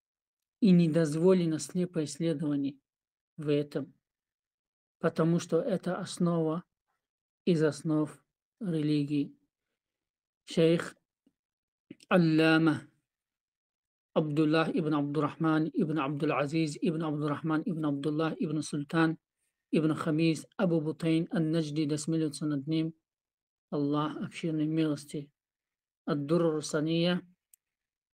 и не дозволено слепое исследование в этом, потому что это основа из основ религии. Шейх Аллама Абдуллах ибн Абдуррахман ибн Абдул-Азиз ибн Абдуррахман ибн Абдуллах ибн Султан ибн Хамис Абу Бутайн ан-Наджди, да смилуется над ним Аллах обширной милости. Ад-Дурр Сания,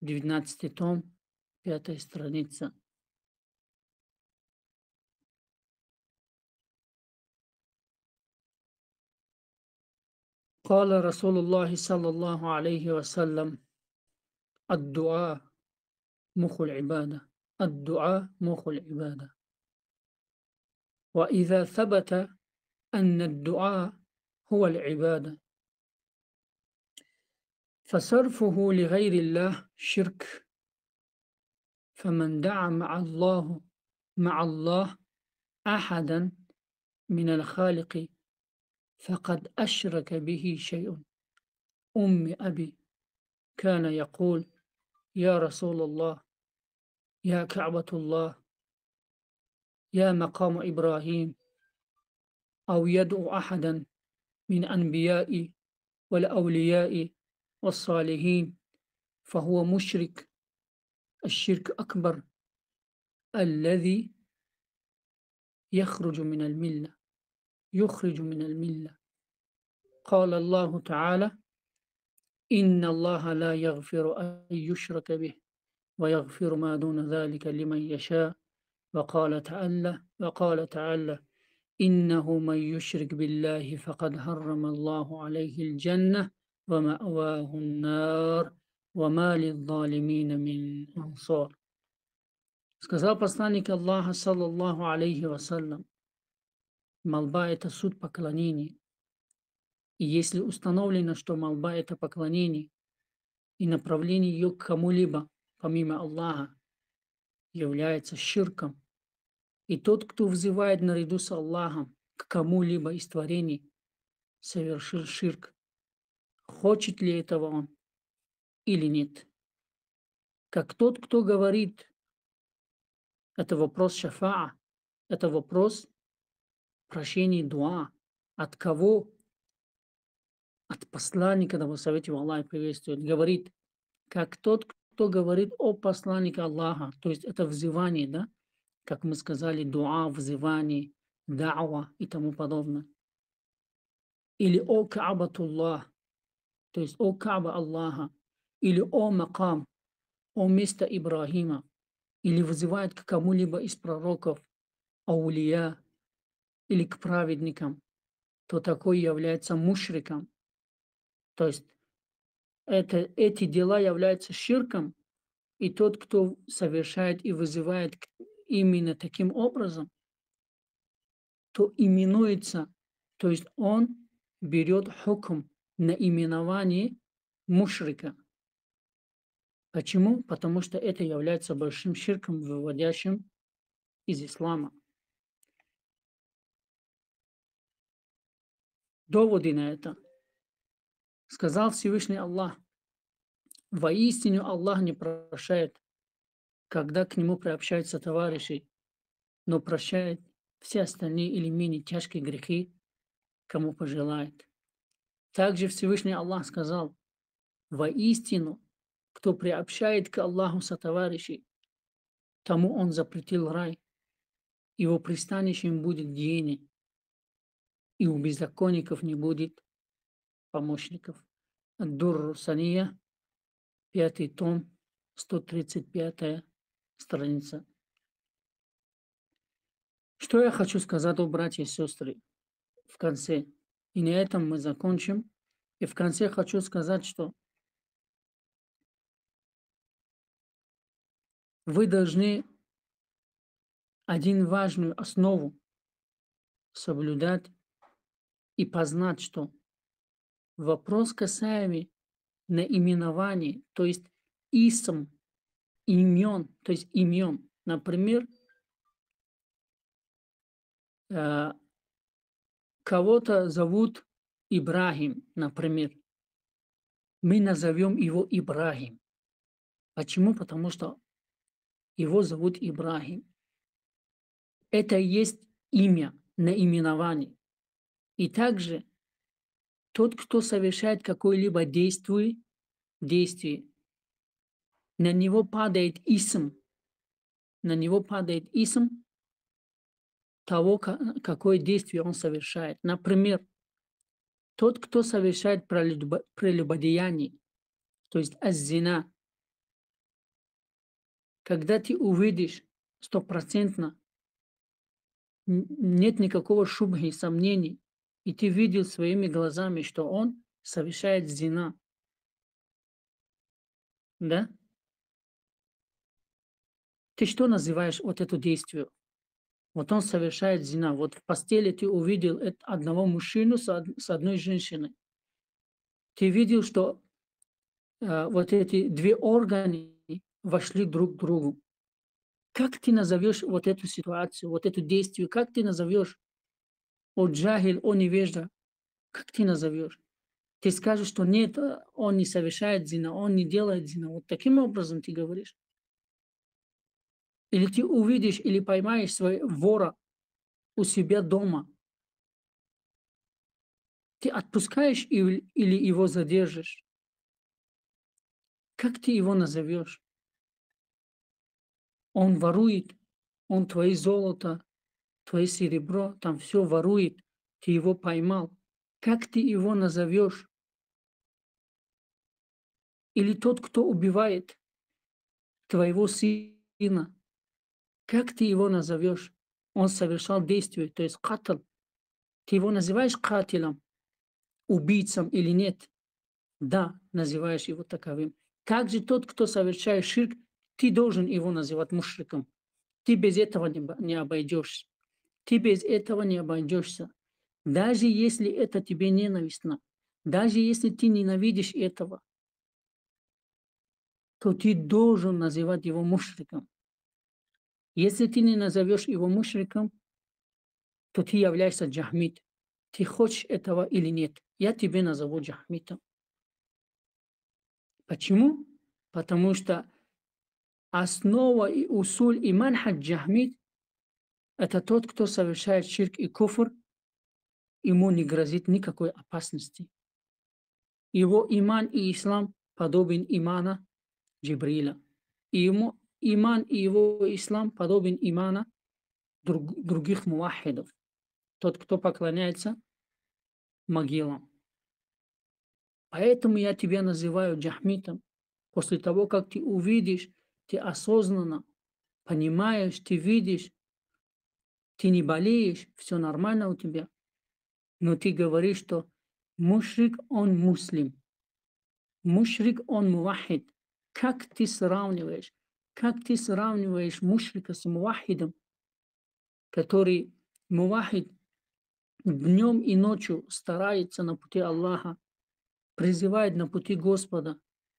19 том, 5 страница. قال رسول الله صلى الله عليه وسلم الدعاء مخ العبادة الدعاء مخ العبادة وإذا ثبت أن الدعاء هو العبادة فصرفه لغير الله شرك فمن دعا مع الله أحدا من الخالق فقد أشرك به شيء. أبي كان يقول يا رسول الله يا كعبة الله يا مقام إبراهيم أو يدعو أحدا من أنبياء والأولياء والصالحين فهو مشرك الشرك أكبر الذي يخرج من الملة قال الله تعالى إن الله لا يغفر أن يشرك به ويغفر ما دون ذلك لمن يشاء وقال تعالى إنه من يشرك بالله فقد حرم الله عليه الجنة ومأواه النار وما للظالمين من أنصار. Сказал посланник Аллаха, саллаллаху алейхи вассалям, молба – это суть поклонения. И если установлено, что молба – это поклонение, и направление ее к кому-либо, помимо Аллаха, является ширком, и тот, кто взывает наряду с Аллахом к кому-либо из творений, совершил ширк, хочет ли этого он или нет. Как тот, кто говорит, это вопрос шафаа, это вопрос прощения дуа. От кого? От посланника, да совете Аллах приветствует. Говорит, как тот, кто говорит о посланнике Аллаха, то есть это взывание, да? Как мы сказали, дуа, взывание, дa'ва и тому подобное. Или о Каабатуллах, то есть о Кааба Аллаха, или о Макам, о место Ибрахима, или вызывает к кому-либо из пророков, аулия, или к праведникам, то такой является мушриком. То есть эти дела являются ширком, и тот, кто совершает и вызывает именно таким образом, то именуется, то есть он берет хукм на именование мушрика. Почему? Потому что это является большим ширком, выводящим из ислама. Доводы на это. Сказал Всевышний Аллах: воистину Аллах не прощает, когда к нему приобщаются товарищи, но прощает все остальные или менее тяжкие грехи, кому пожелает. Также Всевышний Аллах сказал: воистину, кто приобщает к Аллаху сотоварищей, тому Он запретил рай, его пристанищем будет гиене, и у беззаконников не будет помощников. Ад-Дурру Сания, 5 том, 135 страница. Что я хочу сказать, братья и сестры, в конце? И на этом мы закончим. И в конце хочу сказать, что вы должны один важную основу соблюдать и познать, что вопрос касаемый наименований, то есть исм, имен, то есть имен. Например, кого-то зовут Ибрахим, например. Мы назовем его Ибрахим. Почему? Потому что его зовут Ибрахим. Это и есть имя, наименование. И также тот, кто совершает какое-либо действие, на него падает исм. На него падает исм того, какое действие он совершает. Например, тот, кто совершает прелюбодеяние, то есть аз-зина, когда ты увидишь 100%, нет никакого шубхи, сомнений, и ты видел своими глазами, что он совершает зина. Да? Ты что называешь вот это действие? Вот он совершает зина. Вот в постели ты увидел одного мужчину с одной женщиной. Ты видел, что вот эти две органы вошли друг к другу. Как ты назовешь вот эту ситуацию, вот это действие? Как ты назовешь? О джахиль, о невежда. Как ты назовешь? Ты скажешь, что нет, он не совершает зина, он не делает зина. Вот таким образом ты говоришь. Или ты увидишь, или поймаешь своего вора у себя дома. Ты отпускаешь или его задержишь? Как ты его назовешь? Он ворует, он твое золото, твое серебро, там все ворует, ты его поймал. Как ты его назовешь? Или тот, кто убивает твоего сына, как ты его назовешь? Он совершал действие, то есть катл. Ты его называешь катилом, убийцем или нет? Да, называешь его таковым. Также тот, кто совершает ширк, ты должен его называть мушриком. Ты без этого не обойдешься. Ты без этого не обойдешься. Даже если это тебе ненавистно, даже если ты ненавидишь этого, то ты должен называть его мушриком. Если ты не назовешь его мушриком, то ты являешься джахмит. Ты хочешь этого или нет? Я тебе назову джахмитом. Почему? Потому что основа и усуль и манхадж джахмит – это тот, кто совершает ширк и куфр, ему не грозит никакой опасности. Его иман и ислам подобен имана Джибриля. И ему иман и его ислам подобен имана других мувахидов. Тот, кто поклоняется могилам. Поэтому я тебя называю джахмитом. После того, как ты увидишь, ты осознанно понимаешь, ты видишь, ты не болеешь, все нормально у тебя. Но ты говоришь, что мушрик, он муслим. Мушрик, он мувахид. Как ты сравниваешь? Как ты сравниваешь мушрика с мувахидом, который мувахид днем и ночью старается на пути Аллаха, призывает на пути Господа,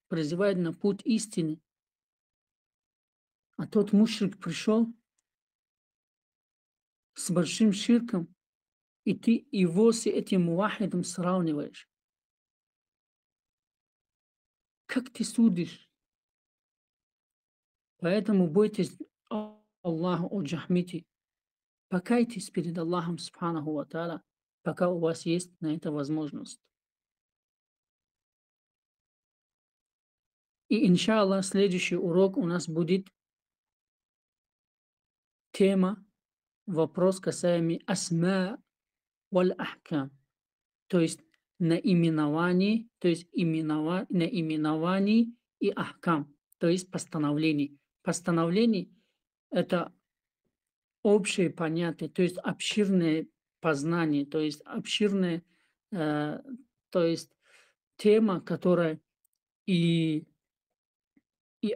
призывает на путь истины, А тот мушрик пришел с большим ширком, и ты его с этим мувахидом сравниваешь. Как ты судишь? Поэтому бойтесь Аллаха, о джахмите. Покайтесь перед Аллахом, субханаху ва тааля, пока у вас есть на это возможность. И, иншаллах, следующий урок у нас будет тема, вопрос касаемый асма валь ахкам, то есть наименований, наименований и ахкам, то есть постановлений. Постановлений – это общее понятие, то есть обширное познание, то есть обширная, то есть тема, которая и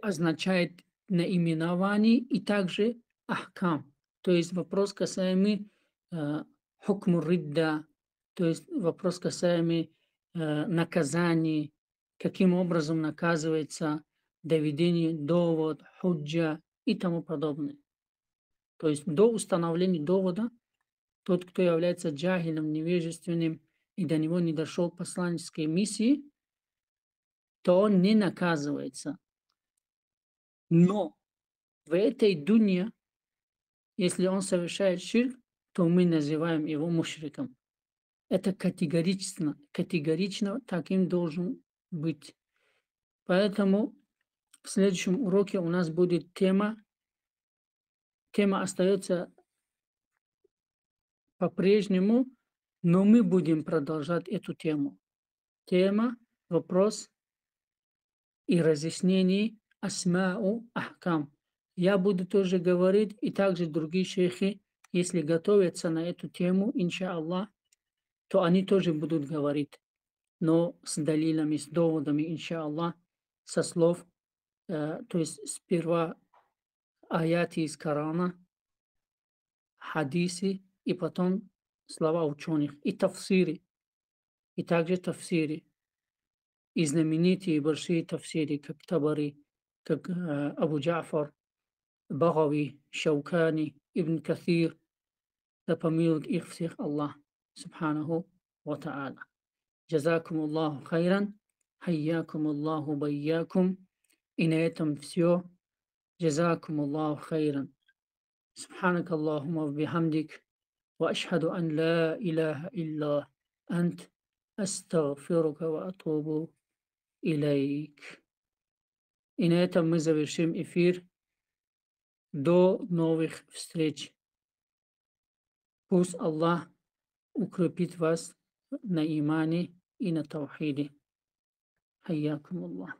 означает наименование, и также ахкам, то есть вопрос касаемый хукму ридда, то есть вопрос касаемый наказаний, каким образом наказывается доведение довод, худжа и тому подобное. То есть до установления довода тот, кто является джахилом, невежественным, и до него не дошел посланнической миссии, то он не наказывается. Но в этой дунье, если он совершает ширк, то мы называем его мушриком. Это категорично таким должен быть. Поэтому в следующем уроке у нас будет тема остается по-прежнему, но мы будем продолжать эту тему. Тема, вопрос и разъяснение асмау ахкам. Я буду тоже говорить, и также другие шейхи, если готовятся на эту тему, иншаллах, то они тоже будут говорить, но с далилами, с доводами, иншаллах, со слов, то есть сперва аяты из Корана, хадисы, и потом слова ученых, и тафсири, и также тафсири, и знаменитые большие тафсири, как Табари, как Абу Джафар, Багави, Шаукани, Ибн Каthир, да помилует их всех Аллах, субханаху ва та'аля. Джазакум Аллаху хайран, хайякум Аллаху байякум, и на этом все. Джазакум Аллаху хайран. سبحانك اللهم وبحمدك وأشهد أن لا إله إلا أنت أستغفرك وأتوب إليك. И на этом мы завершим эфир. До новых встреч. Пусть Аллах укрепит вас на имане и на таухиде. Хайякум Аллах.